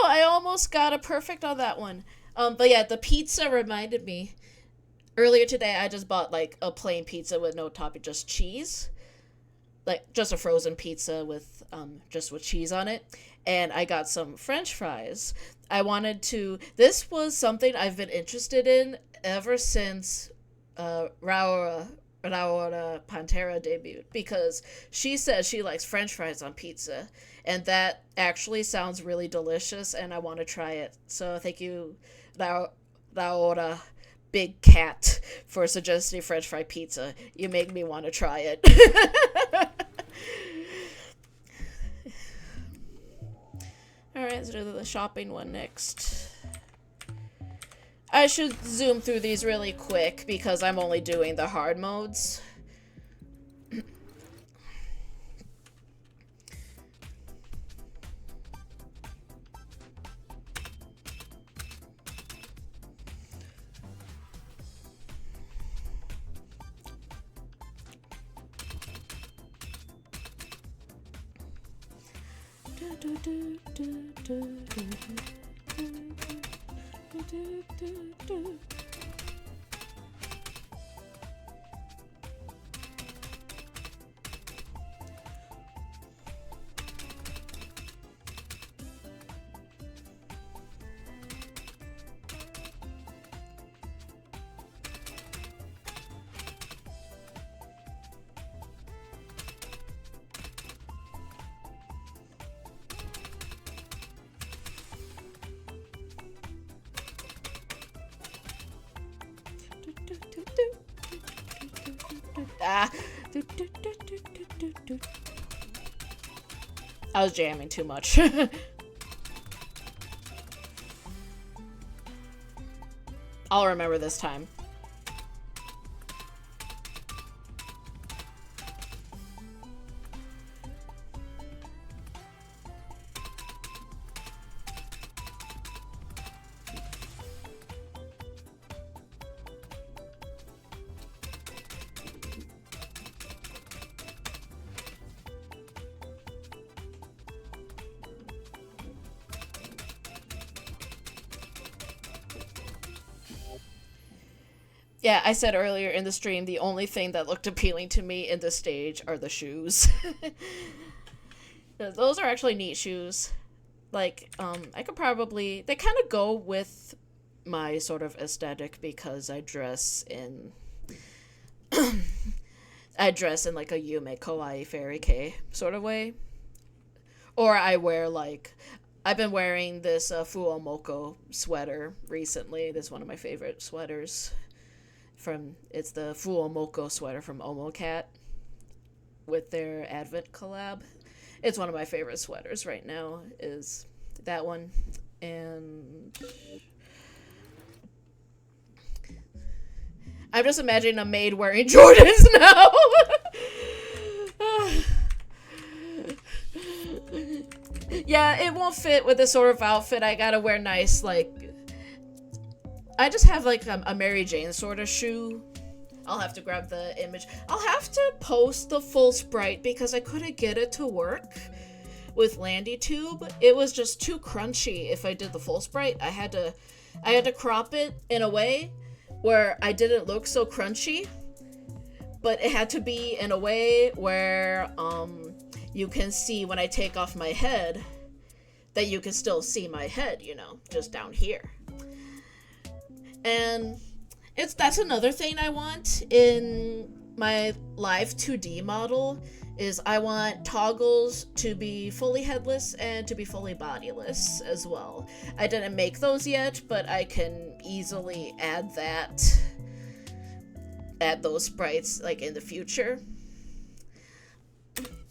I almost got a perfect on that one. But yeah, the pizza reminded me. Earlier today, I just bought, like, a plain pizza with no topping, just cheese. Like, just a frozen pizza with, just with cheese on it. And I got some French fries. This was something I've been interested in ever since, Raura Pantera debuted, because she says she likes French fries on pizza, and that actually sounds really delicious, and I want to try it. So thank you, Raura Big Cat, for suggesting French fry pizza. You make me want to try it. trying to do the shopping one next. I should zoom through these really quick because I'm only doing the hard modes. I was jamming too much. I'll remember this time. Yeah, I said earlier in the stream, the only thing that looked appealing to me in this stage are the shoes. Those are actually neat shoes. Like, I could probably... They kind of go with my sort of aesthetic because I dress in... I dress in, like, a Yume Kawaii Fairy Kei sort of way. Or I wear, like... I've been wearing this Fuomoko sweater recently. This is one of my favorite sweaters. It's the Fuomoko sweater from Omocat with their Advent collab. It's one of my favorite sweaters right now, is that one. And I'm just imagining a maid wearing Jordans now. Yeah, it won't fit with this sort of outfit. I gotta wear nice, like... I just have, like, a Mary Jane sort of shoe. I'll have to grab the image. I'll have to post the full sprite because I couldn't get it to work with LandyTube. It was just too crunchy if I did the full sprite. I had to crop it in a way where I didn't look so crunchy, but it had to be in a way where you can see when I take off my head that you can still see my head, you know, just down here. And that's another thing I want in my live 2D model is I want toggles to be fully headless and to be fully bodiless as well. I didn't make those yet, but I can easily add those sprites like in the future.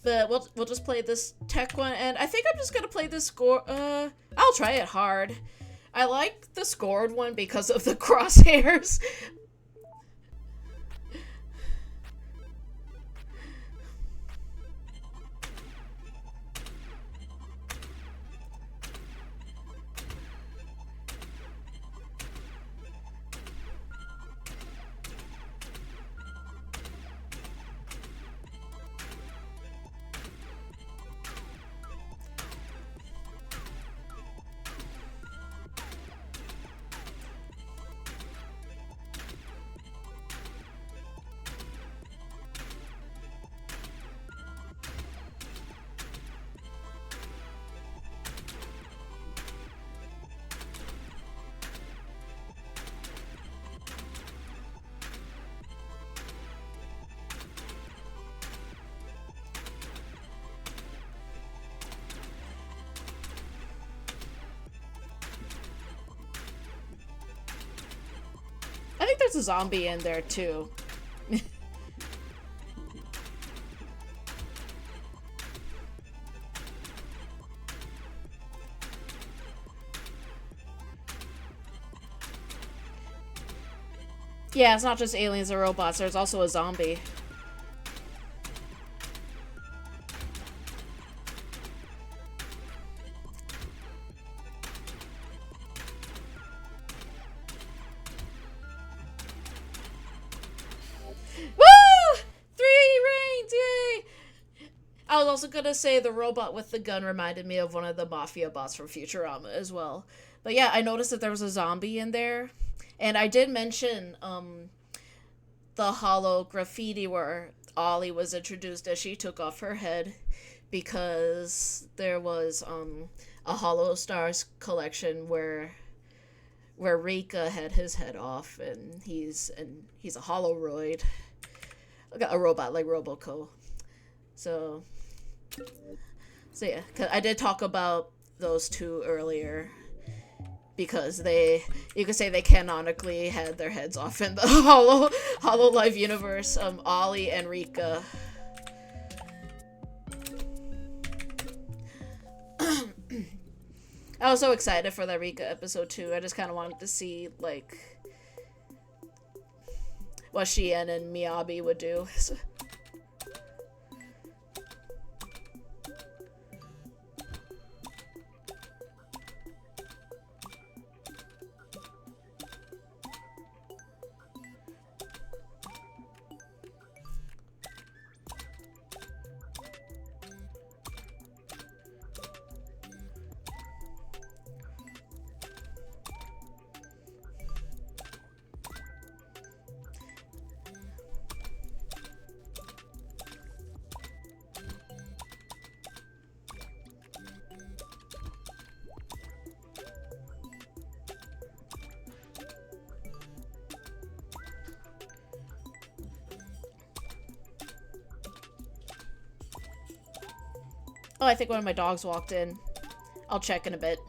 But we'll just play this tech one, and I think I'm just gonna play this score. I'll try it hard. I like the scored one because of the crosshairs. I think there's a zombie in there too. Yeah, it's not just aliens or robots. There's also a zombie. Woo! 3 rings! Yay! I was also gonna say the robot with the gun reminded me of one of the mafia bots from Futurama as well. But yeah, I noticed that there was a zombie in there. And I did mention the hollow graffiti where Ollie was introduced as she took off her head because there was a Hollow Stars collection where Rika had his head off and he's a Holoroid, a robot like Roboco. So so yeah, 'cause I did talk about those two earlier because you could say they canonically had their heads off in the Hollow Life universe. Ollie and Rika. I was so excited for that Rika episode too. I just kind of wanted to see like what Shien and Miyabi would do. Oh, I think one of my dogs walked in. I'll check in a bit.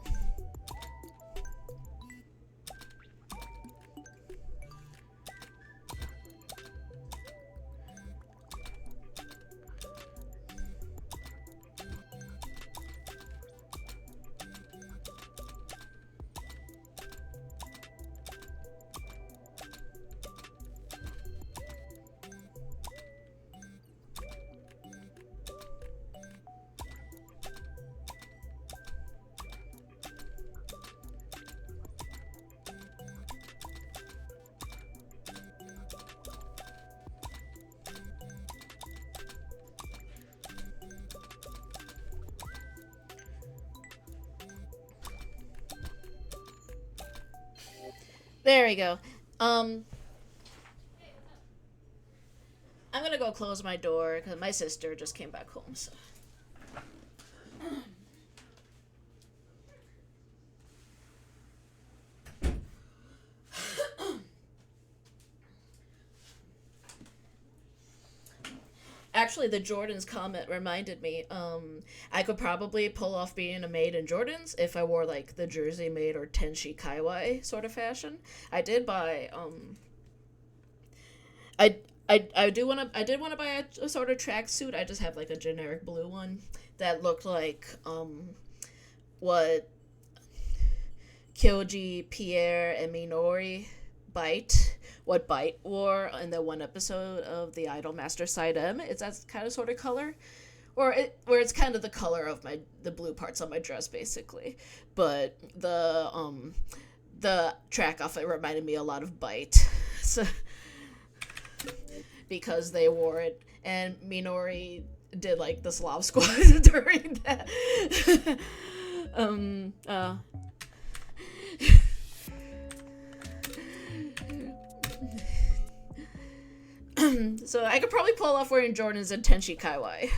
There we go. I'm gonna go close my door because my sister just came back home. So. Actually, the Jordans comment reminded me. I could probably pull off being a maid in Jordans if I wore like the Jersey maid or Tenshi Kaiwai sort of fashion. I did buy. I did want to buy a sort of tracksuit. I just have like a generic blue one that looked like what Kyoji, Pierre, and Minori what Bite wore in the one episode of the Idol Master Side M. It's that kind of sort of color, where it's kind of the color of the blue parts on my dress basically, but the track outfit reminded me a lot of Bite, so because they wore it and Minori did like the Slav squad during that. um. Uh, So I could probably pull off wearing Jordans and Tenshi Kaiwai.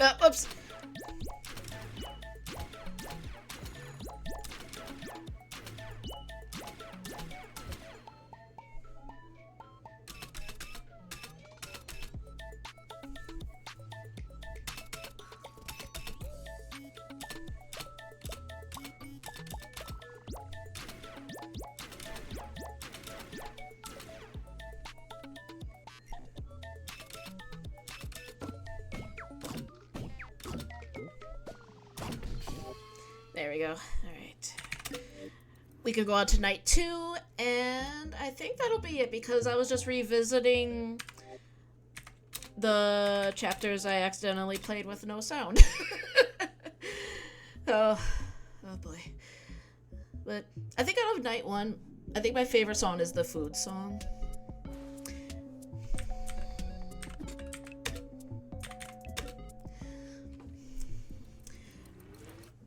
Oops. There we go. Alright. We can go on to night 2, and I think that'll be it because I was just revisiting the chapters I accidentally played with no sound. Oh boy. But I think out of night 1, I think my favorite song is the food song.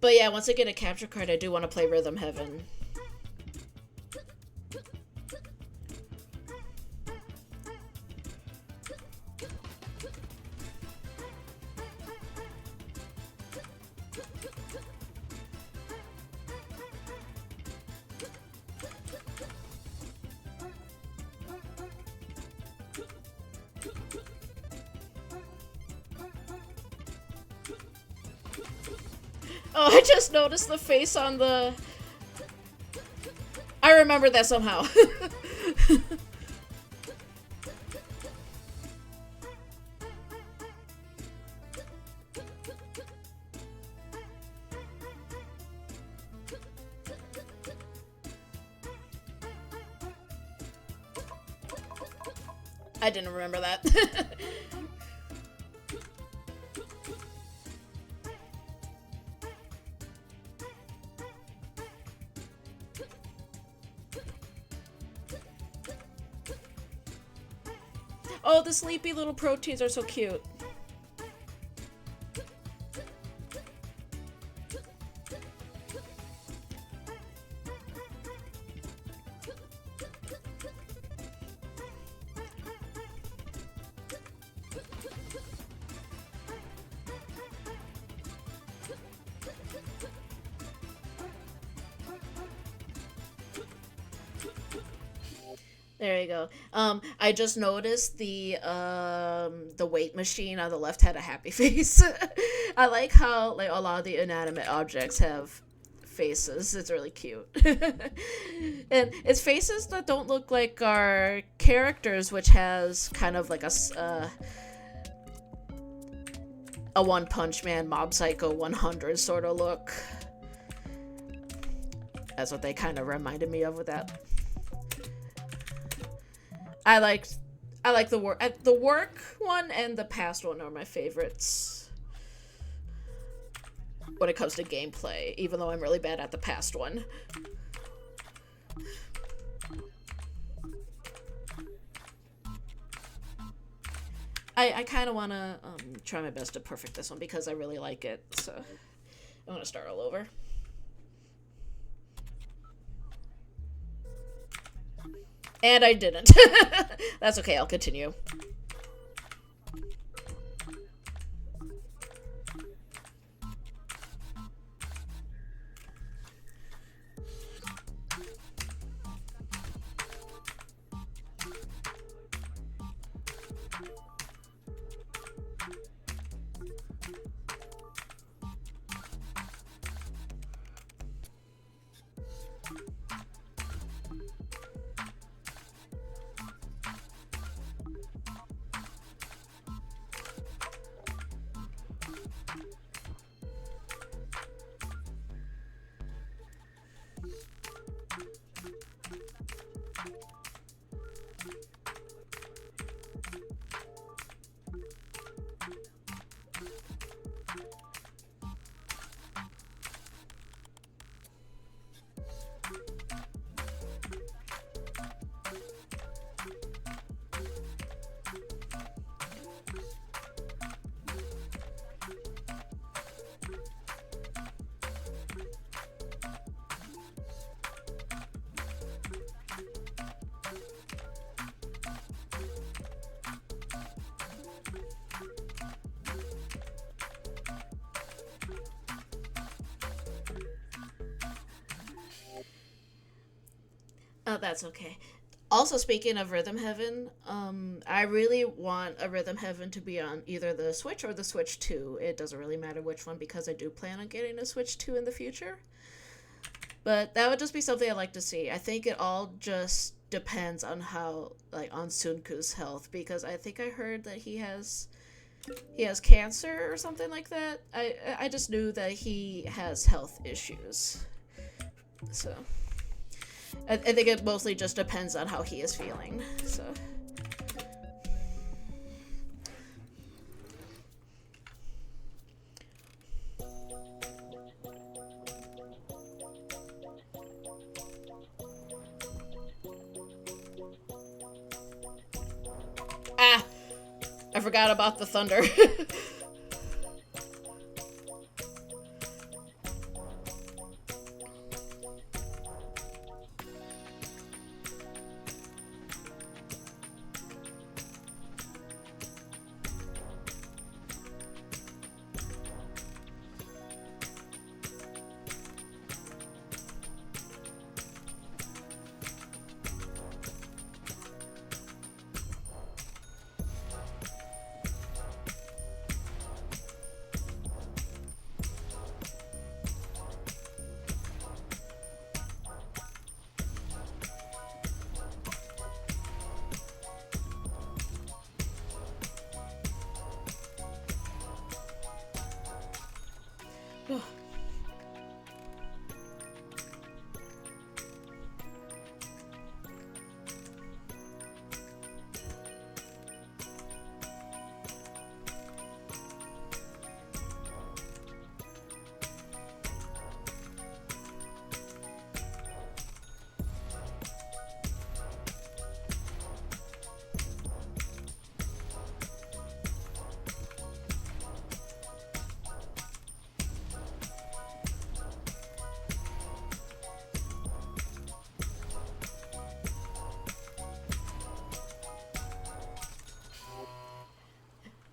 But yeah, once I get a capture card, I do want to play Rhythm Heaven. Oh, I just noticed the face on the... I remember that somehow. I didn't remember that. Oh, the sleepy little proteins are so cute. There you go. I just noticed the weight machine on the left had a happy face. I like how like a lot of the inanimate objects have faces. It's really cute. And it's faces that don't look like our characters, which has kind of like a One Punch Man, Mob Psycho 100 sort of look. That's what they kind of reminded me of with that. I like the work one and the past one are my favorites when it comes to gameplay, even though I'm really bad at the past one. I kind of want to try my best to perfect this one because I really like it, so I want to start all over. And I didn't. That's okay, I'll continue. Oh, that's okay. Also, speaking of Rhythm Heaven, I really want a Rhythm Heaven to be on either the Switch or the Switch 2. It doesn't really matter which one because I do plan on getting a Switch 2 in the future. But that would just be something I'd like to see. I think it all just depends on how, like, on Sunku's health because I think I heard that he has cancer or something like that. I just knew that he has health issues. So I think it mostly just depends on how he is feeling. So ah, I forgot about the thunder.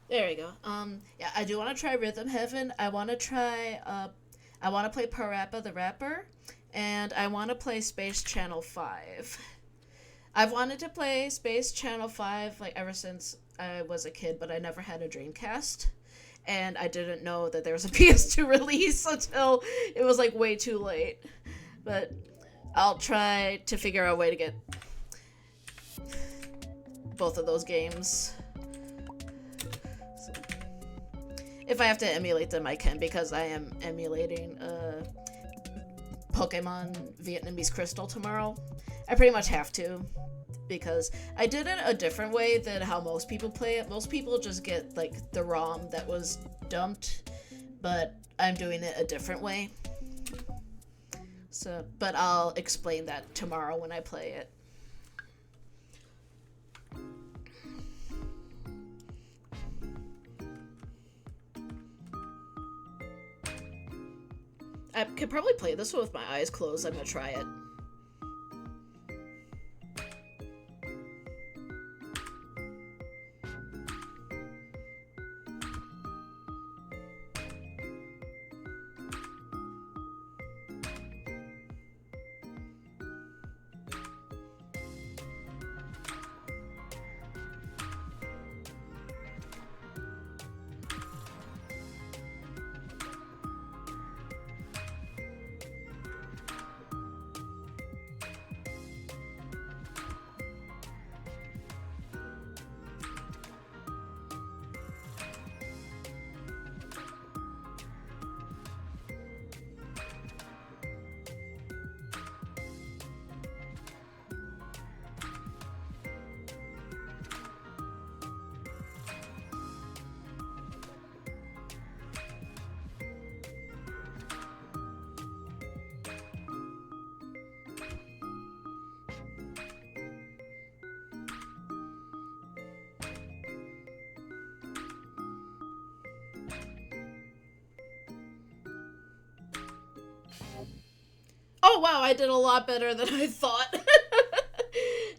There we go. Yeah, I do want to try Rhythm Heaven. I want to play Parappa the Rapper, and I want to play Space Channel 5. I've wanted to play Space Channel 5 like ever since I was a kid, but I never had a Dreamcast. And I didn't know that there was a PS2 release until it was like way too late. But I'll try to figure out a way to get both of those games. So, if I have to emulate them, I can because I am emulating Pokemon Vietnamese Crystal tomorrow. I pretty much have to because I did it a different way than how most people play it. Most people just get like the ROM that was dumped, but I'm doing it a different way. So, but I'll explain that tomorrow when I play it. I could probably play this one with my eyes closed. I'm gonna try it. Oh wow, I did a lot better than I thought.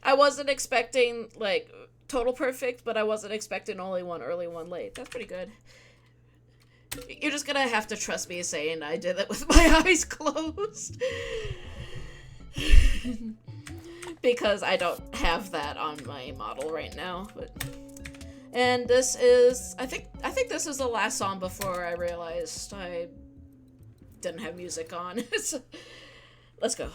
I wasn't expecting like total perfect, but I wasn't expecting only one early, one late. That's pretty good. You're just gonna have to trust me saying I did it with my eyes closed. because I don't have that on my model right now. And this is, I think this is the last song before I realized I didn't have music on. So, let's go.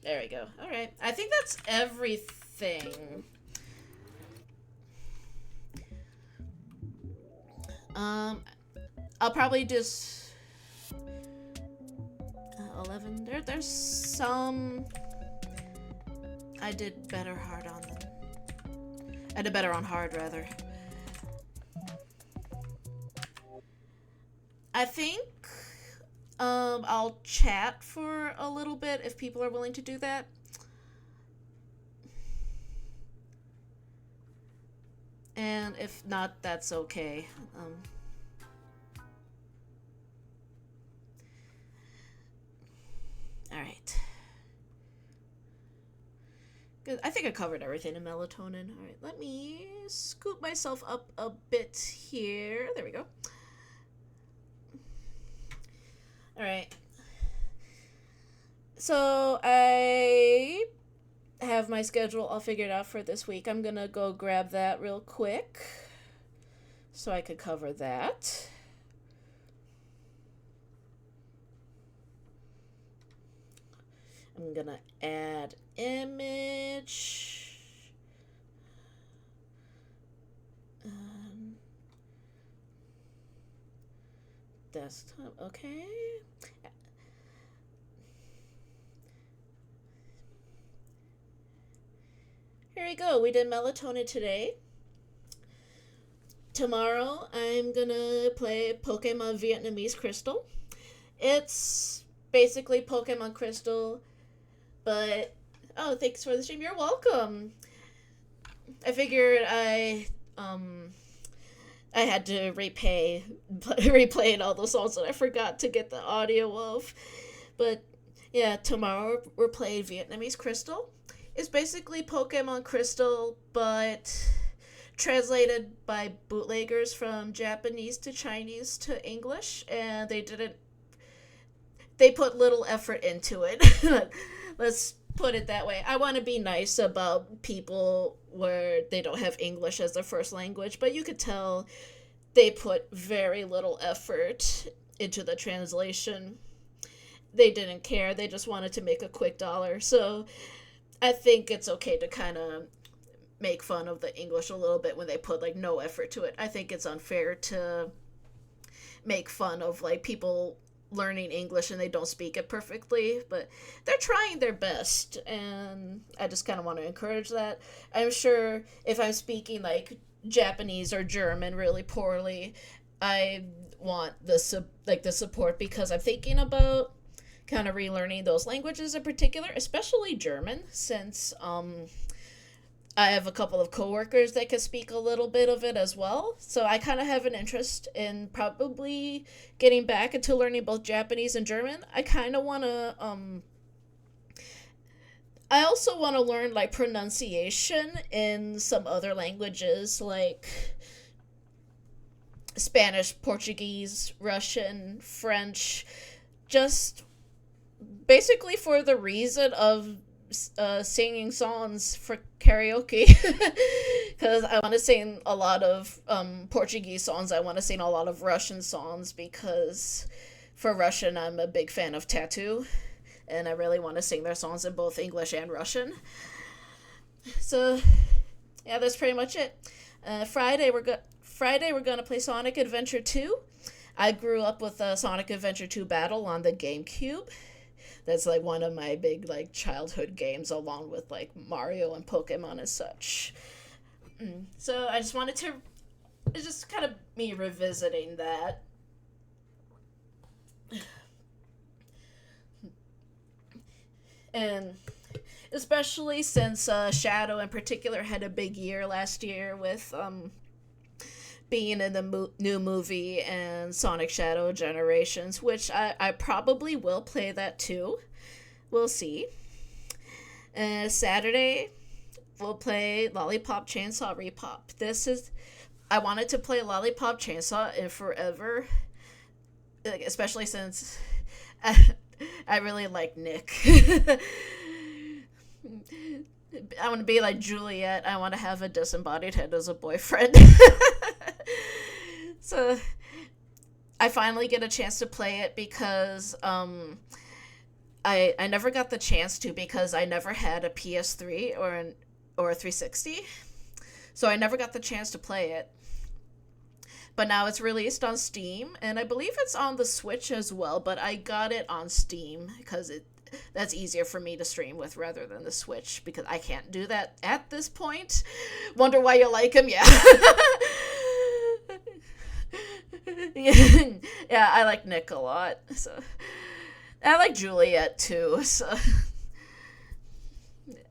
There we go. Alright. I think that's everything. I'll probably just 11. There's some I did better hard on them. I did better on hard rather. I think I'll chat for a little bit if people are willing to do that. And if not, that's okay. Alright. Good. I think I covered everything in melatonin. Alright, let me scoop myself up a bit here. There we go. Alright. So, I have my schedule all figured out for this week. I'm gonna go grab that real quick so I could cover that. I'm gonna add image. Desktop, okay. Here we go. We did melatonin today. Tomorrow, I'm gonna play Pokemon Vietnamese Crystal. It's basically Pokemon Crystal, but oh, thanks for the stream. You're welcome. I figured I had to replay all those songs that I forgot to get the audio of. But yeah, tomorrow we're playing Vietnamese Crystal. It's basically Pokemon Crystal, but translated by bootleggers from Japanese to Chinese to English, and they put little effort into it. Let's put it that way. I want to be nice about people where they don't have English as their first language, but you could tell they put very little effort into the translation. They didn't care. They just wanted to make a quick dollar. So I think it's okay to kind of make fun of the English a little bit when they put like no effort to it. I think it's unfair to make fun of like people learning English and they don't speak it perfectly, but they're trying their best, and I just kind of want to encourage that. I'm sure if I'm speaking like Japanese or German really poorly, I want the support, because I'm thinking about kind of relearning those languages in particular, especially German, since I have a couple of coworkers that can speak a little bit of it as well. So I kind of have an interest in probably getting back into learning both Japanese and German. I kind of want to I also want to learn like pronunciation in some other languages like Spanish, Portuguese, Russian, French, just basically for the reason of singing songs for karaoke because I want to sing a lot of Portuguese songs. I want to sing a lot of Russian songs because for Russian, I'm a big fan of Tattoo, and I really want to sing their songs in both English and Russian. So, yeah, that's pretty much it. Friday we're gonna play Sonic Adventure 2. I grew up with Sonic Adventure 2 Battle on the GameCube. That's like one of my big like childhood games, along with like Mario and Pokemon and such. So I just wanted to, it's just kind of me revisiting that. And especially since Shadow in particular had a big year last year with being in the new movie and Sonic Shadow Generations, which I probably will play that too. We'll see. Saturday, we'll play Lollipop Chainsaw Repop. I wanted to play Lollipop Chainsaw in forever, like, especially since I really like Nick. I want to be like Juliet. I want to have a disembodied head as a boyfriend. So I finally get a chance to play it because I never got the chance to because I never had a PS3 or a 360. So I never got the chance to play it. But now it's released on Steam, and I believe it's on the Switch as well, but I got it on Steam because that's easier for me to stream with rather than the Switch, because I can't do that at this point. Wonder why you like him? Yeah. Yeah, I like Nick a lot. So I like Juliet too. So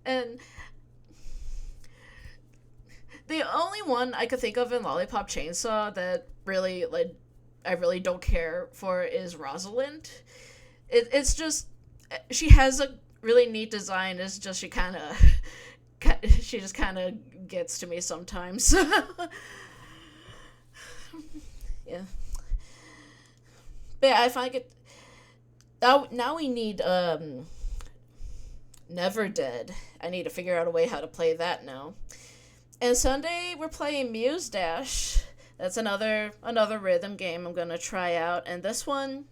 and the only one I could think of in Lollipop Chainsaw that really like I really don't care for is Rosalind. It's just she has a really neat design. It's just she just kind of gets to me sometimes. Yeah. But yeah, I find it now we need Never Dead. I need to figure out a way how to play that now. And Sunday we're playing Muse Dash. That's another rhythm game I'm gonna try out, and this one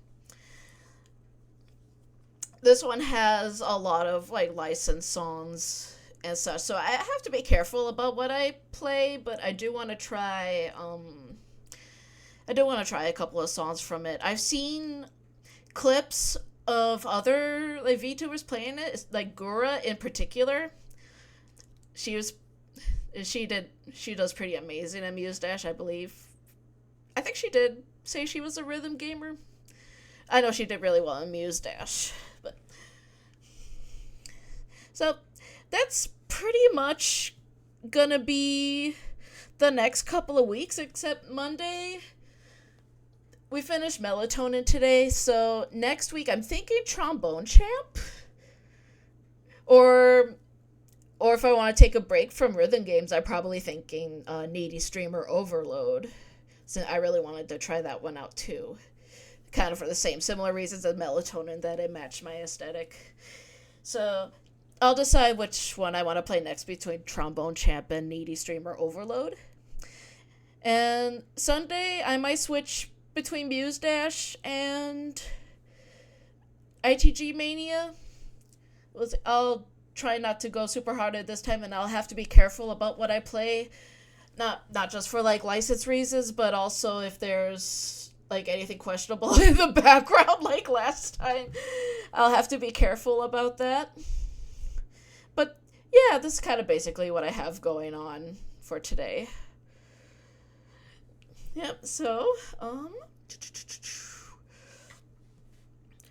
has a lot of like licensed songs and such. So I have to be careful about what I play, but I do want to try a couple of songs from it. I've seen clips of other like VTubers playing it, like Gura in particular. She does pretty amazing at Muse Dash, I believe. I think she did say she was a rhythm gamer. I know she did really well in Muse Dash. But so that's pretty much gonna be the next couple of weeks, except Monday. We finished Melatonin today, so next week I'm thinking Trombone Champ. Or if I want to take a break from rhythm games, I'm probably thinking Needy Streamer Overload. So I really wanted to try that one out too. Kind of for the similar reasons as Melatonin, that it matched my aesthetic. So I'll decide which one I want to play next between Trombone Champ and Needy Streamer Overload. And Sunday, I might switch between Muse Dash and ITG Mania. I'll try not to go super hard at this time, and I'll have to be careful about what I play. Not just for like license reasons, but also if there's like anything questionable in the background like last time. I'll have to be careful about that. But yeah, this is kind of basically what I have going on for today. Yep, so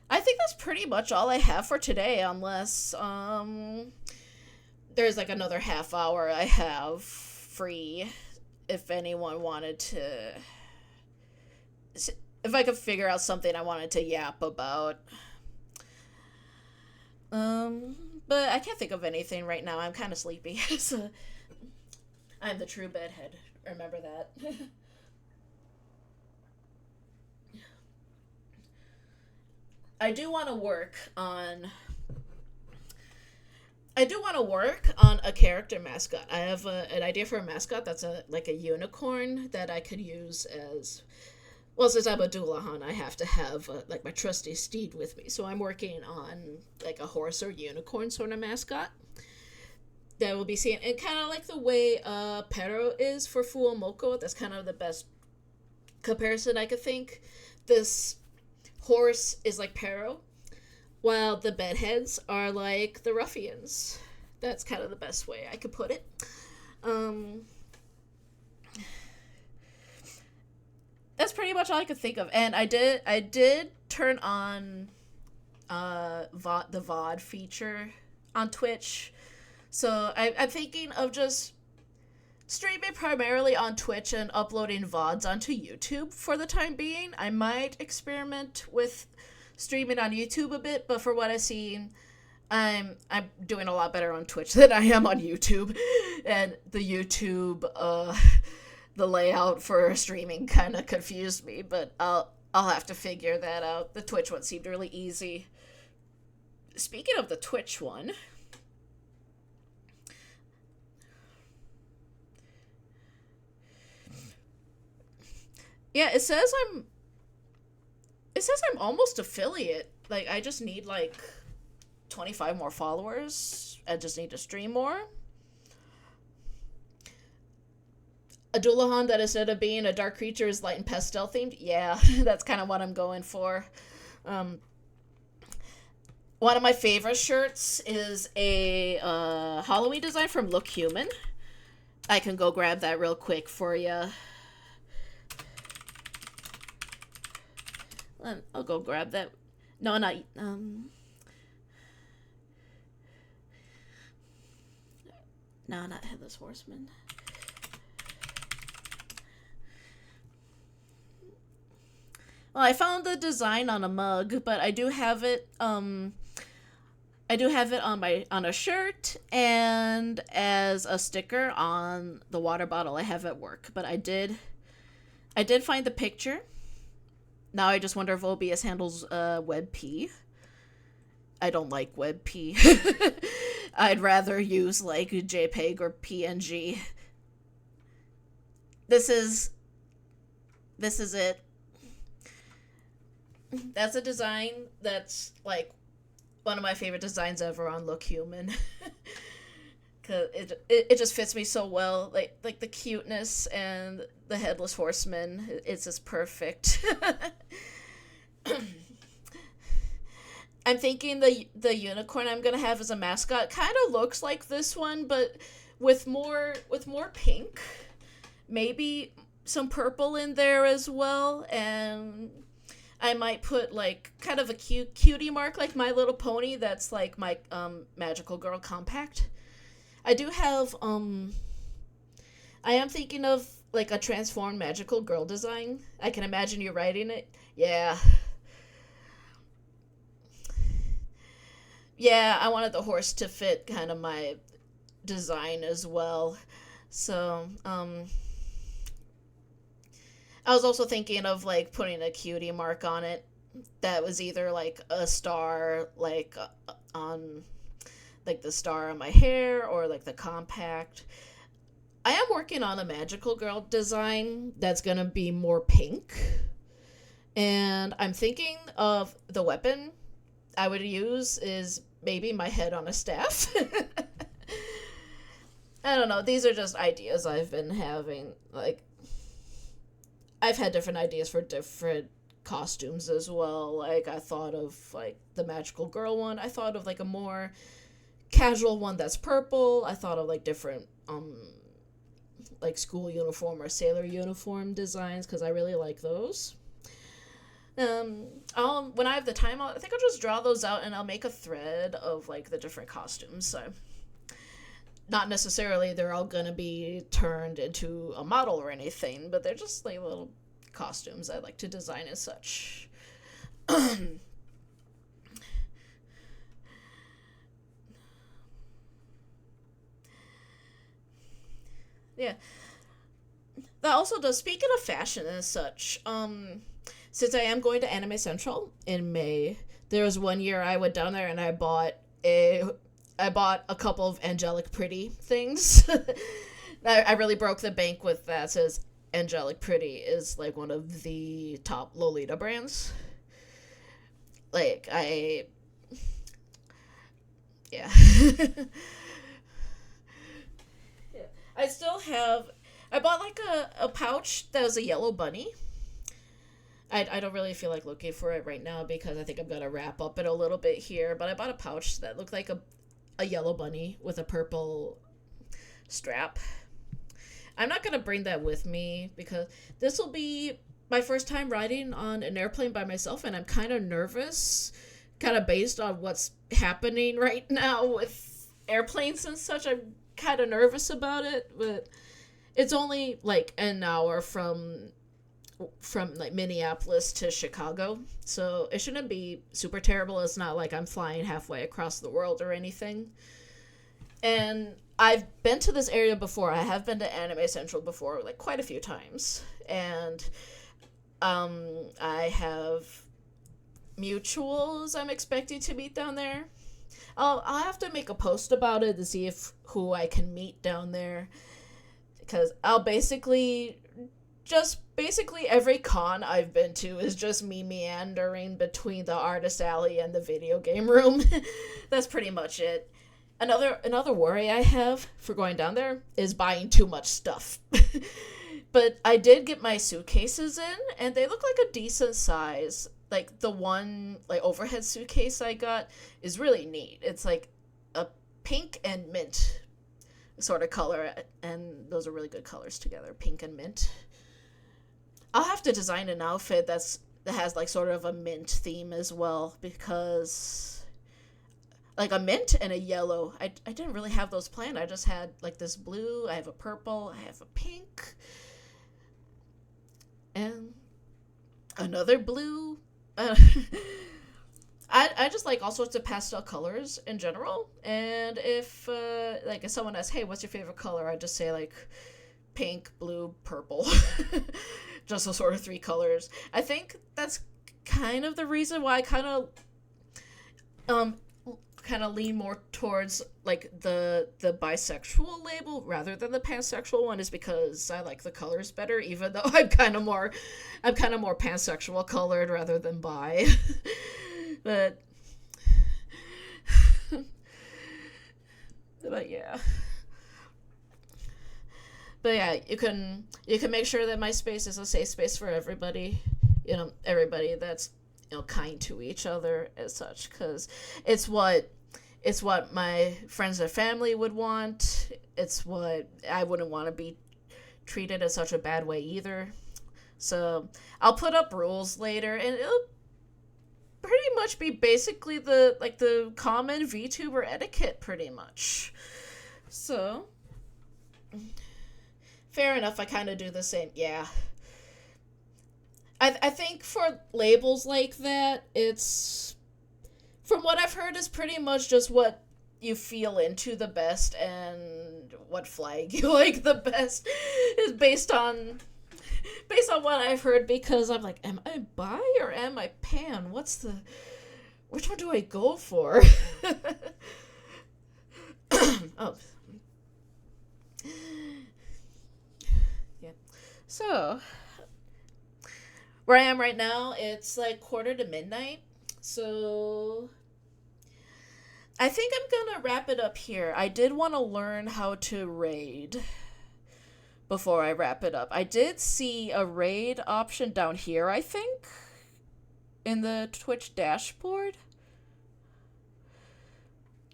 I think that's pretty much all I have for today, unless there's like another half hour I have free if anyone wanted to, if I could figure out something I wanted to yap about. But I can't think of anything right now. I'm kind of sleepy. So I'm the true bedhead. Remember that. I do want to work on I do want to work on a character mascot. I have an idea for a mascot that's a unicorn that I could use as, well, since I'm a Dullahan, I have to have like my trusty steed with me. So I'm working on like a horse or unicorn sort of mascot that will be seen, and kind of like the way Pero is for Fuomoko. That's kind of the best comparison I could think. This horse is like Pero, while the bedheads are like the ruffians. That's kind of the best way I could put it. Um, that's pretty much all I could think of. And I did turn on the VOD feature on Twitch. So I'm thinking of just streaming primarily on Twitch and uploading VODs onto YouTube for the time being. I might experiment with streaming on YouTube a bit, but for what I've seen, I'm doing a lot better on Twitch than I am on YouTube. And the YouTube the layout for streaming kind of confused me, but I'll have to figure that out. The Twitch one seemed really easy. Speaking of the Twitch one, yeah, it says I'm almost affiliate. Like I just need like 25 more followers. I just need to stream more. A Dullahan that instead of being a dark creature is light and pastel themed. Yeah, that's kind of what I'm going for. Um, One of my favorite shirts is a Halloween design from Look Human. I can go grab that real quick for you. I'll go grab that. No, not no, not Headless Horseman. Well, I found the design on a mug, but I do have it. I do have it on a shirt and as a sticker on the water bottle I have at work. But I did find the picture. Now I just wonder if OBS handles WebP. I don't like WebP. I'd rather use like JPEG or PNG. This is it. That's a design that's like one of my favorite designs ever on Look Human. Cause it just fits me so well. Like the cuteness and the headless horseman. It's just perfect. I'm thinking the unicorn I'm gonna have as a mascot kind of looks like this one, but with more pink, maybe some purple in there as well, and I might put like kind of a cutie mark like My Little Pony. That's like my magical girl compact. I do have I am thinking of like a transformed magical girl design. I can imagine you writing it. Yeah. Yeah, I wanted the horse to fit kind of my design as well. So, I was also thinking of like putting a cutie mark on it that was either like a star like on like the star on my hair or like the compact. I am working on a magical girl design that's going to be more pink. And I'm thinking of the weapon I would use is maybe my head on a staff. I don't know. These are just ideas I've been having. Like, I've had different ideas for different costumes as well. Like, I thought of, like, the magical girl one. I thought of, like, a more casual one that's purple. I thought of, like, different, like, school uniform or sailor uniform designs, because I really like those. When I have the time, I think I'll just draw those out and I'll make a thread of like the different costumes. So, not necessarily they're all gonna be turned into a model or anything, but they're just like little costumes I like to design as such. Yeah, that also does. Speaking of fashion and such, since I am going to Anime Central in May, there was one year I went down there and I bought I bought a couple of Angelic Pretty things. I really broke the bank with that. Says Angelic Pretty is like one of the top Lolita brands. Like yeah. Yeah. I still have. I bought like a pouch that was a yellow bunny. I don't really feel like looking for it right now because I think I'm gonna wrap up it a little bit here. But I bought a pouch that looked like a yellow bunny with a purple strap. I'm not gonna bring that with me because this will be my first time riding on an airplane by myself, and I'm kind of nervous, kind of based on what's happening right now with airplanes and such. I'm kind of nervous about it, but it's only like an hour from like Minneapolis to Chicago, so it shouldn't be super terrible. It's not like I'm flying halfway across the world or anything. And I've been to this area before. I have been to Anime Central before, like quite a few times, and I have mutuals I'm expecting to meet down there. I'll have to make a post about it to see if who I can meet down there, because I'll basically every con I've been to is just me meandering between the artist alley and the video game room. That's pretty much it. Another worry I have for going down there is buying too much stuff. But I did get my suitcases in, and they look like a decent size. Like the one like overhead suitcase I got is really neat. It's like a pink and mint sort of color, and those are really good colors together, pink and mint. I'll have to design an outfit that has like sort of a mint theme as well, because like a mint and a yellow. I didn't really have those planned. I just had like this blue, I have a purple, I have a pink, and another blue. I just like all sorts of pastel colors in general. And if someone asks, hey, what's your favorite color? I just say like pink, blue, purple. Just those sort of three colors. I think that's kind of the reason why I kind of lean more towards like the bisexual label rather than the pansexual one, is because I like the colors better, even though I'm kind of more pansexual colored rather than bi. but but yeah. But yeah, you can make sure that my space is a safe space for everybody. Everybody that's kind to each other as such, because it's what my friends and family would want. It's what I wouldn't want to be treated in such a bad way either. So I'll put up rules later, and it'll pretty much be basically the common VTuber etiquette, pretty much. So fair enough, I kind of do the same. Yeah. I think for labels like that, it's, from what I've heard, is pretty much just what you feel into the best and what flag you like the best is based on what I've heard, because I'm like, am I bi or am I pan? Which one do I go for? Oh. Yeah. So, where I am right now, it's like 1:45. So I think I'm gonna wrap it up here. I did want to learn how to raid before I wrap it up. I did see a raid option down here, I think, in the Twitch dashboard.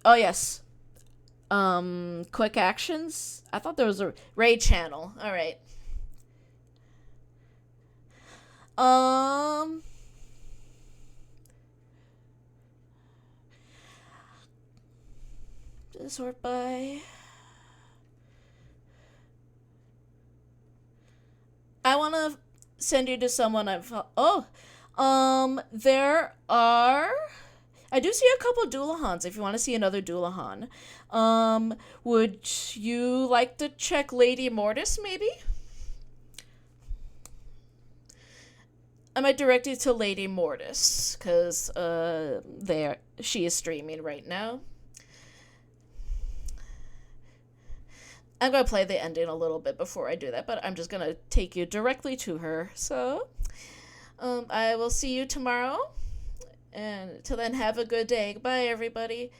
Oh yes. Quick actions. I thought there was a raid channel. All right. Sort by. I want to send you to someone I've. Oh, there are. I do see a couple Dullahans. If you want to see another Dullahan, would you like to check Lady Mortis? Maybe. I might direct you to Lady Mortis, because she is streaming right now. I'm going to play the ending a little bit before I do that, but I'm just going to take you directly to her. So, I will see you tomorrow. And till then, have a good day. Bye, everybody.